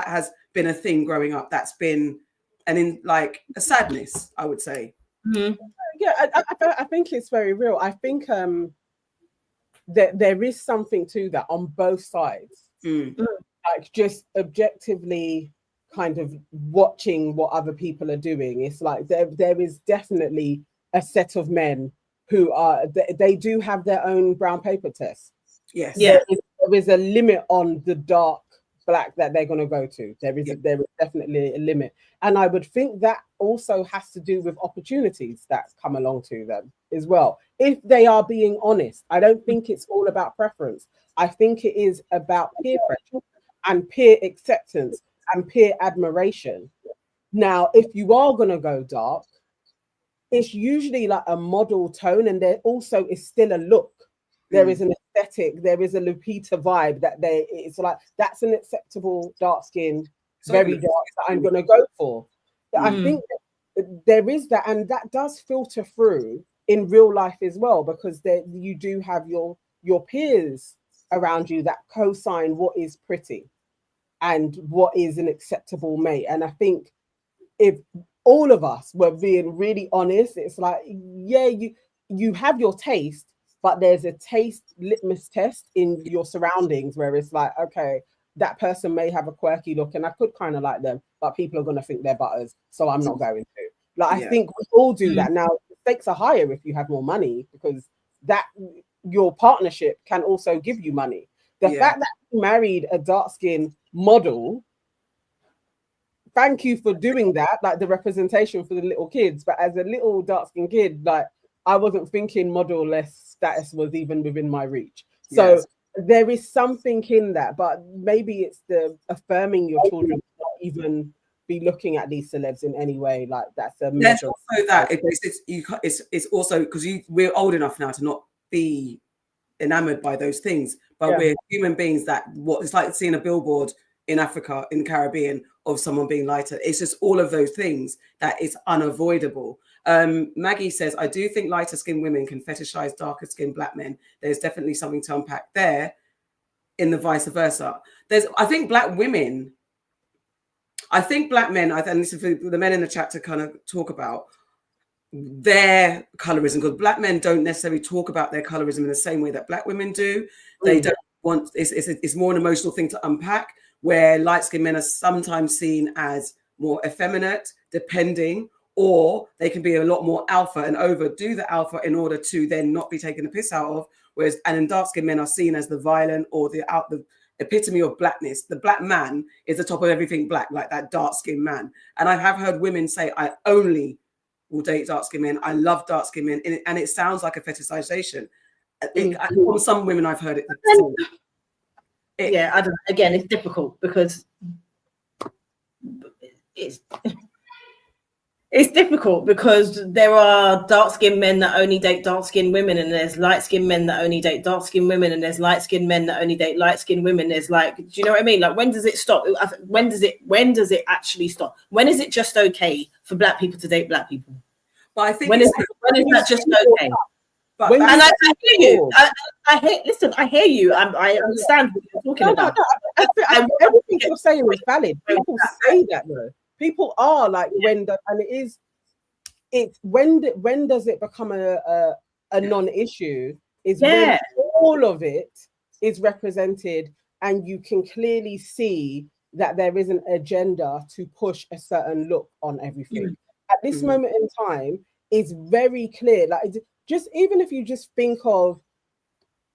has been a thing growing up. That's been a sadness, I would say. Mm-hmm. Yeah, I think it's very real. I think that there is something to that on both sides. Like just objectively kind of watching what other people are doing. It's like there is definitely a set of men who they do have their own brown paper tests. Yes. Yeah. There is a limit on the dark black that they're going to go to. There is definitely a limit. And I would think that also has to do with opportunities that come along to them as well. If they are being honest, I don't think it's all about preference. I think it is about peer pressure and peer acceptance and peer admiration. Now, if you are going to go dark, it's usually like a model tone, and there also is still a look. There is an aesthetic, there is a Lupita vibe it's like that's an acceptable dark skin, very dark that I'm going to go for. I think that there is that, and that does filter through in real life as well, because you do have your peers around you that co-sign what is pretty and what is an acceptable mate. And I think if all of us were being really honest, it's like, yeah, you have your taste, but there's a taste litmus test in your surroundings where it's like, okay, that person may have a quirky look and I could kind of like them, but people are going to think they're butters, so I'm not going to. Like, I think we all do that. Now, the stakes are higher if you have more money, because that your partnership can also give you money. The fact that you married a dark-skinned model, thank you for doing that, like the representation for the little kids. But as a little dark-skinned kid, like, I wasn't thinking model-less status was even within my reach. So there is something in that, but maybe it's the affirming your children to not even be looking at these celebs in any way. Like, that's a there's also that it's also because we're old enough now to not be enamored by those things, but we're human beings that it's like seeing a billboard in Africa, in the Caribbean, of someone being lighter. It's just all of those things that it's unavoidable. Maggie says, I do think lighter skinned women can fetishize darker skinned black men. There's definitely something to unpack there in the vice versa. I think black men, and this is for the men in the chat to kind of talk about their colorism, because black men don't necessarily talk about their colorism in the same way that black women do. They don't want, it's more an emotional thing to unpack, where light-skinned men are sometimes seen as more effeminate, depending, or they can be a lot more alpha and overdo the alpha in order to then not be taken the piss out of. Whereas, and then dark-skinned men are seen as the violent or the epitome of blackness. The black man is the top of everything black, like that dark-skinned man. And I have heard women say, I only will date dark-skinned men. I love dark-skinned men. And it sounds like a fetishization. From some women, I've heard it. Yeah, I don't know. Again, it's difficult because it's It's difficult because there are dark-skinned men that only date dark-skinned women, and there's light-skinned men that only date dark-skinned women, and there's light-skinned men that only date light-skinned women. There's like, do you know what I mean? Like, when does it stop? When does it actually stop? When is it just okay for black people to date black people? But I think when is that just okay? But and I hear you. I hear you. I understand what you're talking about. Everything you're saying is valid. People say that though. People are like, when does it become a non-issue? Is when all of it is represented and you can clearly see that there is an agenda to push a certain look on everything. At this moment in time, it's very clear. Like, just even if you just think of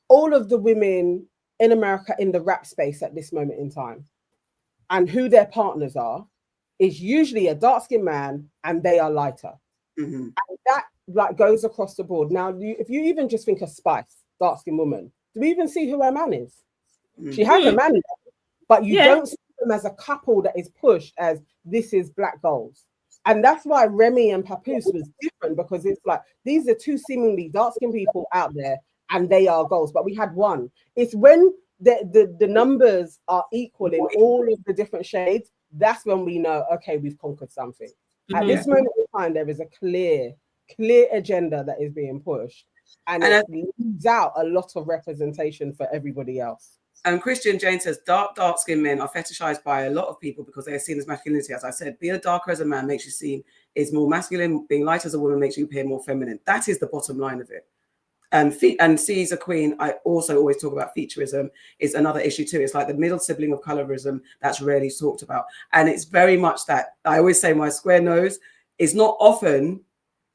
all of the women in America in the rap space at this moment in time and who their partners are, is usually a dark-skinned man and they are lighter. And that like goes across the board. Now, if you even just think of Spice, dark-skinned woman, do we even see who her man is? She has a man, but you don't see them as a couple that is pushed as this is black goals. And that's why Remy and Papoose was different, because it's like, these are two seemingly dark-skinned people out there and they are goals, but we had one. It's when the numbers are equal in all of the different shades, that's when we know, okay, we've conquered something. At this moment in time, there is a clear agenda that is being pushed, and it leaves out a lot of representation for everybody else. And Christian Jane says, dark-skinned men are fetishized by a lot of people because they are seen as masculinity. As I said, being darker as a man makes you seem is more masculine. Being light as a woman makes you appear more feminine. That is the bottom line of it. And C is a queen. I also always talk about featureism. Is another issue too. It's like the middle sibling of colorism that's rarely talked about. And it's very much that I always say my square nose is not often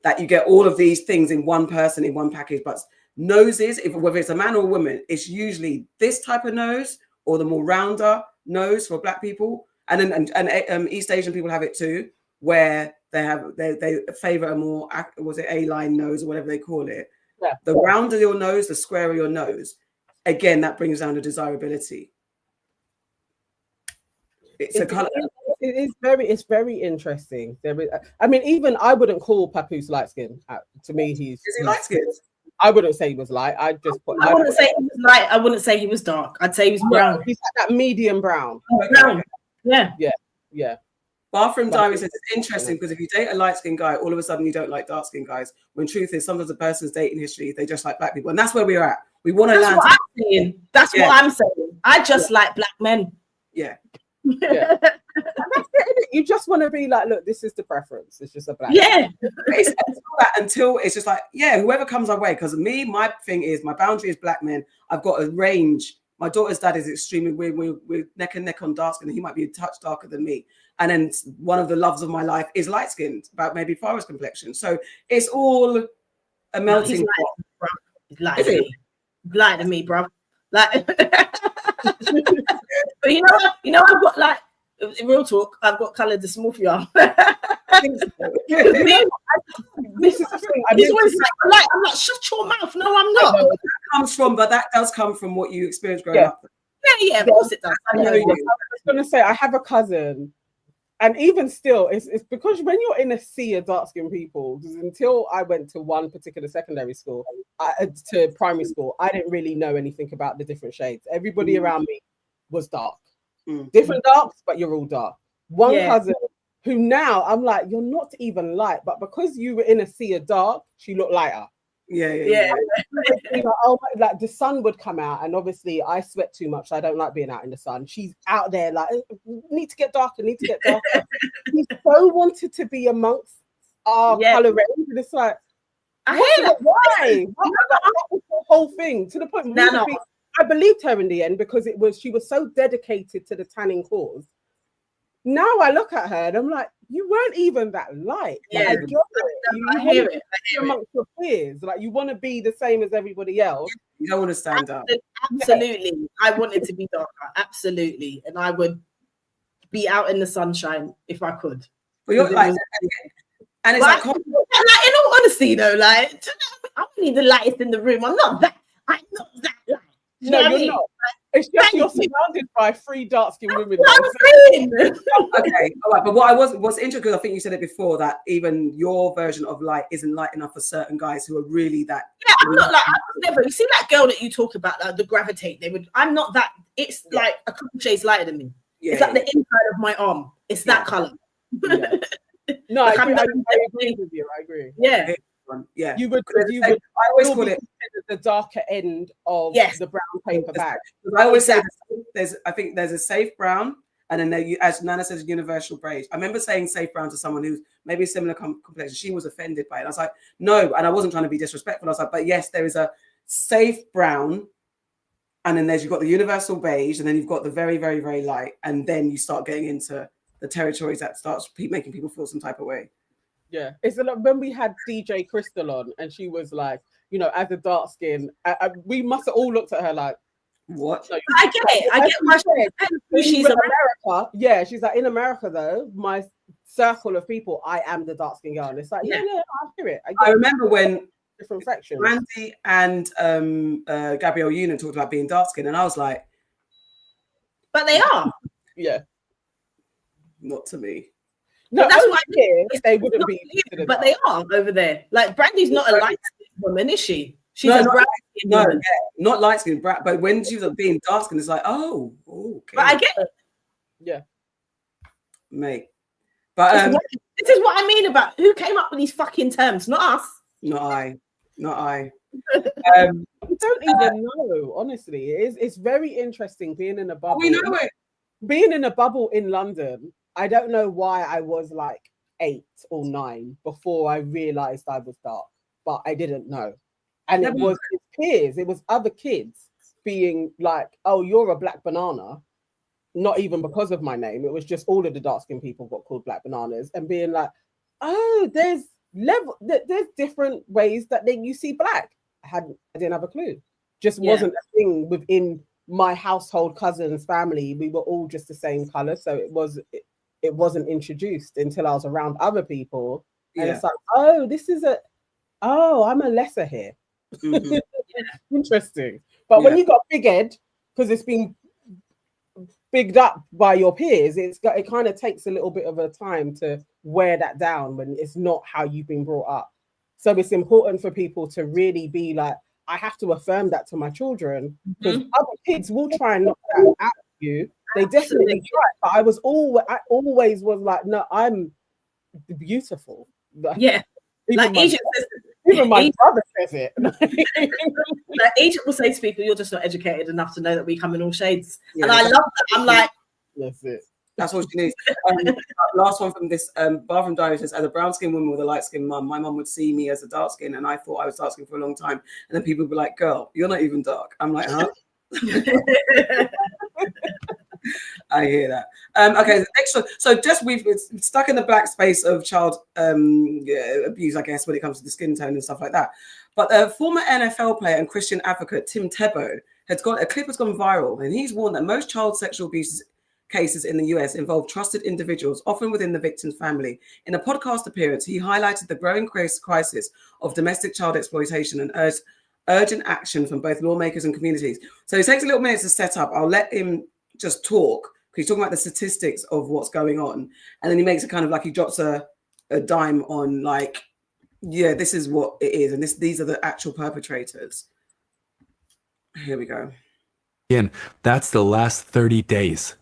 that you get all of these things in one person in one package, but noses, whether it's a man or a woman, it's usually this type of nose or the more rounder nose for black people. And then East Asian people have it too, where they favor a more, was it A-line nose or whatever they call it. The rounder your nose, the squarer your nose, again, that brings down the desirability. It's a color. It's very interesting. I mean, even I wouldn't call Papoose light skin. To me, is he light skinned? I wouldn't say he was light. I wouldn't say he was light. I wouldn't say he was dark. I'd say he was brown. He's like that medium brown. Brown. Yeah. Bathroom Diary says it's interesting because if you date a light-skinned guy, all of a sudden you don't like dark-skinned guys. When truth is, sometimes a person's dating history, they just like black people, and that's where we're at. We want to land. That's what I'm saying. I just like black men. Yeah. Yeah. That's it. You just want to be like, look, this is the preference. It's just a black. Yeah. Until it's just like, yeah, whoever comes our way. Because my thing is, my boundary is black men. I've got a range. My daughter's dad is extremely weird. We're neck and neck on dark skin. He might be a touch darker than me. And then one of the loves of my life is light skinned, about maybe Farrah's complexion. So it's all a melting pot. He's light to me, bro. Like, but you know, I've got like, real talk, I've got colour dysmorphia. This is the thing. I'm like, shut your mouth. No, I'm not. That does come from what you experienced growing up. Yeah, of course it does. I was going to say, I have a cousin, and even still, it's because when you're in a sea of dark-skinned people, until I went to one particular secondary school, to primary school, I didn't really know anything about the different shades. Everybody around me was dark. Different darks, but you're all dark. One cousin who now I'm like, you're not even light, but because you were in a sea of dark, she looked lighter. Yeah. Like the sun would come out, and obviously I sweat too much, so I don't like being out in the sun. She's out there like, need to get darker. She so wanted to be amongst our color range, and it's like, I hear that. Why? That was the whole thing, to the point. I believed her in the end because she was so dedicated to the tanning cause. Now I look at her and I'm like, you weren't even that light. Yeah, I hear it. Amongst your peers, like you want to be the same as everybody else. You don't want to stand up. Absolutely, I wanted to be darker. Absolutely, and I would be out in the sunshine if I could. But you're like, and it's like, in all honesty, though, like I'm only the lightest in the room. I'm not that light. No, you're not. It's just you're surrounded by 3 dark-skinned women. Okay, all right. But what's interesting, because I think you said it before, that even your version of light isn't light enough for certain guys who are really that. Yeah, I'm not like, I would never. You see that girl that you talk about, like, the gravitate. I'm not that. It's like a couple shades lighter than me. It's like the inside of my arm. It's that color. No, Like, I agree with you. I agree. Yeah. Yeah, you would. I always call it the darker end of the brown paper bag. I always say I think there's a safe brown, and then there, as Nana says, universal beige. I remember saying safe brown to someone who's maybe similar complexion. She was offended by it. I was like, no, and I wasn't trying to be disrespectful. I was like, but yes, there is a safe brown, and then you've got the universal beige, and then you've got the very, very, very light, and then you start getting into the territories that starts making people feel some type of way. Yeah, it's like when we had DJ Crystal on, and she was like, you know, as a dark skin, we must have all looked at her like, what? No, I get it. I get why she's in America. Yeah, she's like, in America though, my circle of people, I am the dark skin girl. And it's like, yeah, I hear it. I remember when different sections. Randy and Gabrielle Union talked about being dark skinned, and I was like, but they are. Yeah, not to me. No, that's why they wouldn't be, but they are over there. Like Brandy's not a light skinned woman, is she? She's no, a brown skinned woman. Not light skinned, but when she was being dark skinned, it's like, oh, okay. But I get it. Yeah, mate. But this is what I mean about who came up with these fucking terms, not us. Not I. We don't even know, honestly. It's very interesting being in a bubble. We know it. Being in a bubble in London, I don't know why I was like 8 or 9 before I realized I was dark, but I didn't know. And it was his peers, it was other kids being like, oh, you're a black banana. Not even because of my name. It was just all of the dark-skinned people got called black bananas, and being like, oh, there's different ways that you see black. I didn't have a clue. Just wasn't a thing within my household, cousins, family. We were all just the same color, so it wasn't introduced until I was around other people, and it's like, oh, I'm a lesser here. Mm-hmm. Interesting. But when you got big head, because it's been bigged up by your peers, it kind of takes a little bit of a time to wear that down when it's not how you've been brought up. So it's important for people to really be like, I have to affirm that to my children, because other kids will try and knock that out of you. They definitely try, but I always was like, no, I'm beautiful. Yeah, even my brother says it. Like Egypt will say to people, "You're just not educated enough to know that we come in all shades," and I love that. I'm like, that's it. That's what she needs. Last one from this bathroom diary says, as a brown skinned woman with a light skinned mum, my mum would see me as a dark skin, and I thought I was dark skinned for a long time. And then people would be like, girl, you're not even dark. I'm like, huh? I hear that. Okay, the next one. So we've stuck in the black space of child abuse, I guess, when it comes to the skin tone and stuff like that. But the former NFL player and Christian advocate Tim Tebow a clip has gone viral, and he's warned that most child sexual abuse cases in the US involve trusted individuals, often within the victim's family. In a podcast appearance, he highlighted the growing crisis of domestic child exploitation and urged urgent action from both lawmakers and communities. So it takes a little minute to set up. I'll let him just talk, because he's talking about the statistics of what's going on. And then he makes it kind of like he drops a dime on like, yeah, this is what it is. And these are the actual perpetrators. Here we go. Again, that's the last 30 days.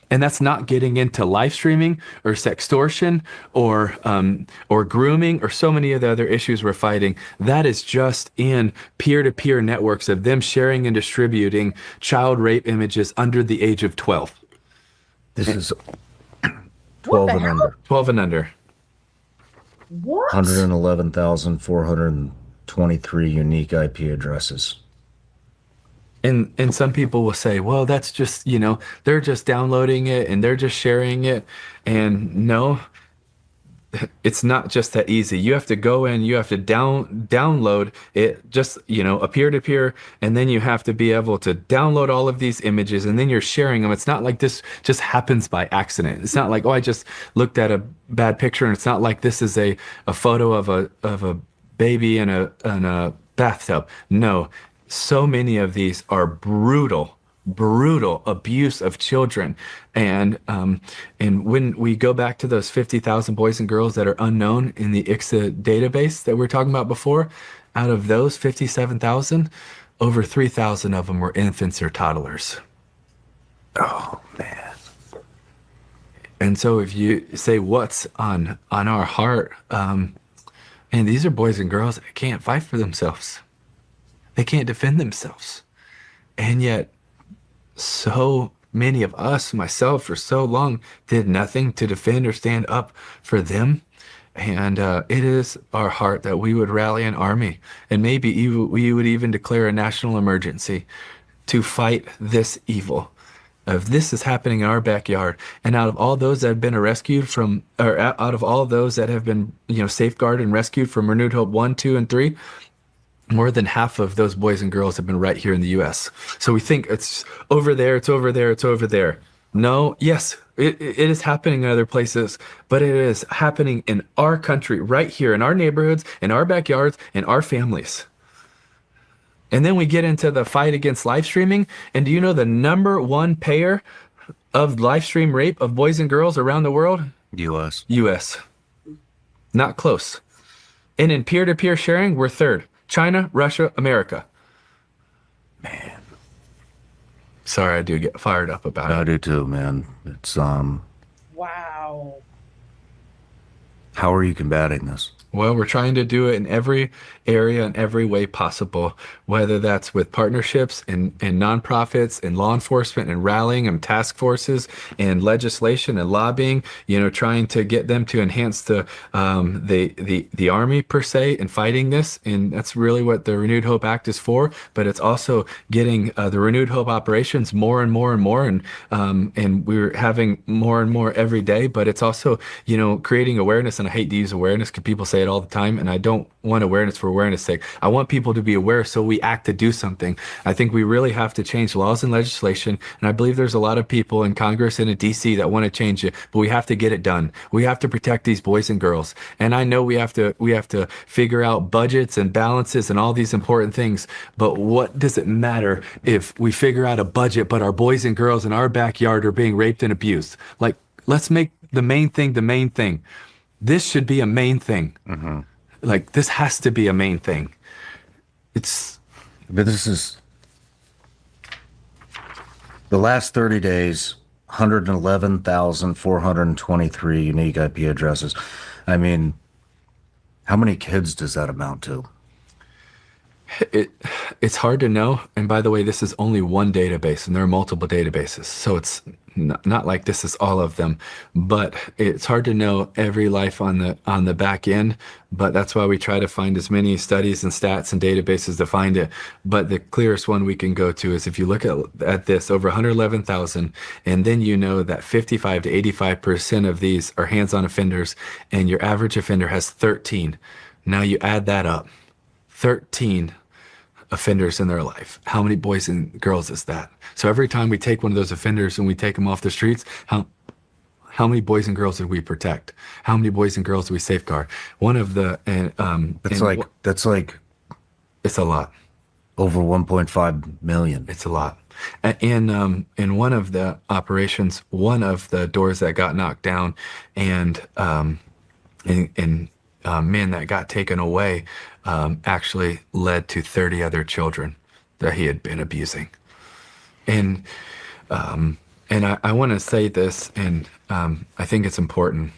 And that's not getting into live streaming or sextortion or grooming or so many of the other issues we're fighting. That is just in peer-to-peer networks of them sharing and distributing child rape images under the age of 12. This is 12 and under. 12 and under. What? 111,423 unique IP addresses. And some people will say, well, that's just, they're just downloading it and they're just sharing it. And no, it's not just that easy. You have to go in, you have to download it, just, a peer-to-peer, and then you have to be able to download all of these images, and then you're sharing them. It's not like this just happens by accident. It's not like, oh, I just looked at a bad picture, and it's not like this is a photo of a baby in a bathtub. No. So many of these are brutal brutal abuse of children. And when we go back to those 50,000 boys and girls that are unknown in the ICSA database that we were talking about before, out of those 57,000, over 3,000 of them were infants or toddlers. Oh, man. And so if you say what's on our heart, and these are boys and girls that can't fight for themselves. They can't defend themselves. And yet so many of us, myself for so long, did nothing to defend or stand up for them. And it is our heart that we would rally an army, and maybe we would even declare a national emergency to fight this evil. If this is happening in our backyard, and out of all those that have been rescued from, or out of all those that have been, safeguarded and rescued from Renewed Hope 1, 2, and 3, more than half of those boys and girls have been right here in the U.S. So we think it's over there, it's over there, it's over there. No, yes, it is happening in other places, but it is happening in our country, right here, in our neighborhoods, in our backyards, in our families. And then we get into the fight against live streaming. And do you know the number one payer of live stream rape of boys and girls around the world? U.S. U.S. Not close. And in peer-to-peer sharing, we're third. China, Russia, America. Man. Sorry, I do get fired up about it. I do too, man. It's Wow. How are you combating this? Well, we're trying to do it in every area, in every way possible, whether that's with partnerships and nonprofits and law enforcement and rallying and task forces and legislation and lobbying, trying to get them to enhance the army per se in fighting this. And that's really what the Renewed Hope Act is for. But it's also getting the Renewed Hope operations more and more and more. And we're having more and more every day. But it's also, creating awareness. And I hate to use awareness because people say it all the time, and I don't want awareness for awareness sake. I want people to be aware so we act to do something. I think we really have to change laws and legislation, and I believe there's a lot of people in Congress and in DC that want to change it, but we have to get it done. We have to protect these boys and girls. And I know we have to figure out budgets and balances and all these important things, but what does it matter if we figure out a budget but our boys and girls in our backyard are being raped and abused? Like, let's make the main thing the main thing. This should be a main thing. Mm-hmm. Like, this has to be a main thing. But this is the last 30 days, 111,423 unique IP addresses. I mean, how many kids does that amount to? It's hard to know. And by the way, this is only one database, and there are multiple databases. So it's not like this is all of them, but it's hard to know every life on the back end. But that's why we try to find as many studies and stats and databases to find it. But the clearest one we can go to is if you look at this, over 111,000, and then you know that 55 to 85% of these are hands-on offenders, and your average offender has 13. Now you add that up, 13 offenders in their life. How many boys and girls is that? So every time we take one of those offenders and we take them off the streets, how many boys and girls did we protect? How many boys and girls do we safeguard? One of the that's like it's a lot. Over 1.5 million. It's a lot. In one of the operations, one of the doors that got knocked down, and men that got taken away, actually led to 30 other children that he had been abusing. And I want to say this, and I think it's important.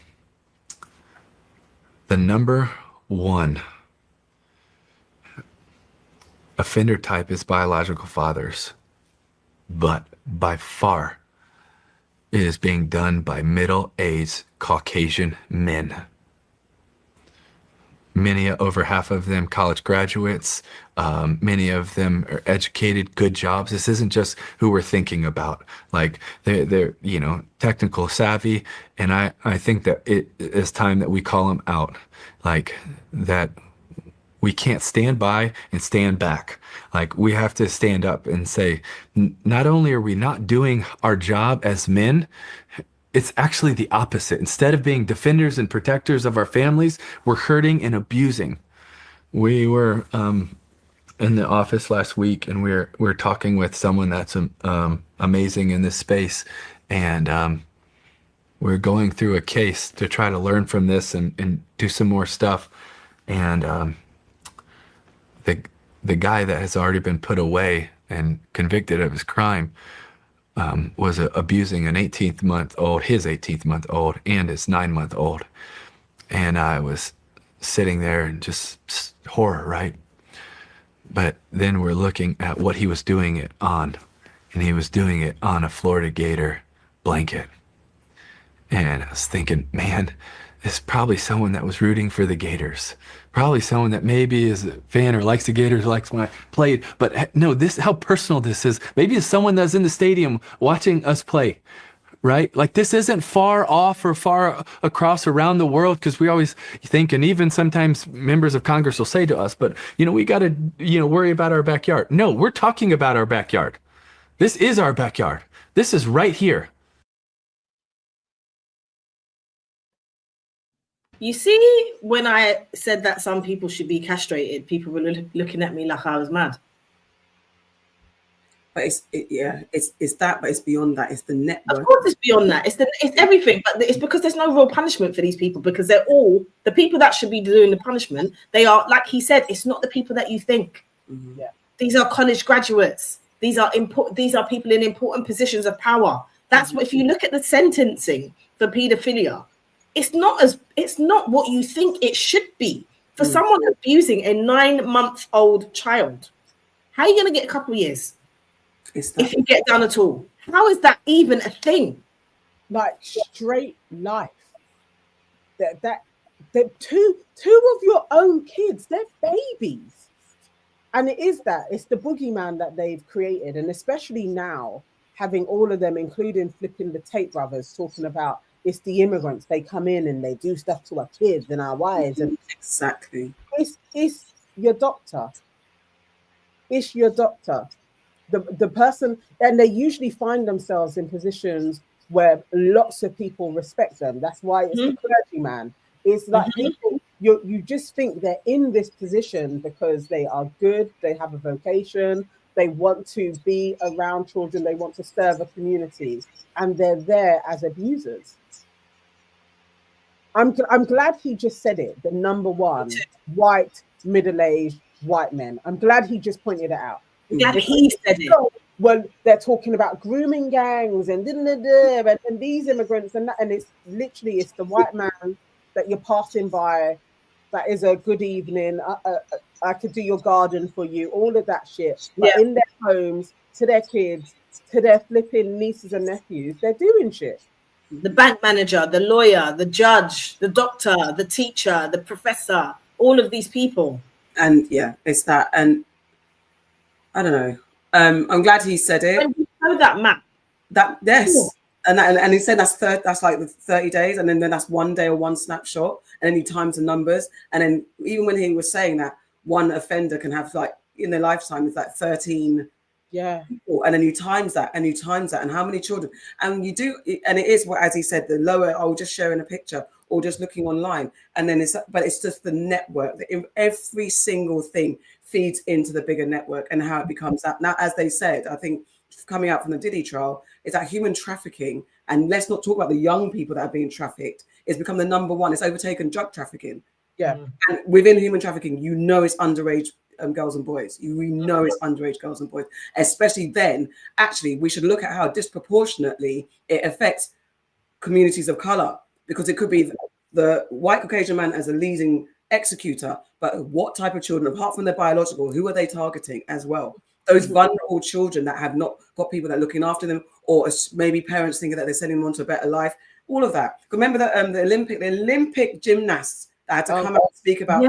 The number one offender type is biological fathers, but by far it is being done by middle-aged Caucasian men. Many, over half of them, college graduates. Many of them are educated, good jobs. This isn't just who we're thinking about. Like, they're technical savvy. And I think that it is time that we call them out. Like, that we can't stand by and stand back. Like, we have to stand up and say, not only are we not doing our job as men, it's actually the opposite. Instead of being defenders and protectors of our families, we're hurting and abusing. We were in the office last week, and we're talking with someone that's amazing in this space, and we're going through a case to try to learn from this and do some more stuff. And the guy that has already been put away and convicted of his crime was abusing an 18-month-old, his 18-month-old, and his 9-month-old. And I was sitting there and just horror, right? But then we're looking at what he was doing it on, and he was doing it on a Florida Gator blanket. And I was thinking, man, it's probably someone that was rooting for the Gators. Probably someone that maybe is a fan or likes the Gators, likes when I played. But no, this, how personal this is. Maybe it's someone that's in the stadium watching us play, right? Like, this isn't far off or far across around the world, because we always think, and even sometimes members of Congress will say to us, but, we got to, worry about our backyard. No, we're talking about our backyard. This is our backyard. This is right here. You see, when I said that some people should be castrated, people were looking at me like I was mad. But it's that, but it's beyond that. It's the network. Of course, it's beyond that. It's everything, but it's because there's no real punishment for these people, because they're all the people that should be doing the punishment. They are, like he said, it's not the people that you think. Mm-hmm. Yeah. These are college graduates. These are people in important positions of power. That's what, if you look at the sentencing for paedophilia, it's not what you think it should be. For someone abusing a 9-month-old child, how are you going to get a couple of years if you get done at all? How is that even a thing? Like, straight life. That two of your own kids, they're babies. And it's the boogeyman that they've created. And especially now, having all of them, including flipping the Tate brothers, talking about it's the immigrants. They come in and they do stuff to our kids and our wives. And exactly. It's your doctor. It's your doctor. The person, and they usually find themselves in positions where lots of people respect them. That's why it's the clergyman. It's like people, you just think they're in this position because they are good, they have a vocation, they want to be around children, they want to serve a community, and they're there as abusers. I'm glad he just said it, the number one, white, middle-aged, white men. I'm glad he just pointed it out. I'm glad he said it. Well, they're talking about grooming gangs and and these immigrants and that, and it's the white man that you're passing by that is a good evening, I could do your garden for you, all of that shit. But in their homes, to their kids, to their flipping nieces and nephews, they're doing shit. The bank manager, the lawyer, the judge, the doctor, the teacher, the professor, all of these people. And it's that. And I don't know. I'm glad he said it. And you know that map. Yes. Cool. And he said that's like the 30 days, and then that's 1 day or one snapshot, and then he times the numbers. And then even when he was saying that one offender can have, like, in their lifetime, it's like 13 people, and then you times that and how many children, and you do, and it is what, as he said, the lower, just sharing a picture or just looking online, and then it's just the network that every single thing feeds into the bigger network, and how it becomes that. Now, as they said, I think coming out from the Diddy trial, is that human trafficking, and let's not talk about the young people that are being trafficked, it's become the number one. It's overtaken drug trafficking. Yeah. And within human trafficking, it's underage girls and boys. We know it's underage girls and boys. Especially then, actually, we should look at how disproportionately it affects communities of color, because it could be the white Caucasian man as a leading executor, but what type of children, apart from their biological, who are they targeting as well? Those vulnerable children that have not got people that are looking after them, or maybe parents thinking that they're sending them on to a better life. All of that. Remember that the Olympic gymnasts that had to come out and speak about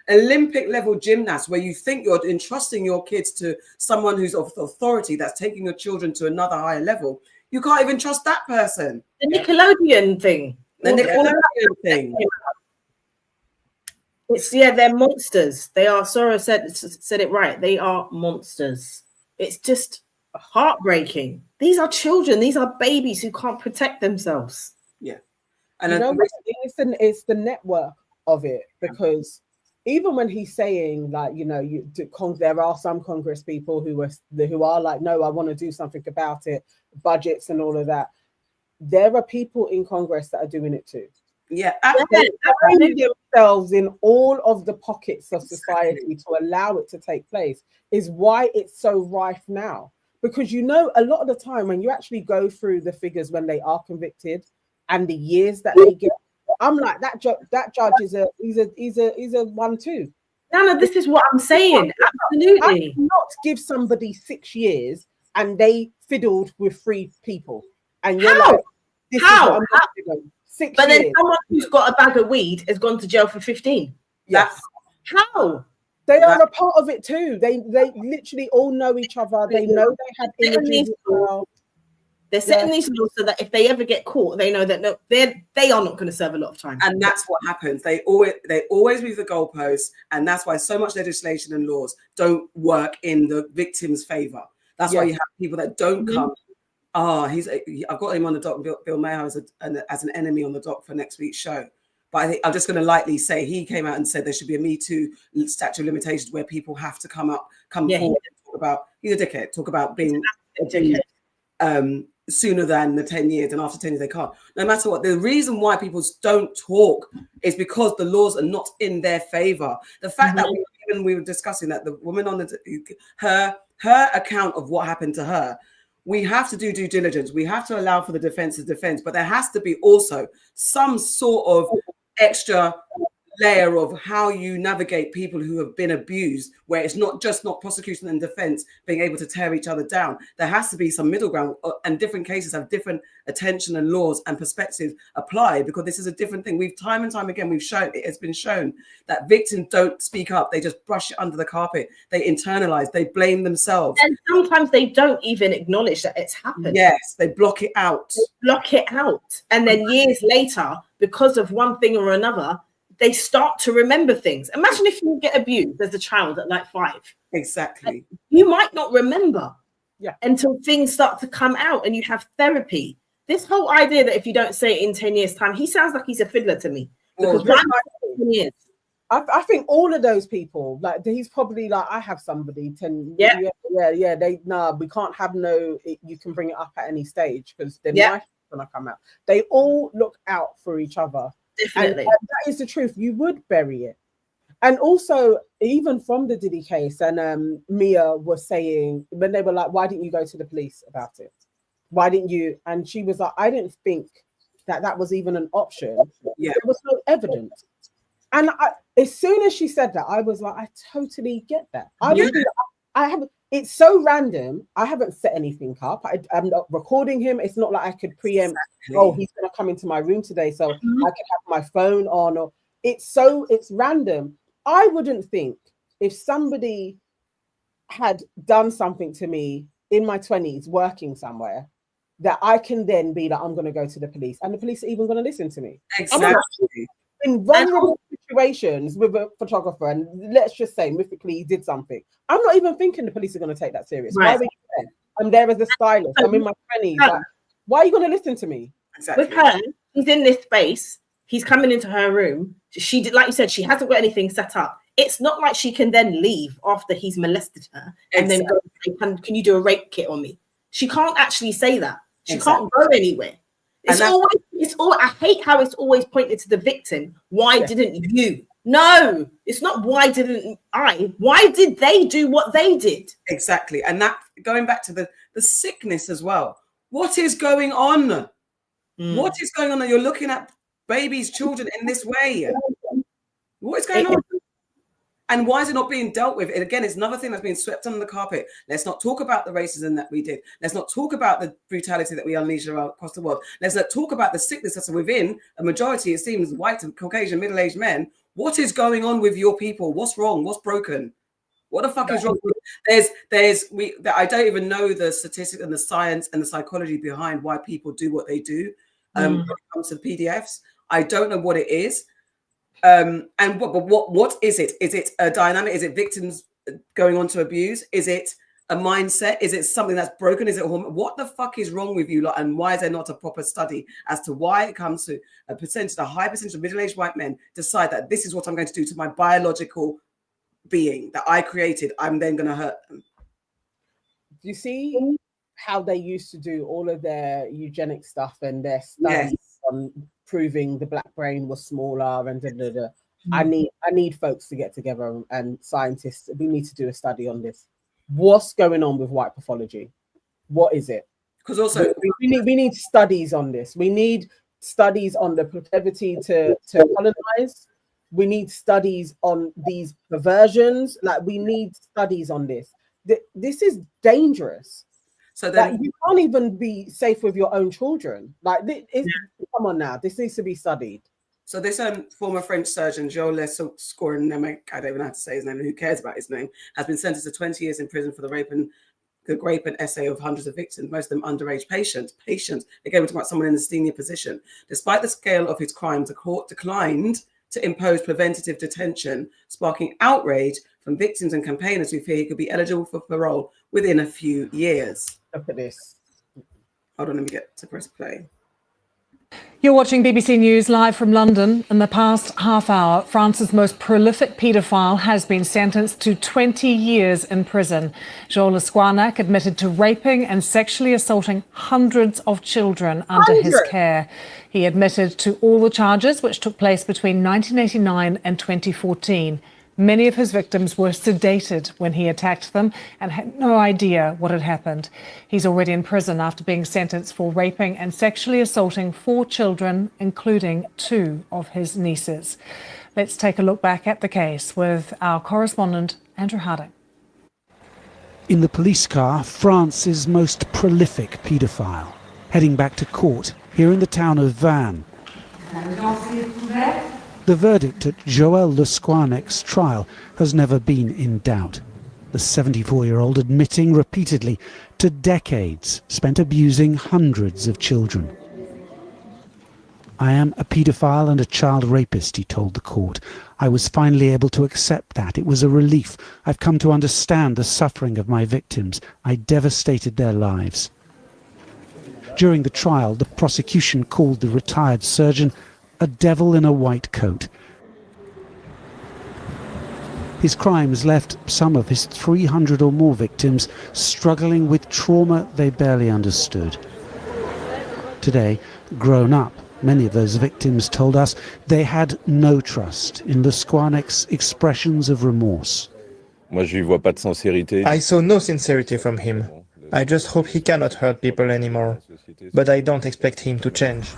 Olympic level gymnasts, where you think you're entrusting your kids to someone who's of authority that's taking your children to another higher level. You can't even trust that person. The Nickelodeon thing. It's they're monsters. They are. Sora said it right. They are monsters. It's just heartbreaking. These are children. These are babies who can't protect themselves. Yeah, and it's the network of it, because even when he's saying like, you know, there are some Congress people who are like, no, I want to do something about it, budgets and all of that. There are people in Congress that are doing it too. Yeah, they find themselves in all of the pockets of society to allow it to take place. Is why it's so rife now. Because, you know, a lot of the time when you actually go through the figures when they are convicted and the years that they get, I'm like, that judge is a 1-2. No, this is what I'm saying. Absolutely. I cannot give somebody 6 years and they fiddled with 3 people. And you're like, this is what I'm doing. 6 but years. Then someone who's got a bag of weed has gone to jail for 15. Yes. How? They are a part of it too. They literally all know each other. They know they have images. They're setting these laws so that if they ever get caught, they know that they are not going to serve a lot of time. And that's what happens. They always move the goalposts, and that's why so much legislation and laws don't work in the victim's favor. That's why you have people that don't come. I've got him on the dock, Bill Maher, as an enemy on the dock for next week's show. But I think I'm just going to lightly say he came out and said there should be a Me Too statute of limitations where people have to come forward and talk about, he's a dickhead, talk about being a dickhead sooner than the 10 years, and after 10 years they can't. No matter what, the reason why people don't talk is because the laws are not in their favor. The fact that we were discussing that the woman on her account of what happened to her, we have to do due diligence. We have to allow for the defense's defense, but there has to be also some sort of extra layer of how you navigate people who have been abused, where it's not prosecution and defense being able to tear each other down. There has to be some middle ground, and different cases have different attention and laws and perspectives apply, because this is a different thing. We've time and time again, it's been shown that victims don't speak up. They just brush it under the carpet. They internalize, they blame themselves. And sometimes they don't even acknowledge that it's happened. Yes, they block it out. And then years later, because of one thing or another, they start to remember things. Imagine if you get abused as a child at like 5. Exactly. You might not remember until things start to come out and you have therapy. This whole idea that if you don't say it in 10 years' time, he sounds like he's a fiddler to me. Because I think all of those people, like, he's probably like, I have somebody 10. We can't have you can bring it up at any stage because then life is gonna come out. They all look out for each other. Definitely. And that is the truth. You would bury it. And also, even from the Diddy case, and Mia was saying, when they were like, why didn't you go to the police about it? Why didn't you? And she was like, I didn't think that was even an option. There was no evidence. And as soon as she said that, I was like, I totally get that. It's so random. I haven't set anything up. I'm not recording him. It's not like I could preempt, he's going to come into my room today, so I could have my phone on. Or it's random. I wouldn't think if somebody had done something to me in my 20s working somewhere that I can then be like, I'm going to go to the police, and the police are even going to listen to me. Exactly. In vulnerable situations with a photographer, and let's just say mythically he did something, I'm not even thinking the police are going to take that serious. Why are we there? I'm there as a stylist. I'm in my 20s. Like, why are you going to listen to me? Exactly. With her, he's in this space. He's coming into her room. She did, like you said, she hasn't got anything set up. It's not like she can then leave after he's molested her and then go and say, can you do a rape kit on me? She can't actually say that. She can't go anywhere. I hate how it's always pointed to the victim. Why didn't you? No, it's not why didn't I? Why did they do what they did? Exactly. And that, going back to the sickness as well. What is going on? What is going on? You're looking at babies, children in this way. What is going on? And why is it not being dealt with? And again, it's another thing that's being swept under the carpet. Let's not talk about the racism that we did. Let's not talk about the brutality that we unleashed across the world. Let's not talk about the sickness that's within a majority, it seems, white and Caucasian middle-aged men. What is going on with your people? What's wrong? What's broken? What the fuck is wrong? I don't even know the statistics and the science and the psychology behind why people do what they do when it comes to PDFs. I don't know what it is. And what is it? Is it a dynamic? Is it victims going on to abuse? Is it a mindset? Is it something that's broken? Is it what the fuck is wrong with you lot? And why is there not a proper study as to why it comes to a high percentage of middle-aged white men decide that this is what I'm going to do to my biological being that I created? I'm then going to hurt them. Do you see how they used to do all of their eugenic stuff and their studies on proving the black brain was smaller and I need folks to get together and scientists. We need to do a study on this. What's going on with white pathology? What is it? Because also we need studies on this. We need studies on the proclivity to colonize. We need studies on these perversions. Like, we need studies on this. This is dangerous. So then you can't even be safe with your own children. Like, come on now, this needs to be studied. So this former French surgeon, Joël Scorenemek, I don't even have to say his name, who cares about his name, has been sentenced to 20 years in prison for the rape and essay of hundreds of victims, most of them underage patients. Again, we're talking about someone in a senior position. Despite the scale of his crimes, the court declined to impose preventative detention, sparking outrage from victims and campaigners who fear he could be eligible for parole within a few years. Look at this. Hold on, let me get to press play. You're watching BBC News live from London. In the past half hour, France's most prolific paedophile has been sentenced to 20 years in prison. Joël Scorenemek admitted to raping and sexually assaulting hundreds of children under his care. He admitted to all the charges, which took place between 1989 and 2014. Many of his victims were sedated when he attacked them and had no idea what had happened. He's already in prison after being sentenced for raping and sexually assaulting 4 children, including 2 of his nieces. Let's take a look back at the case with our correspondent, Andrew Harding. In the police car, France's most prolific paedophile, heading back to court here in the town of Vannes. The verdict at Joël Scorenek's trial has never been in doubt. The 74-year-old admitting repeatedly to decades spent abusing hundreds of children. I am a paedophile and a child rapist, he told the court. I was finally able to accept that. It was a relief. I've come to understand the suffering of my victims. I devastated their lives. During the trial, the prosecution called the retired surgeon a devil in a white coat. His crimes left some of his 300 or more victims struggling with trauma they barely understood. Today, grown up, many of those victims told us they had no trust in Scorenek's expressions of remorse. I saw no sincerity from him. I just hope he cannot hurt people anymore. But I don't expect him to change.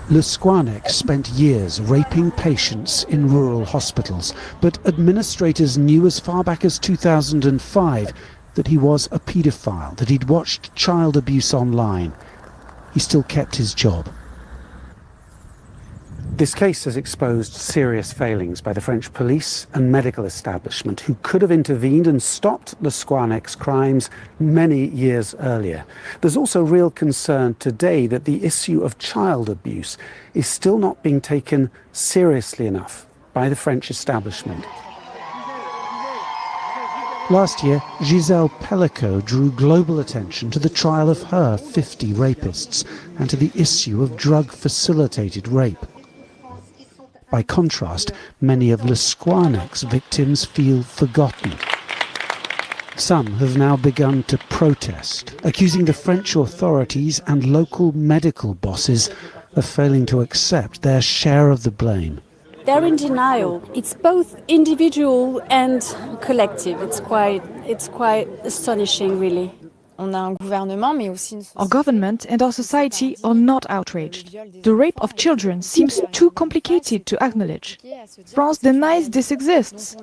Scorenek spent years raping patients in rural hospitals, but administrators knew as far back as 2005 that he was a paedophile, that he'd watched child abuse online. He still kept his job. This case has exposed serious failings by the French police and medical establishment, who could have intervened and stopped Scorenek's crimes many years earlier. There's also real concern today that the issue of child abuse is still not being taken seriously enough by the French establishment. Last year, Gisèle Pellicot drew global attention to the trial of her 50 rapists and to the issue of drug-facilitated rape. By contrast, many of Scorenek's victims feel forgotten. Some have now begun to protest, accusing the French authorities and local medical bosses of failing to accept their share of the blame. They're in denial. It's both individual and collective. It's quite astonishing, really. Our government and our society are not outraged. The rape of children seems too complicated to acknowledge. France denies this exists.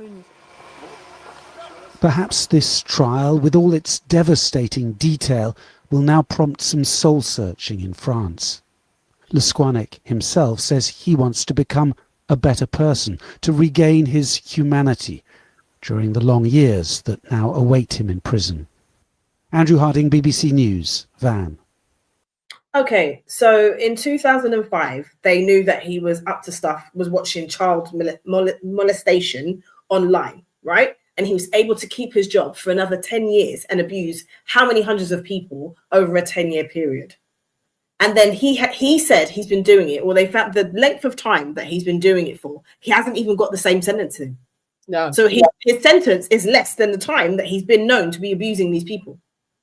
Perhaps this trial, with all its devastating detail, will now prompt some soul-searching in France. Scorenek himself says he wants to become a better person, to regain his humanity during the long years that now await him in prison. Andrew Harding, BBC News, Vannes. Okay, so in 2005, they knew that he was up to stuff, was watching child molestation online, right? and he was able to keep his job for another 10 years and abuse how many hundreds of people over a 10-year period. And then he said he's been doing it, or they found the length of time that he's been doing it for, he hasn't even got the same sentencing. No. So his sentence is less than the time that he's been known to be abusing these people.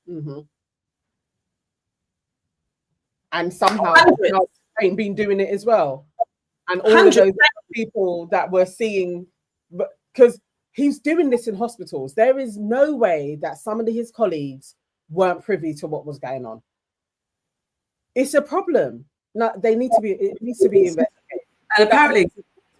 Mm-hmm. And somehow ain't been doing it as well. And all of those people that we're seeing, because he's doing this in hospitals, there is no way that some of his colleagues weren't privy to what was going on. It's a problem. No, it needs to be investigated. And apparently,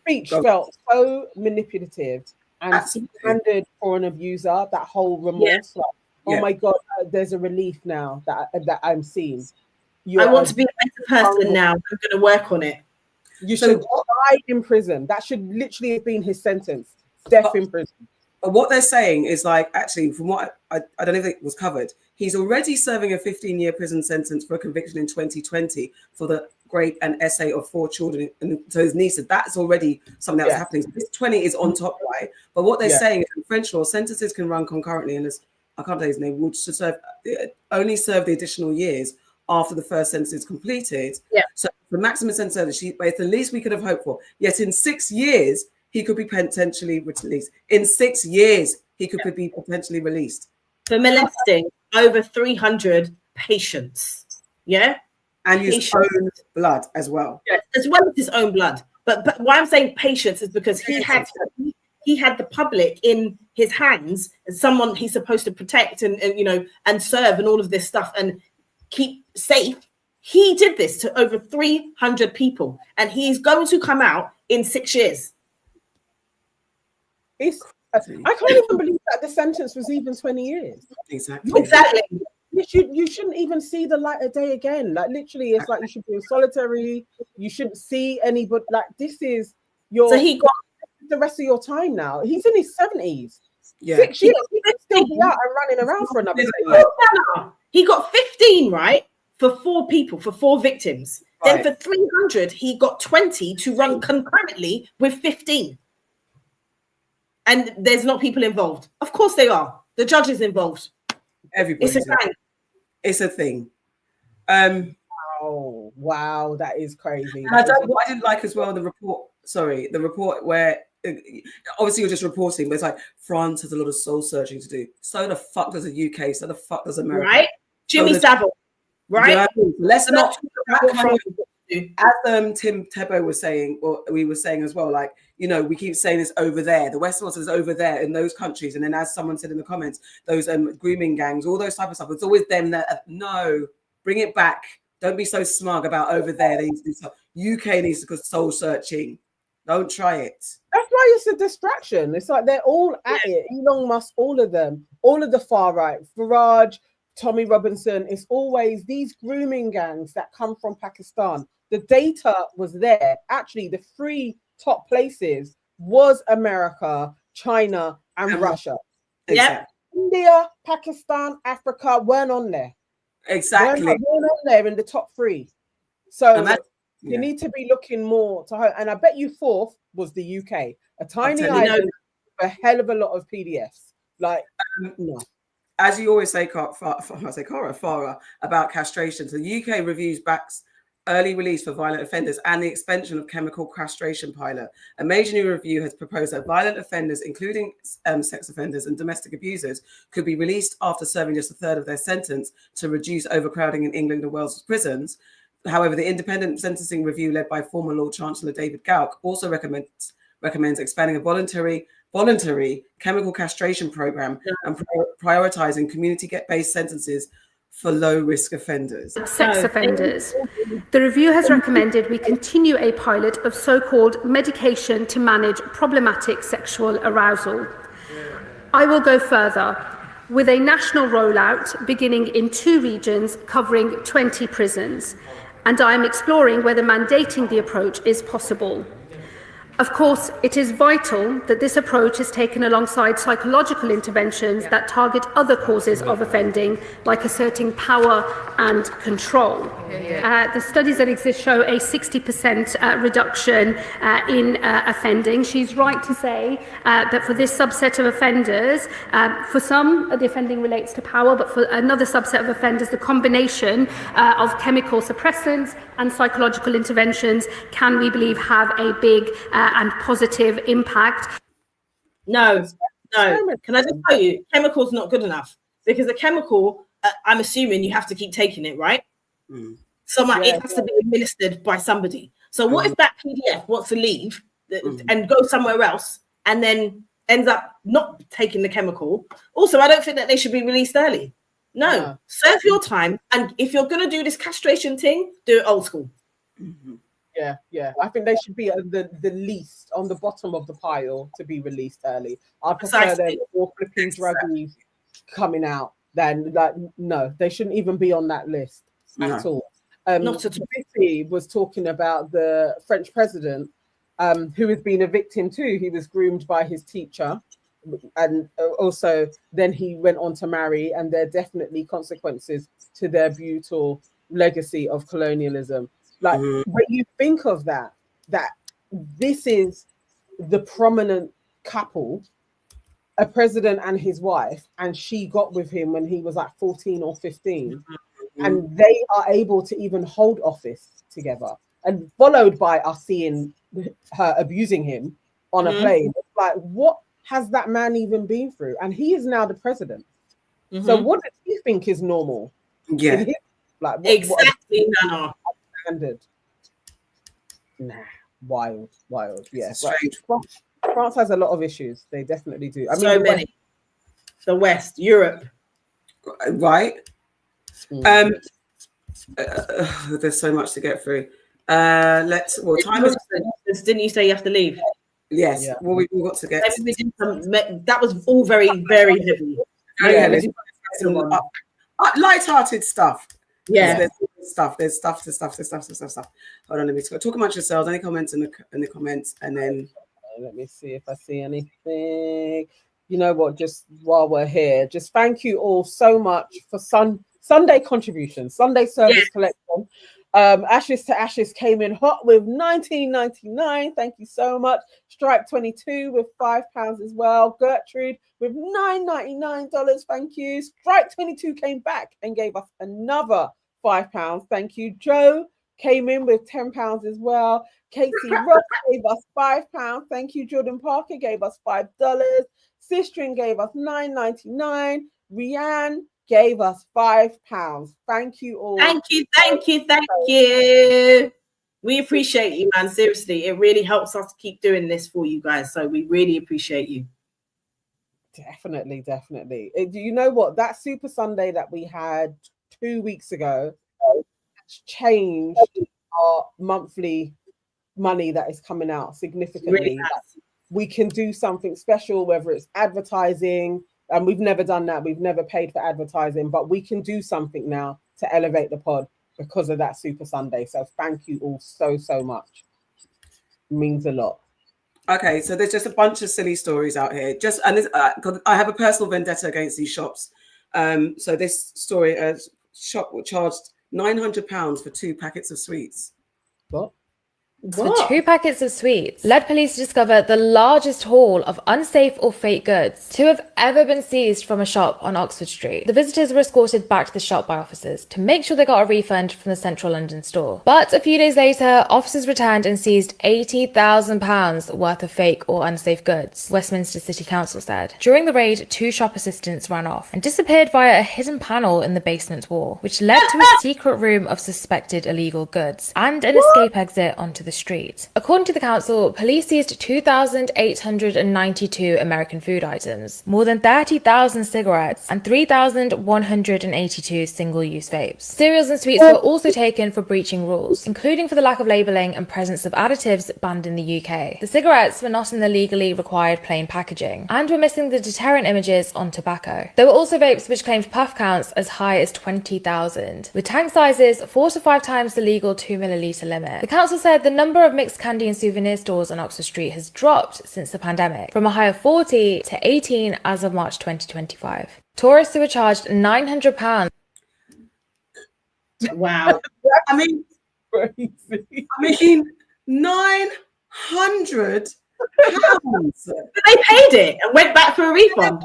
speech felt so manipulative and standard for an abuser. That whole remorse, like, oh my God, there's a relief now that I'm seeing. I want to be a better person now. I'm going to work on it. You should die in prison. That should literally have been his sentence. Death in prison. But what they're saying is, like, actually, from what I don't even think it was covered, he's already serving a 15-year prison sentence for a conviction in 2020 for the rape and essay of 4 children. And so his niece, that's already something that's happening. So this 20 is on top, right? But what they're saying is in French law, sentences can run concurrently, and I can't tell his name, would only serve the additional years after the first sentence is completed. Yeah. So the maximum sentence, it's the least we could have hoped for. Yet in 6 years, he could be potentially released. In 6 years, he could be potentially released. For molesting over 300 patients. Yeah? And his own blood as well. Yes, as well as his own blood. But why I'm saying patients is because he had the public in his hands as someone he's supposed to protect and serve and all of this stuff and keep safe. He did this to over 300 people, and he's going to come out in 6 years. I can't even believe that the sentence was even 20 years. Exactly. You shouldn't even see the light of day again. Like, literally, it's like you should be in solitary. You shouldn't see anybody. Like, this is your. So he got the rest of your time now. He's in his 70s. Yeah. 6 years. He could still be out and running around for another 6 years. He got 15, right? For 4 people, for 4 victims. Right. Then for 300, he got 20 to run concurrently with 15. And there's not people involved. Of course they are. The judge is involved. Everybody. It's a thing. Oh, wow. That is crazy. And what I didn't like as well, the report where obviously you're just reporting, but it's like France has a lot of soul searching to do. So the fuck does the UK, so the fuck does America. Right? Jimmy Savile. Right? Let's not as Tim Tebow was saying, or we were saying as well, like, we keep saying it's over there. The West is over there in those countries. And then as someone said in the comments, those grooming gangs, all those type of stuff, it's always them that, no, bring it back. Don't be so smug about over there. They need to do stuff. UK needs to go soul searching. Don't try it. That's why it's a distraction. It's like they're all at it. Elon Musk, all of them, all of the far right, Farrah, Tommy Robinson. It's always these grooming gangs that come from Pakistan. The data was there. Actually, the 3 top places was America, China, and Russia. Exactly. India, Pakistan, Africa weren't on there. Exactly. Weren't on there in the top 3. So you need to be looking more to her. And I bet you 4th was the UK, a tiny island, a hell of a lot of PDFs. Like, no. As you always say, Farrah, about castration. So the UK reviews backs early release for violent offenders and the expansion of chemical castration pilot. A major new review has proposed that violent offenders, including sex offenders and domestic abusers, could be released after serving just a third of their sentence to reduce overcrowding in England and Wales prisons. However, the independent sentencing review led by former Lord Chancellor David Gauck also recommends expanding a voluntary chemical castration program and prioritizing community-based sentences for low-risk offenders. Sex offenders. The review has recommended we continue a pilot of so-called medication to manage problematic sexual arousal. I will go further with a national rollout beginning in 2 regions covering 20 prisons, and I am exploring whether mandating the approach is possible. Of course, it is vital that this approach is taken alongside psychological interventions that target other causes of offending, like asserting power and control. The studies that exist show a 60% reduction in offending. She's right to say that for this subset of offenders, for some, the offending relates to power, but for another subset of offenders, the combination of chemical suppressants and psychological interventions can, we believe, have a big and positive impact. No. Can I just tell you, chemical's not good enough, because the chemical, I'm assuming you have to keep taking it, right? It has to be administered by somebody. So what if that PDF wants to leave and go somewhere else and then ends up not taking the chemical? Also, I don't think that they should be released early. No, serve your time. And if you're going to do this castration thing, do it old school. Yeah. I think they should be the least on the bottom of the pile to be released early. I prefer them more flipping druggies coming out than no, they shouldn't even be on that list at all. Not at all. Diddy was talking about the French president, who has been a victim too. He was groomed by his teacher, and also then he went on to marry, and there are definitely consequences to their brutal legacy of colonialism. Like when you think of that this is the prominent couple, a president and his wife, and she got with him when he was like 14 or 15, and they are able to even hold office together, and followed by us seeing her abusing him on a plane. It's like, what has that man even been through? And he is now the president. So what does he think is normal? Yeah, like exactly. No. Standard. Nah, wild. Yeah, France has a lot of issues. They definitely do. I mean, so many. The West, Europe, right? There's so much to get through. Time is. Didn't you say you have to leave? Yes. Yeah. Well, we've got to get. That was all very, very heavy. Light-hearted stuff. Yeah. There's stuff. Hold on, let me talk amongst yourselves. Any comments in the comments, and then let me see if I see anything. You know what? Just while we're here, just thank you all so much for Sunday contributions, Sunday service collection. Ashes to Ashes came in hot with $19.99. Thank you so much. Strike 22 with £5 as well. Gertrude with $9.99. Thank you. Strike 22 came back and gave us another £5. Thank you. Joe came in with £10 as well. Casey Ross gave us £5. Thank you. Jordan Parker gave us $5. Sistrin gave us $9.99. Rianne gave us £5. Thank you all. Thank you. We appreciate you, man. Seriously, it really helps us keep doing this for you guys. So we really appreciate you. Definitely. Do you know what? That Super Sunday that we had 2 weeks ago has changed our monthly money that is coming out significantly. Really we can do something special, whether it's advertising. And we've never done that. We've never paid for advertising, but we can do something now to elevate the pod because of that Super Sunday. So thank you all so much. It means a lot. Okay, so there's just a bunch of silly stories out here. I have a personal vendetta against these shops. So this story, shop charged £900 for 2 packets of sweets. What? For 2 packets of sweets, led police to discover the largest haul of unsafe or fake goods to have ever been seized from a shop on Oxford Street. The visitors were escorted back to the shop by officers to make sure they got a refund from the central London store. But a few days later, officers returned and seized £80,000 worth of fake or unsafe goods, Westminster City Council said. During the raid, 2 shop assistants ran off and disappeared via a hidden panel in the basement wall, which led to a secret room of suspected illegal goods and an escape exit onto the street. According to the council, police seized 2,892 American food items, more than 30,000 cigarettes, and 3,182 single-use vapes. Cereals and sweets were also taken for breaching rules, including for the lack of labelling and presence of additives banned in the UK. The cigarettes were not in the legally required plain packaging, and were missing the deterrent images on tobacco. There were also vapes which claimed puff counts as high as 20,000, with tank sizes 4 to 5 times the legal 2 milliliter limit. The council said the number of mixed candy and souvenir stores on Oxford Street has dropped since the pandemic, from a high of 40 to 18 as of March 2025. Tourists who were charged £900. Wow. I mean, crazy. 900 pounds. They paid it and went back for a refund.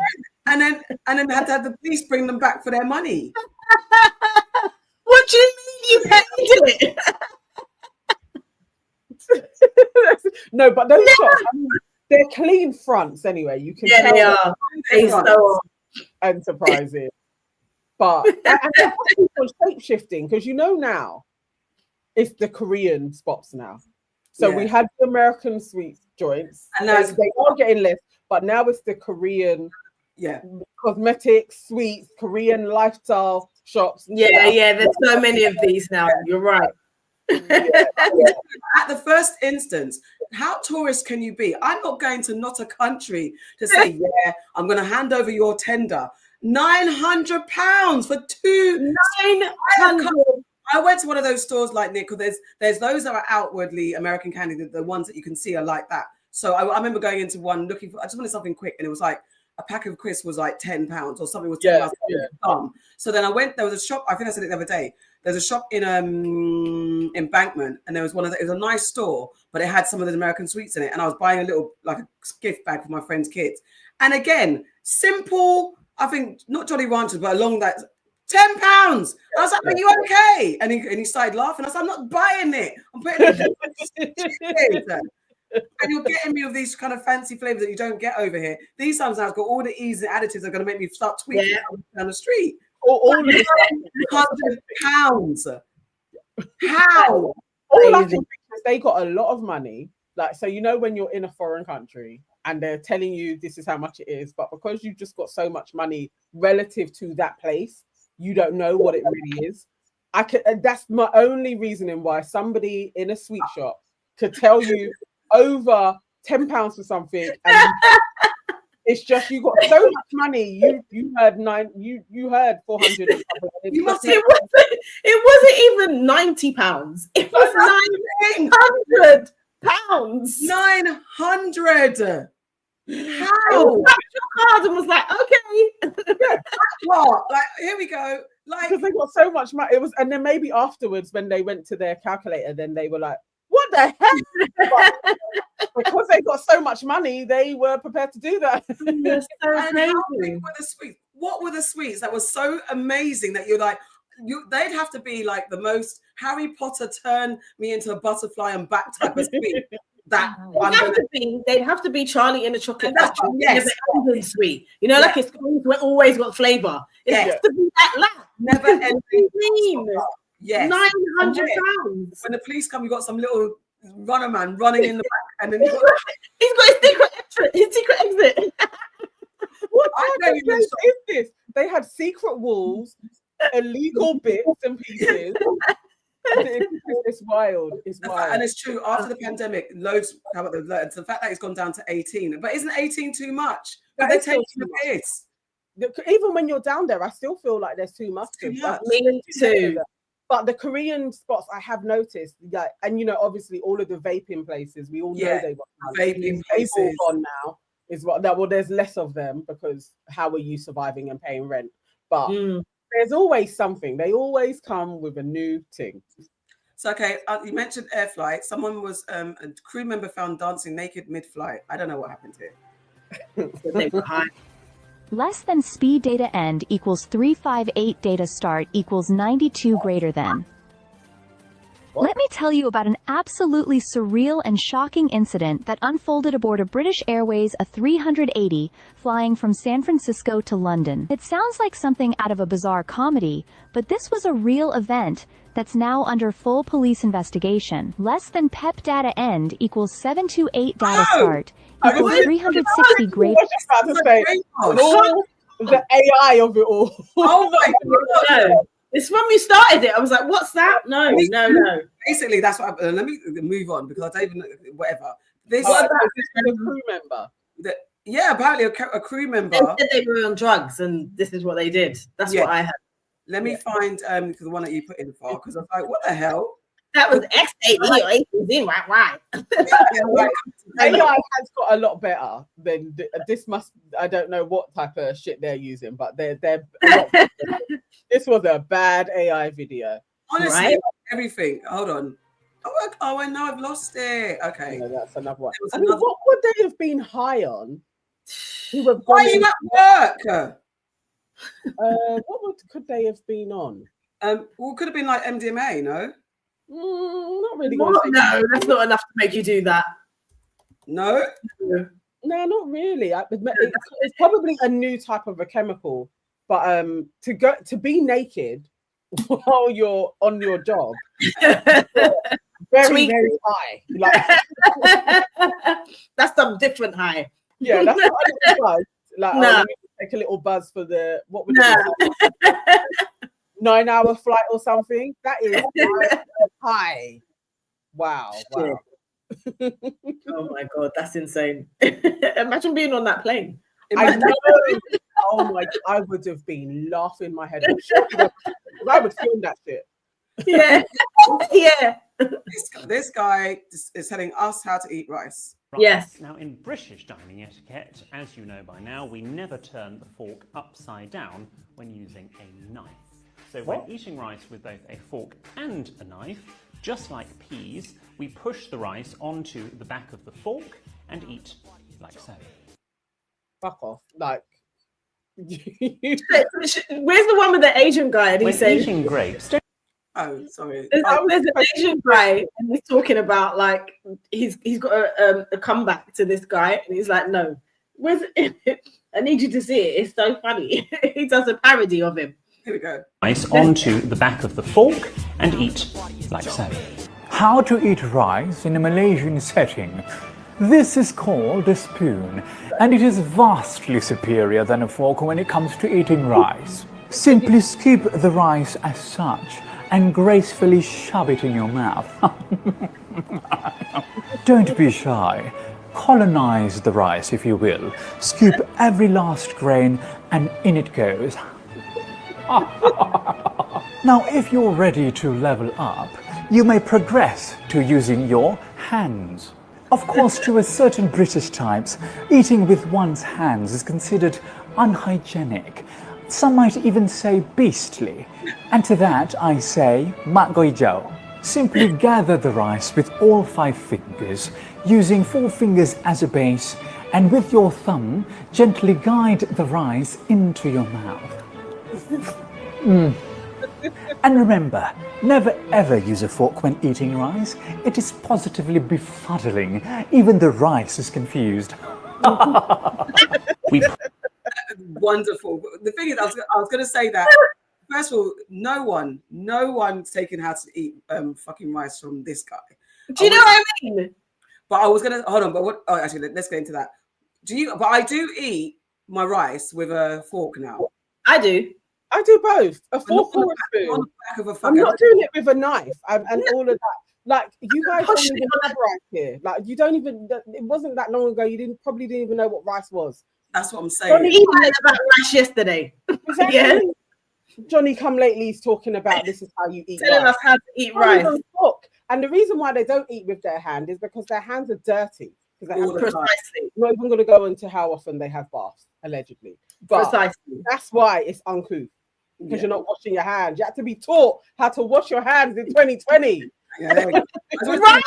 And then had to have the police bring them back for their money. What do you mean you paid it? No, but those shops, I mean, they're clean fronts anyway. You can tell they are. They so enterprising. But and people shape shifting, because now it's the Korean spots now. So we had the American sweet joints, and now they are getting less, but now it's the Korean cosmetics, sweets, Korean lifestyle shops. There's so many of these now. You're right. At the first instance, how tourist can you be? I'm not going to not a country to say, I'm going to hand over your tender. £900 for two. 900. I went to one of those stores like Nick. There's those that are outwardly American candy. The ones that you can see are like that. So I remember going into one looking for. I just wanted something quick, and it was like a pack of crisps was like £10 or something was £10. So then I went. There was a shop. I think I said it the other day. There's a shop in Embankment, and there was one of it was a nice store, but it had some of the American sweets in it. And I was buying a little like a gift bag for my friend's kids. And again, simple. I think not Jolly Ranchers, but along that £10. I was like, "Are you okay?" And he started laughing. I was like, "I'm not buying it. I'm putting it." And you're getting me with these kind of fancy flavors that you don't get over here. These times now, I've got all the ease and additives that are going to make me start tweaking down the street. All of £100. How? All I can think is they got a lot of money. Like, so when you're in a foreign country and they're telling you this is how much it is, but because you've just got so much money relative to that place, you don't know what it really is. That's my only reasoning why somebody in a sweet shop could tell you over £10 for something, and it's just you got so much money. You heard you heard 400. You must say it wasn't even £90. It was £900. 900. How? Your card and was like, okay. Like, here we go. Like, because they got so much money. It was, and then maybe afterwards when they went to their calculator, then they were like, "What the heck?" Because they got so much money, they were prepared to do that. And how big were the sweets? What were the sweets that was so amazing that you're like? They'd have to be like the most Harry Potter turn me into a butterfly and back type of sweet. They'd have to be Charlie in the Chocolate Factory. Yes, sweet. Like it's always got flavor. It has to be that lap. Never ending. Yes. £900. When the police come, you got some little runner man running in the back, and then he's got his secret exit. What kind of place is this? They had secret walls, illegal bits and pieces. It's wild. It's wild. And it's true. After the pandemic, loads. The fact that it's gone down to 18, but isn't 18 too much? But they're taking the piss. Even when you're down there, I still feel like there's too much. Me too. But the Korean spots, I have noticed, and obviously all of the vaping places, we all know they got vaping places on now. Is what that. Well, there's less of them because how are you surviving and paying rent? But there's always something. They always come with a new thing. So, okay, you mentioned air flight. Someone was a crew member found dancing naked mid-flight. I don't know what happened here. They were high. Less than speed data end equals 358 data start equals 92 greater than. Let me tell you about an absolutely surreal and shocking incident that unfolded aboard a British Airways A380 flying from San Francisco to London. It sounds like something out of a bizarre comedy, but this was a real event that's now under full police investigation. Less than PEP data end equals 728 data start equals 360 greater. The AI of it all. Oh my God. It's when we started it. I was like, what's that? No. Basically, that's what let me move on because I don't even know, whatever. This is a crew member. Apparently a crew member. They said they were on drugs and this is what they did. That's what I had. Let me find the one that you put in for because I was like, what the hell? That was X-A-E or A-Z, why? AI has got a lot better than this. I don't know what type of shit they're using, but they're a lot better. This was a bad AI video. Honestly, right? Everything. Hold on. Oh, I know I've lost it. Okay. Yeah, that's another one. There was I mean, another- what would they have been high on? Why are you at work? What could they have been on? Well, could have been like MDMA, no? Not really. No, that's not enough to make you do that. No? No, not really. It's probably a new type of a chemical, but to be naked while you're on your job, very high. Like that's some different high. Yeah, that's not a buzz. Like, let me take a little buzz for the what would it 9-hour flight or something. That is high. Wow. Oh my god, that's insane. Imagine being on that plane. I know. Oh my! I would have been laughing my head off. I would film that shit. Yeah, yeah. This guy is telling us how to eat rice. Right. Yes. Now, in British dining etiquette, as you know by now, we never turn the fork upside down when using a knife. So when eating rice with both a fork and a knife, just like peas, we push the rice onto the back of the fork and eat like so. Fuck off. Like, where's the one with the Asian guy? And he when said, eating grapes, oh, sorry. There's an Asian guy, and he's talking about like he's got a comeback to this guy, and he's like, no, I need you to see it. It's so funny. He does a parody of him. Here we go. Rice onto the back of the fork and eat like so. How to eat rice in a Malaysian setting. This is called a spoon, and it is vastly superior than a fork when it comes to eating rice. Simply scoop the rice as such and gracefully shove it in your mouth. Don't be shy. Colonize the rice, if you will. Scoop every last grain and in it goes. Now, if you're ready to level up, you may progress to using your hands. Of course, to a certain British types, eating with one's hands is considered unhygienic. Some might even say beastly. And to that I say, mak goi jau. Simply gather the rice with all 5 fingers, using 4 fingers as a base, and with your thumb, gently guide the rice into your mouth. And remember, never ever use a fork when eating rice. It is positively befuddling. Even the rice is confused. Wonderful. The thing is, I was going to say that. First of all, no one's taken how to eat fucking rice from this guy. Do you know what I mean? But I was gonna hold on. But what? Oh, actually, let's get into that. But I do eat my rice with a fork now. I do both. A fork or a spoon. I'm not doing it with a knife and all of that. Like, you guys don't even have rice here. Like, you don't even. It wasn't that long ago. You probably didn't even know what rice was. That's what I'm saying. Johnny even about rice yesterday. Exactly. Yeah. Johnny come lately is talking about this is how you eat Telling rice. us how to eat rice. And the reason why they don't eat with their hand is because their hands are dirty. Precisely. I'm not even going to go into how often they have baths, allegedly. But Precisely. That's why it's uncouth. Because you're not washing your hands. You have to be taught how to wash your hands in 2020. Yeah, there we go. Right,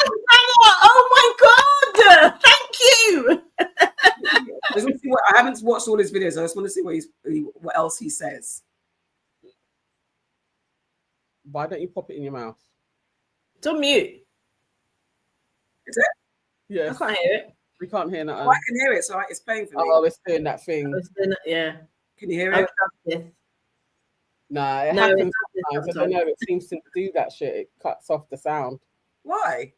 oh my God! Thank you. I just want to see I haven't watched all his videos. I just want to see what else he says. Why don't you pop it in your mouth? It's on mute. Is it? Yeah. I can't hear it. We can't hear that. Oh, I can hear it, so it's playing for me. Oh, it's doing that thing. Yeah. Can you hear it? Nah, it happens sometimes. I don't know. It seems to do that shit. It cuts off the sound. Why?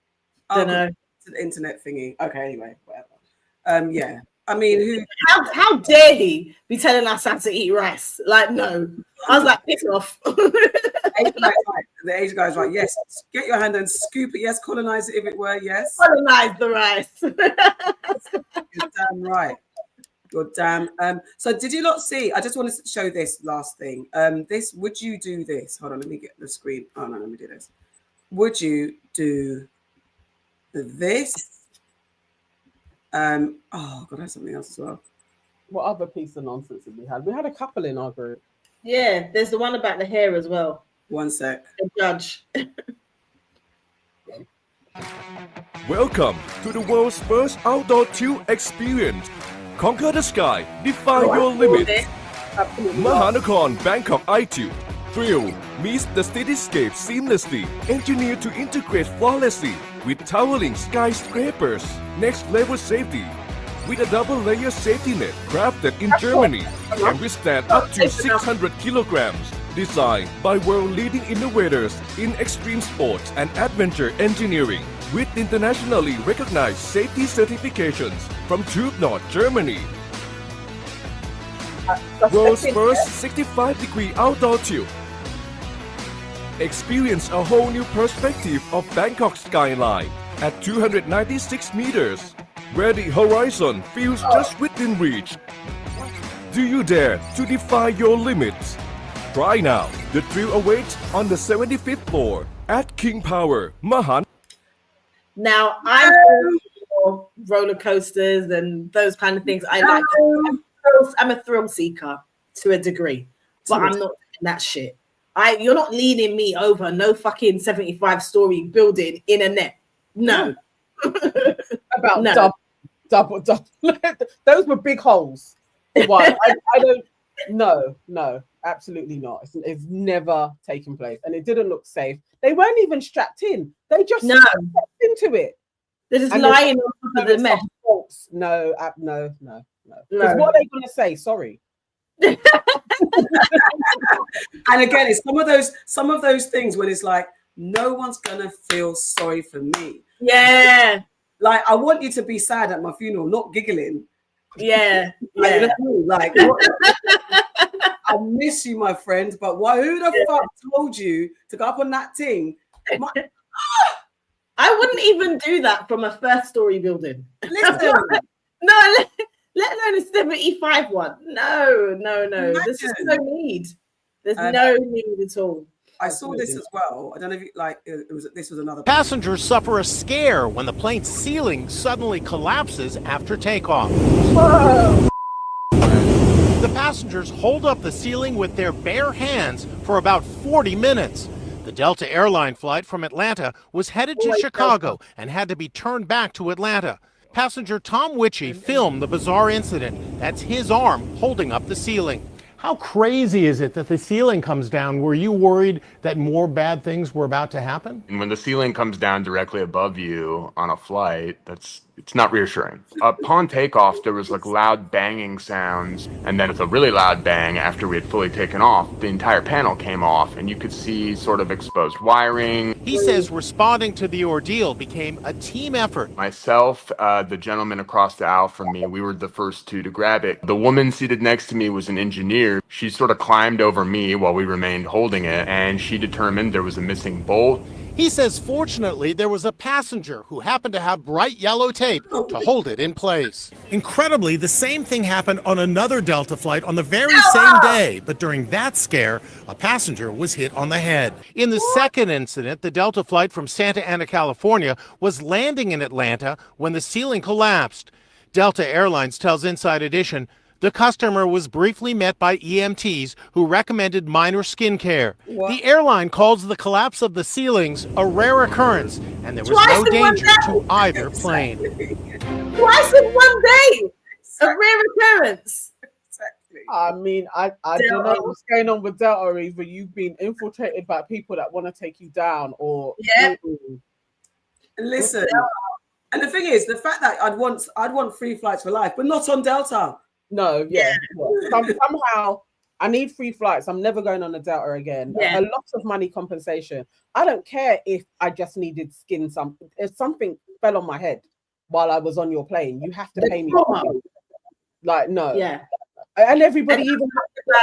Don't know. It's an internet thingy. Okay, anyway, whatever. Yeah. I mean, how dare he be telling us how to eat rice? Like, no. I was like, piss off. The Asian guy's right. Yes, get your hand and scoop it. Yes, colonize it if it were. Yes, colonize the rice. You're damn right. You're damn. So did you not see? I just wanted to show this last thing. Would you do this? Hold on, let me get the screen. Oh no, let me do this. would you do this? Oh God, I had something else as well. What other piece of nonsense have we had? We had a couple in our group. Yeah, there's the one about the hair as well. One sec. The judge. Welcome to the world's first outdoor tilt experience. Conquer the sky, defy your limits. Mahanakon Bangkok iTilt. Thrill meets the cityscape seamlessly, engineered to integrate flawlessly with towering skyscrapers. Next level safety. With a double-layer safety net crafted in Germany, can withstand up to 600 kilograms. Designed by world-leading innovators in extreme sports and adventure engineering, with internationally recognized safety certifications from Tube Nord, Germany. World's first 65-degree outdoor tilt. Experience a whole new perspective of Bangkok's skyline at 296 meters, where the horizon feels just within reach. Do you dare to defy your limits? Try now. The thrill awaits on the 75th floor at King Power, Mahan. Now, I'm for roller coasters and those kind of things. I'm a thrill seeker to a degree, but I'm not in that shit. You're not leading me over no fucking 75-story building in a net. No. About no. double. Those were big holes. One, I don't. No, absolutely not. It's never taken place, and it didn't look safe. They weren't even strapped in. They just stepped into it. They're just lying on top of the mesh. No. Because what are they going to say? Sorry. And again, it's some of those things when it's like, no one's gonna feel sorry for me. Yeah. Like, I want you to be sad at my funeral, not giggling. Yeah. Like I miss you, my friend, but who the fuck told you to go up on that thing? I wouldn't even do that from a first-story building. Listen. No, let alone a 75 one. No. There's just no need. There's no need at all. I saw this as well. I don't know if this was another. Passengers suffer a scare when the plane's ceiling suddenly collapses after takeoff. Whoa. The passengers hold up the ceiling with their bare hands for about 40 minutes. The Delta airline flight from Atlanta was headed to Chicago and had to be turned back to Atlanta. Passenger Tom Witchy filmed the bizarre incident. That's his arm holding up the ceiling. How crazy is it that the ceiling comes down? Were you worried that more bad things were about to happen? And when the ceiling comes down directly above you on a flight, it's not reassuring. Upon takeoff, there was like loud banging sounds, and then with a really loud bang after we had fully taken off, the entire panel came off, and you could see sort of exposed wiring. He says responding to the ordeal became a team effort. Myself, the gentleman across the aisle from me, we were the first two to grab it. The woman seated next to me was an engineer. She sort of climbed over me while we remained holding it, and she determined there was a missing bolt. He says fortunately there was a passenger who happened to have bright yellow tape to hold it in place. Incredibly, the same thing happened on another Delta flight on the very same day, but during that scare, a passenger was hit on the head. In the second incident, the Delta flight from Santa Ana, California was landing in Atlanta when the ceiling collapsed. Delta Airlines tells Inside Edition the customer was briefly met by EMTs who recommended minor skin care. The airline calls the collapse of the ceilings a rare occurrence, and there was no danger to either plane. Twice in one day! A rare occurrence. I mean, I don't know what's going on with Delta, either you've been infiltrated by people that want to take you down, or Listen, and the thing is, the fact that I'd want free flights for life, but not on Delta. No, somehow I need free flights. I'm never going on a Delta again. A lot of money compensation. I don't care if I just needed if something fell on my head while I was on your plane, you have to pay me. Like, no. Yeah. And everybody, even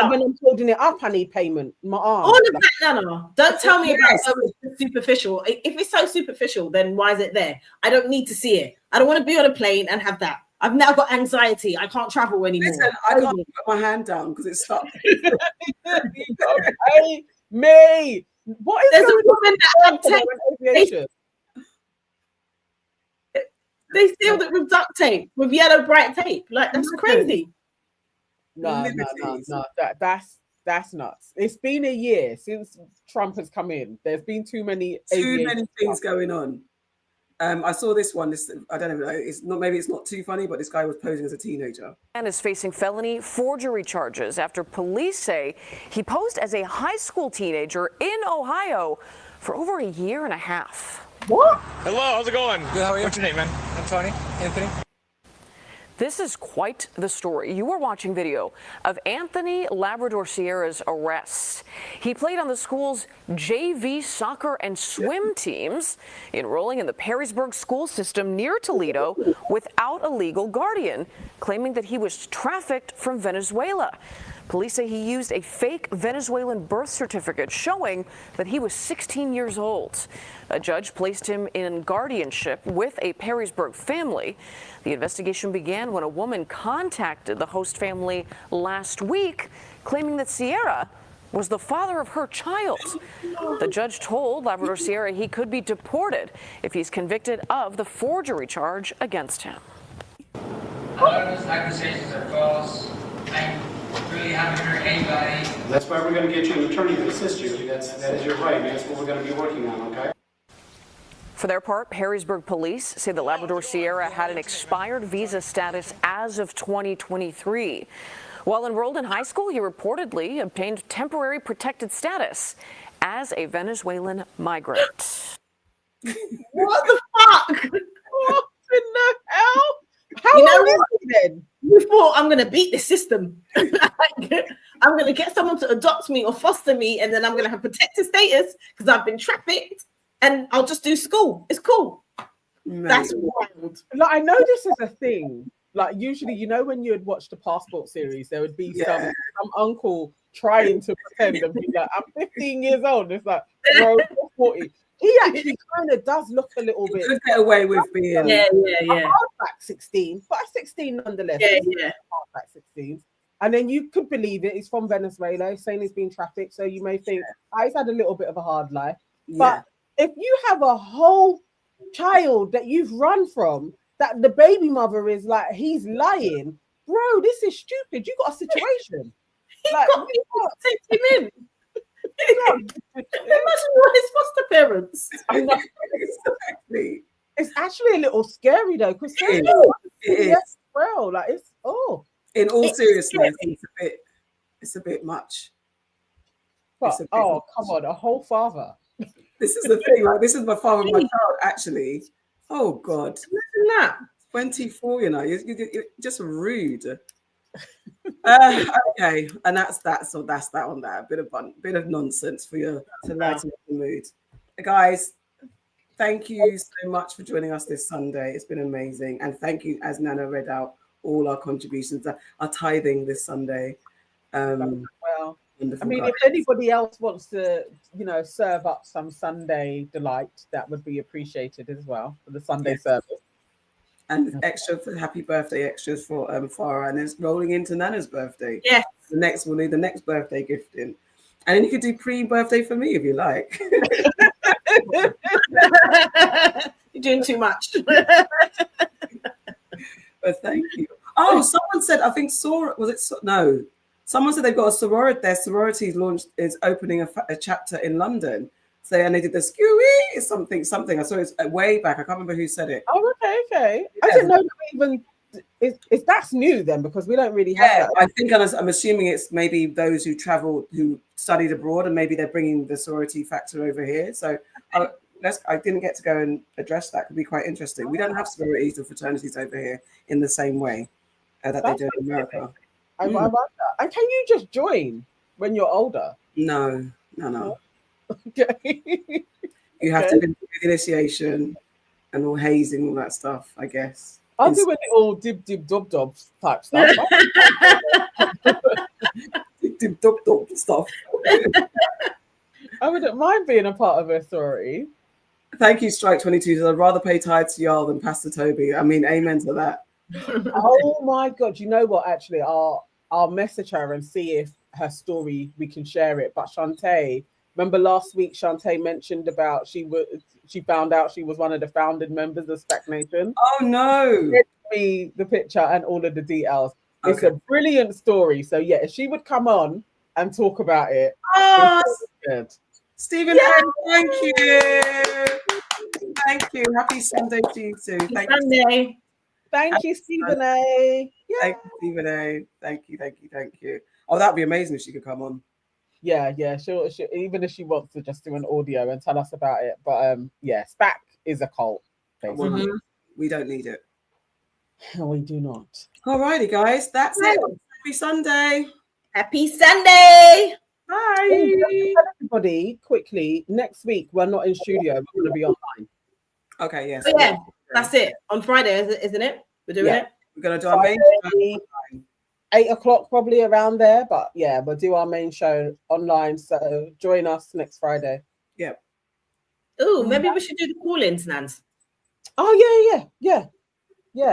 when I'm holding it up, I need payment. My arm. All of that, no. Don't tell me about it's superficial. If it's so superficial, then why is it there? I don't need to see it. I don't want to be on a plane and have that. I've now got anxiety. I can't travel anymore. Listen, I can't put my hand down because it's stuck. Hey, me. What is There's a going woman that on? Aviation. They sealed it with duct tape, with yellow bright tape. Like, that's crazy. No. That's nuts. It's been a year since Trump has come in. There's been too many things going on. I saw this one. I don't know. It's not. Maybe it's not too funny, but this guy was posing as a teenager. And is facing felony forgery charges after police say he posed as a high school teenager in Ohio for over a year and a half. What? Hello, how's it going? Good, how are you? What's your name, man? I'm Tony. Anthony. This is quite the story. You are watching video of Anthony Labrador Sierra's arrest. He played on the school's JV soccer and swim teams, enrolling in the Perrysburg school system near Toledo without a legal guardian, claiming that he was trafficked from Venezuela. Police say he used a fake Venezuelan birth certificate showing that he was 16 years old. A judge placed him in guardianship with a Perrysburg family. The investigation began when a woman contacted the host family last week, claiming that Sierra was the father of her child. The judge told Labrador Sierra he could be deported if he's convicted of the forgery charge against him. Anonymous accusations are false. I really haven't heard anybody. That's why we're going to get you an attorney to assist you. That is your right. That's what we're going to be working on, okay? For their part, Perrysburg police say that Labrador Sierra had an expired visa status as of 2023. While enrolled in high school, he reportedly obtained temporary protected status as a Venezuelan migrant. What the fuck? What in the hell? How you know what? Then you thought, I'm going to beat the system. I'm going to get someone to adopt me or foster me, and then I'm going to have protected status because I've been trafficked, and I'll just do school. It's cool. No. That's wild. Like, I know this is a thing. Like, usually, you know, when you would watch the Passport series, there would be some uncle trying to pretend and be like, I'm 15 years old. It's like, bro, you're 40. He actually kind of does look a little bit. Could get away with being. Yeah. Hardback 16, but 16 nonetheless. Yeah. Hardback 16. And then you could believe it. He's from Venezuela, saying he's been trafficked. So you may think, he's had a little bit of a hard life. Yeah. But if you have a whole child that you've run from, that the baby mother is like, he's lying, bro, this is stupid. You got a situation. Like, got people to take him in. Imagine what his foster parents. I know. Exactly. It's actually a little scary though, because well, like it's in all seriousness, it's a bit much. But, come on, a whole father. This is the thing. Like, this is my father of my child. Actually, oh God, imagine that. 24. You know, you're just rude. Okay, and that's that. So that's that on that. A bit of nonsense for you to lighten up the mood, guys. Thank you so much for joining us this Sunday. It's been amazing, and thank you, as Nana read out, all our contributions, our tithing this Sunday. Well, wonderful, I mean, guys. if anybody else wants to, serve up some Sunday delight, that would be appreciated as well for the Sunday service. And extra for happy birthday extras for Farrah, and it's rolling into Nana's birthday. Yes. We'll need the next birthday gifting. And then you could do pre-birthday for me if you like. You're doing too much. But thank you. Oh, someone said, I think someone said they've got a sorority. Their sorority is opening a chapter in London. So, and they did the skewy something. I saw it way back. I can't remember who said it. Oh, okay. I didn't know that even if that's new then, because we don't really have that. I think I'm assuming it's maybe those who traveled, who studied abroad, and maybe they're bringing the sorority factor over here. So I didn't get to go and address that. Could be quite interesting. We don't have sororities or fraternities over here in the same way that they do in America. I like that. And can you just join when you're older? No. Okay. You have to do the initiation and all hazing, all that stuff, I guess. I'll do a little dib type stuff. Dib stuff. I wouldn't mind being a part of a sorority. Thank you, Strike 22. I'd rather pay tithe to y'all than Pastor Toby. I mean, amen to that. Oh my God. You know what? Actually, I'll message her and see if her story, we can share it. But Shantae Remember last week, Shantae mentioned about she found out she was one of the founding members of Spac Nation. Oh no! Sent me the picture and all of the details. It's a brilliant story. So yeah, if she would come on and talk about it. Oh, good. Stephen, thank you. Thank you. Happy Sunday to you too. Thank you. Thank you, Stephen A. Yeah. Thank you, Stephen A. Thank you. Oh, that'd be amazing if she could come on. Yeah, she'll even if she wants to just do an audio and tell us about it. But yeah, SPAC is a cult. Basically. We don't need it. No, we do not. Alrighty, guys, that's it. Happy Sunday. Happy Sunday. Bye. Everybody, quickly, next week we're not in studio, we're going to be online. Okay, yes. Oh, yeah, that's it. On Friday, isn't it? We're doing it. We're going to do our main show. 8 o'clock, probably around there. But yeah, we'll do our main show online. So join us next Friday. Yeah. Oh, maybe we should do the call-ins, Nans. Oh, yeah.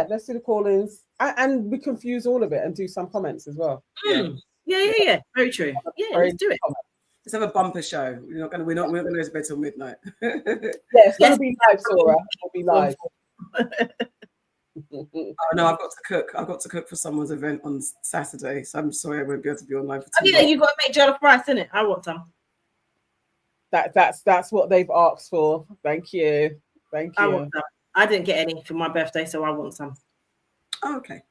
Let's do the call-ins. And we confuse all of it and do some comments as well. Yeah. Very true. Yeah, let's do it. Let's have a bumper show. We're not going to go to bed till midnight. It's going to be live, Sora. It'll be live. Oh no, I've got to cook for someone's event on Saturday, so I'm sorry I won't be able to be online for 2 you got to make jollof rice, isn't it? I want some. That's what they've asked for. Thank you. I want some. I didn't get any for my birthday, so I want some. Oh, okay.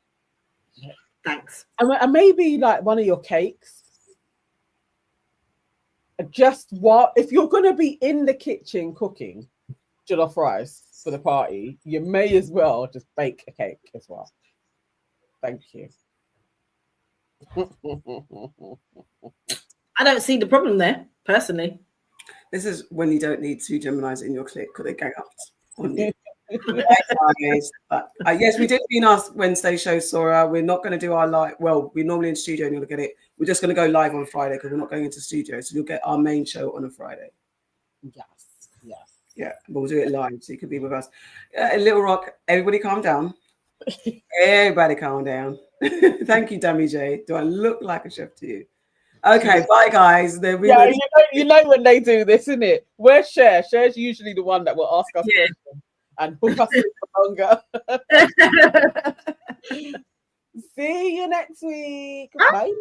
Thanks. And maybe like one of your cakes. Just what if you're gonna be in the kitchen cooking jollof rice for the party, you may as well just bake a cake as well. Thank you. I don't see the problem there, personally. This is when you don't need 2 Geminis in your clique because they gang up on you. Yes, we did be in our Wednesday show, Sora. We're not going to do our live. Well, we're normally in studio and you'll get it. We're just going to go live on Friday because we're not going into studio. So you'll get our main show on a Friday. Yes. Yeah, we'll do it live so you can be with us. Little Rock, everybody calm down. Everybody calm down. Thank you, Dammy J. Do I look like a chef to you? Okay, bye guys. You know when they do this, isn't it? Where's Cher? Cher's usually the one that will ask us questions and hook us in for longer. See you next week. Bye.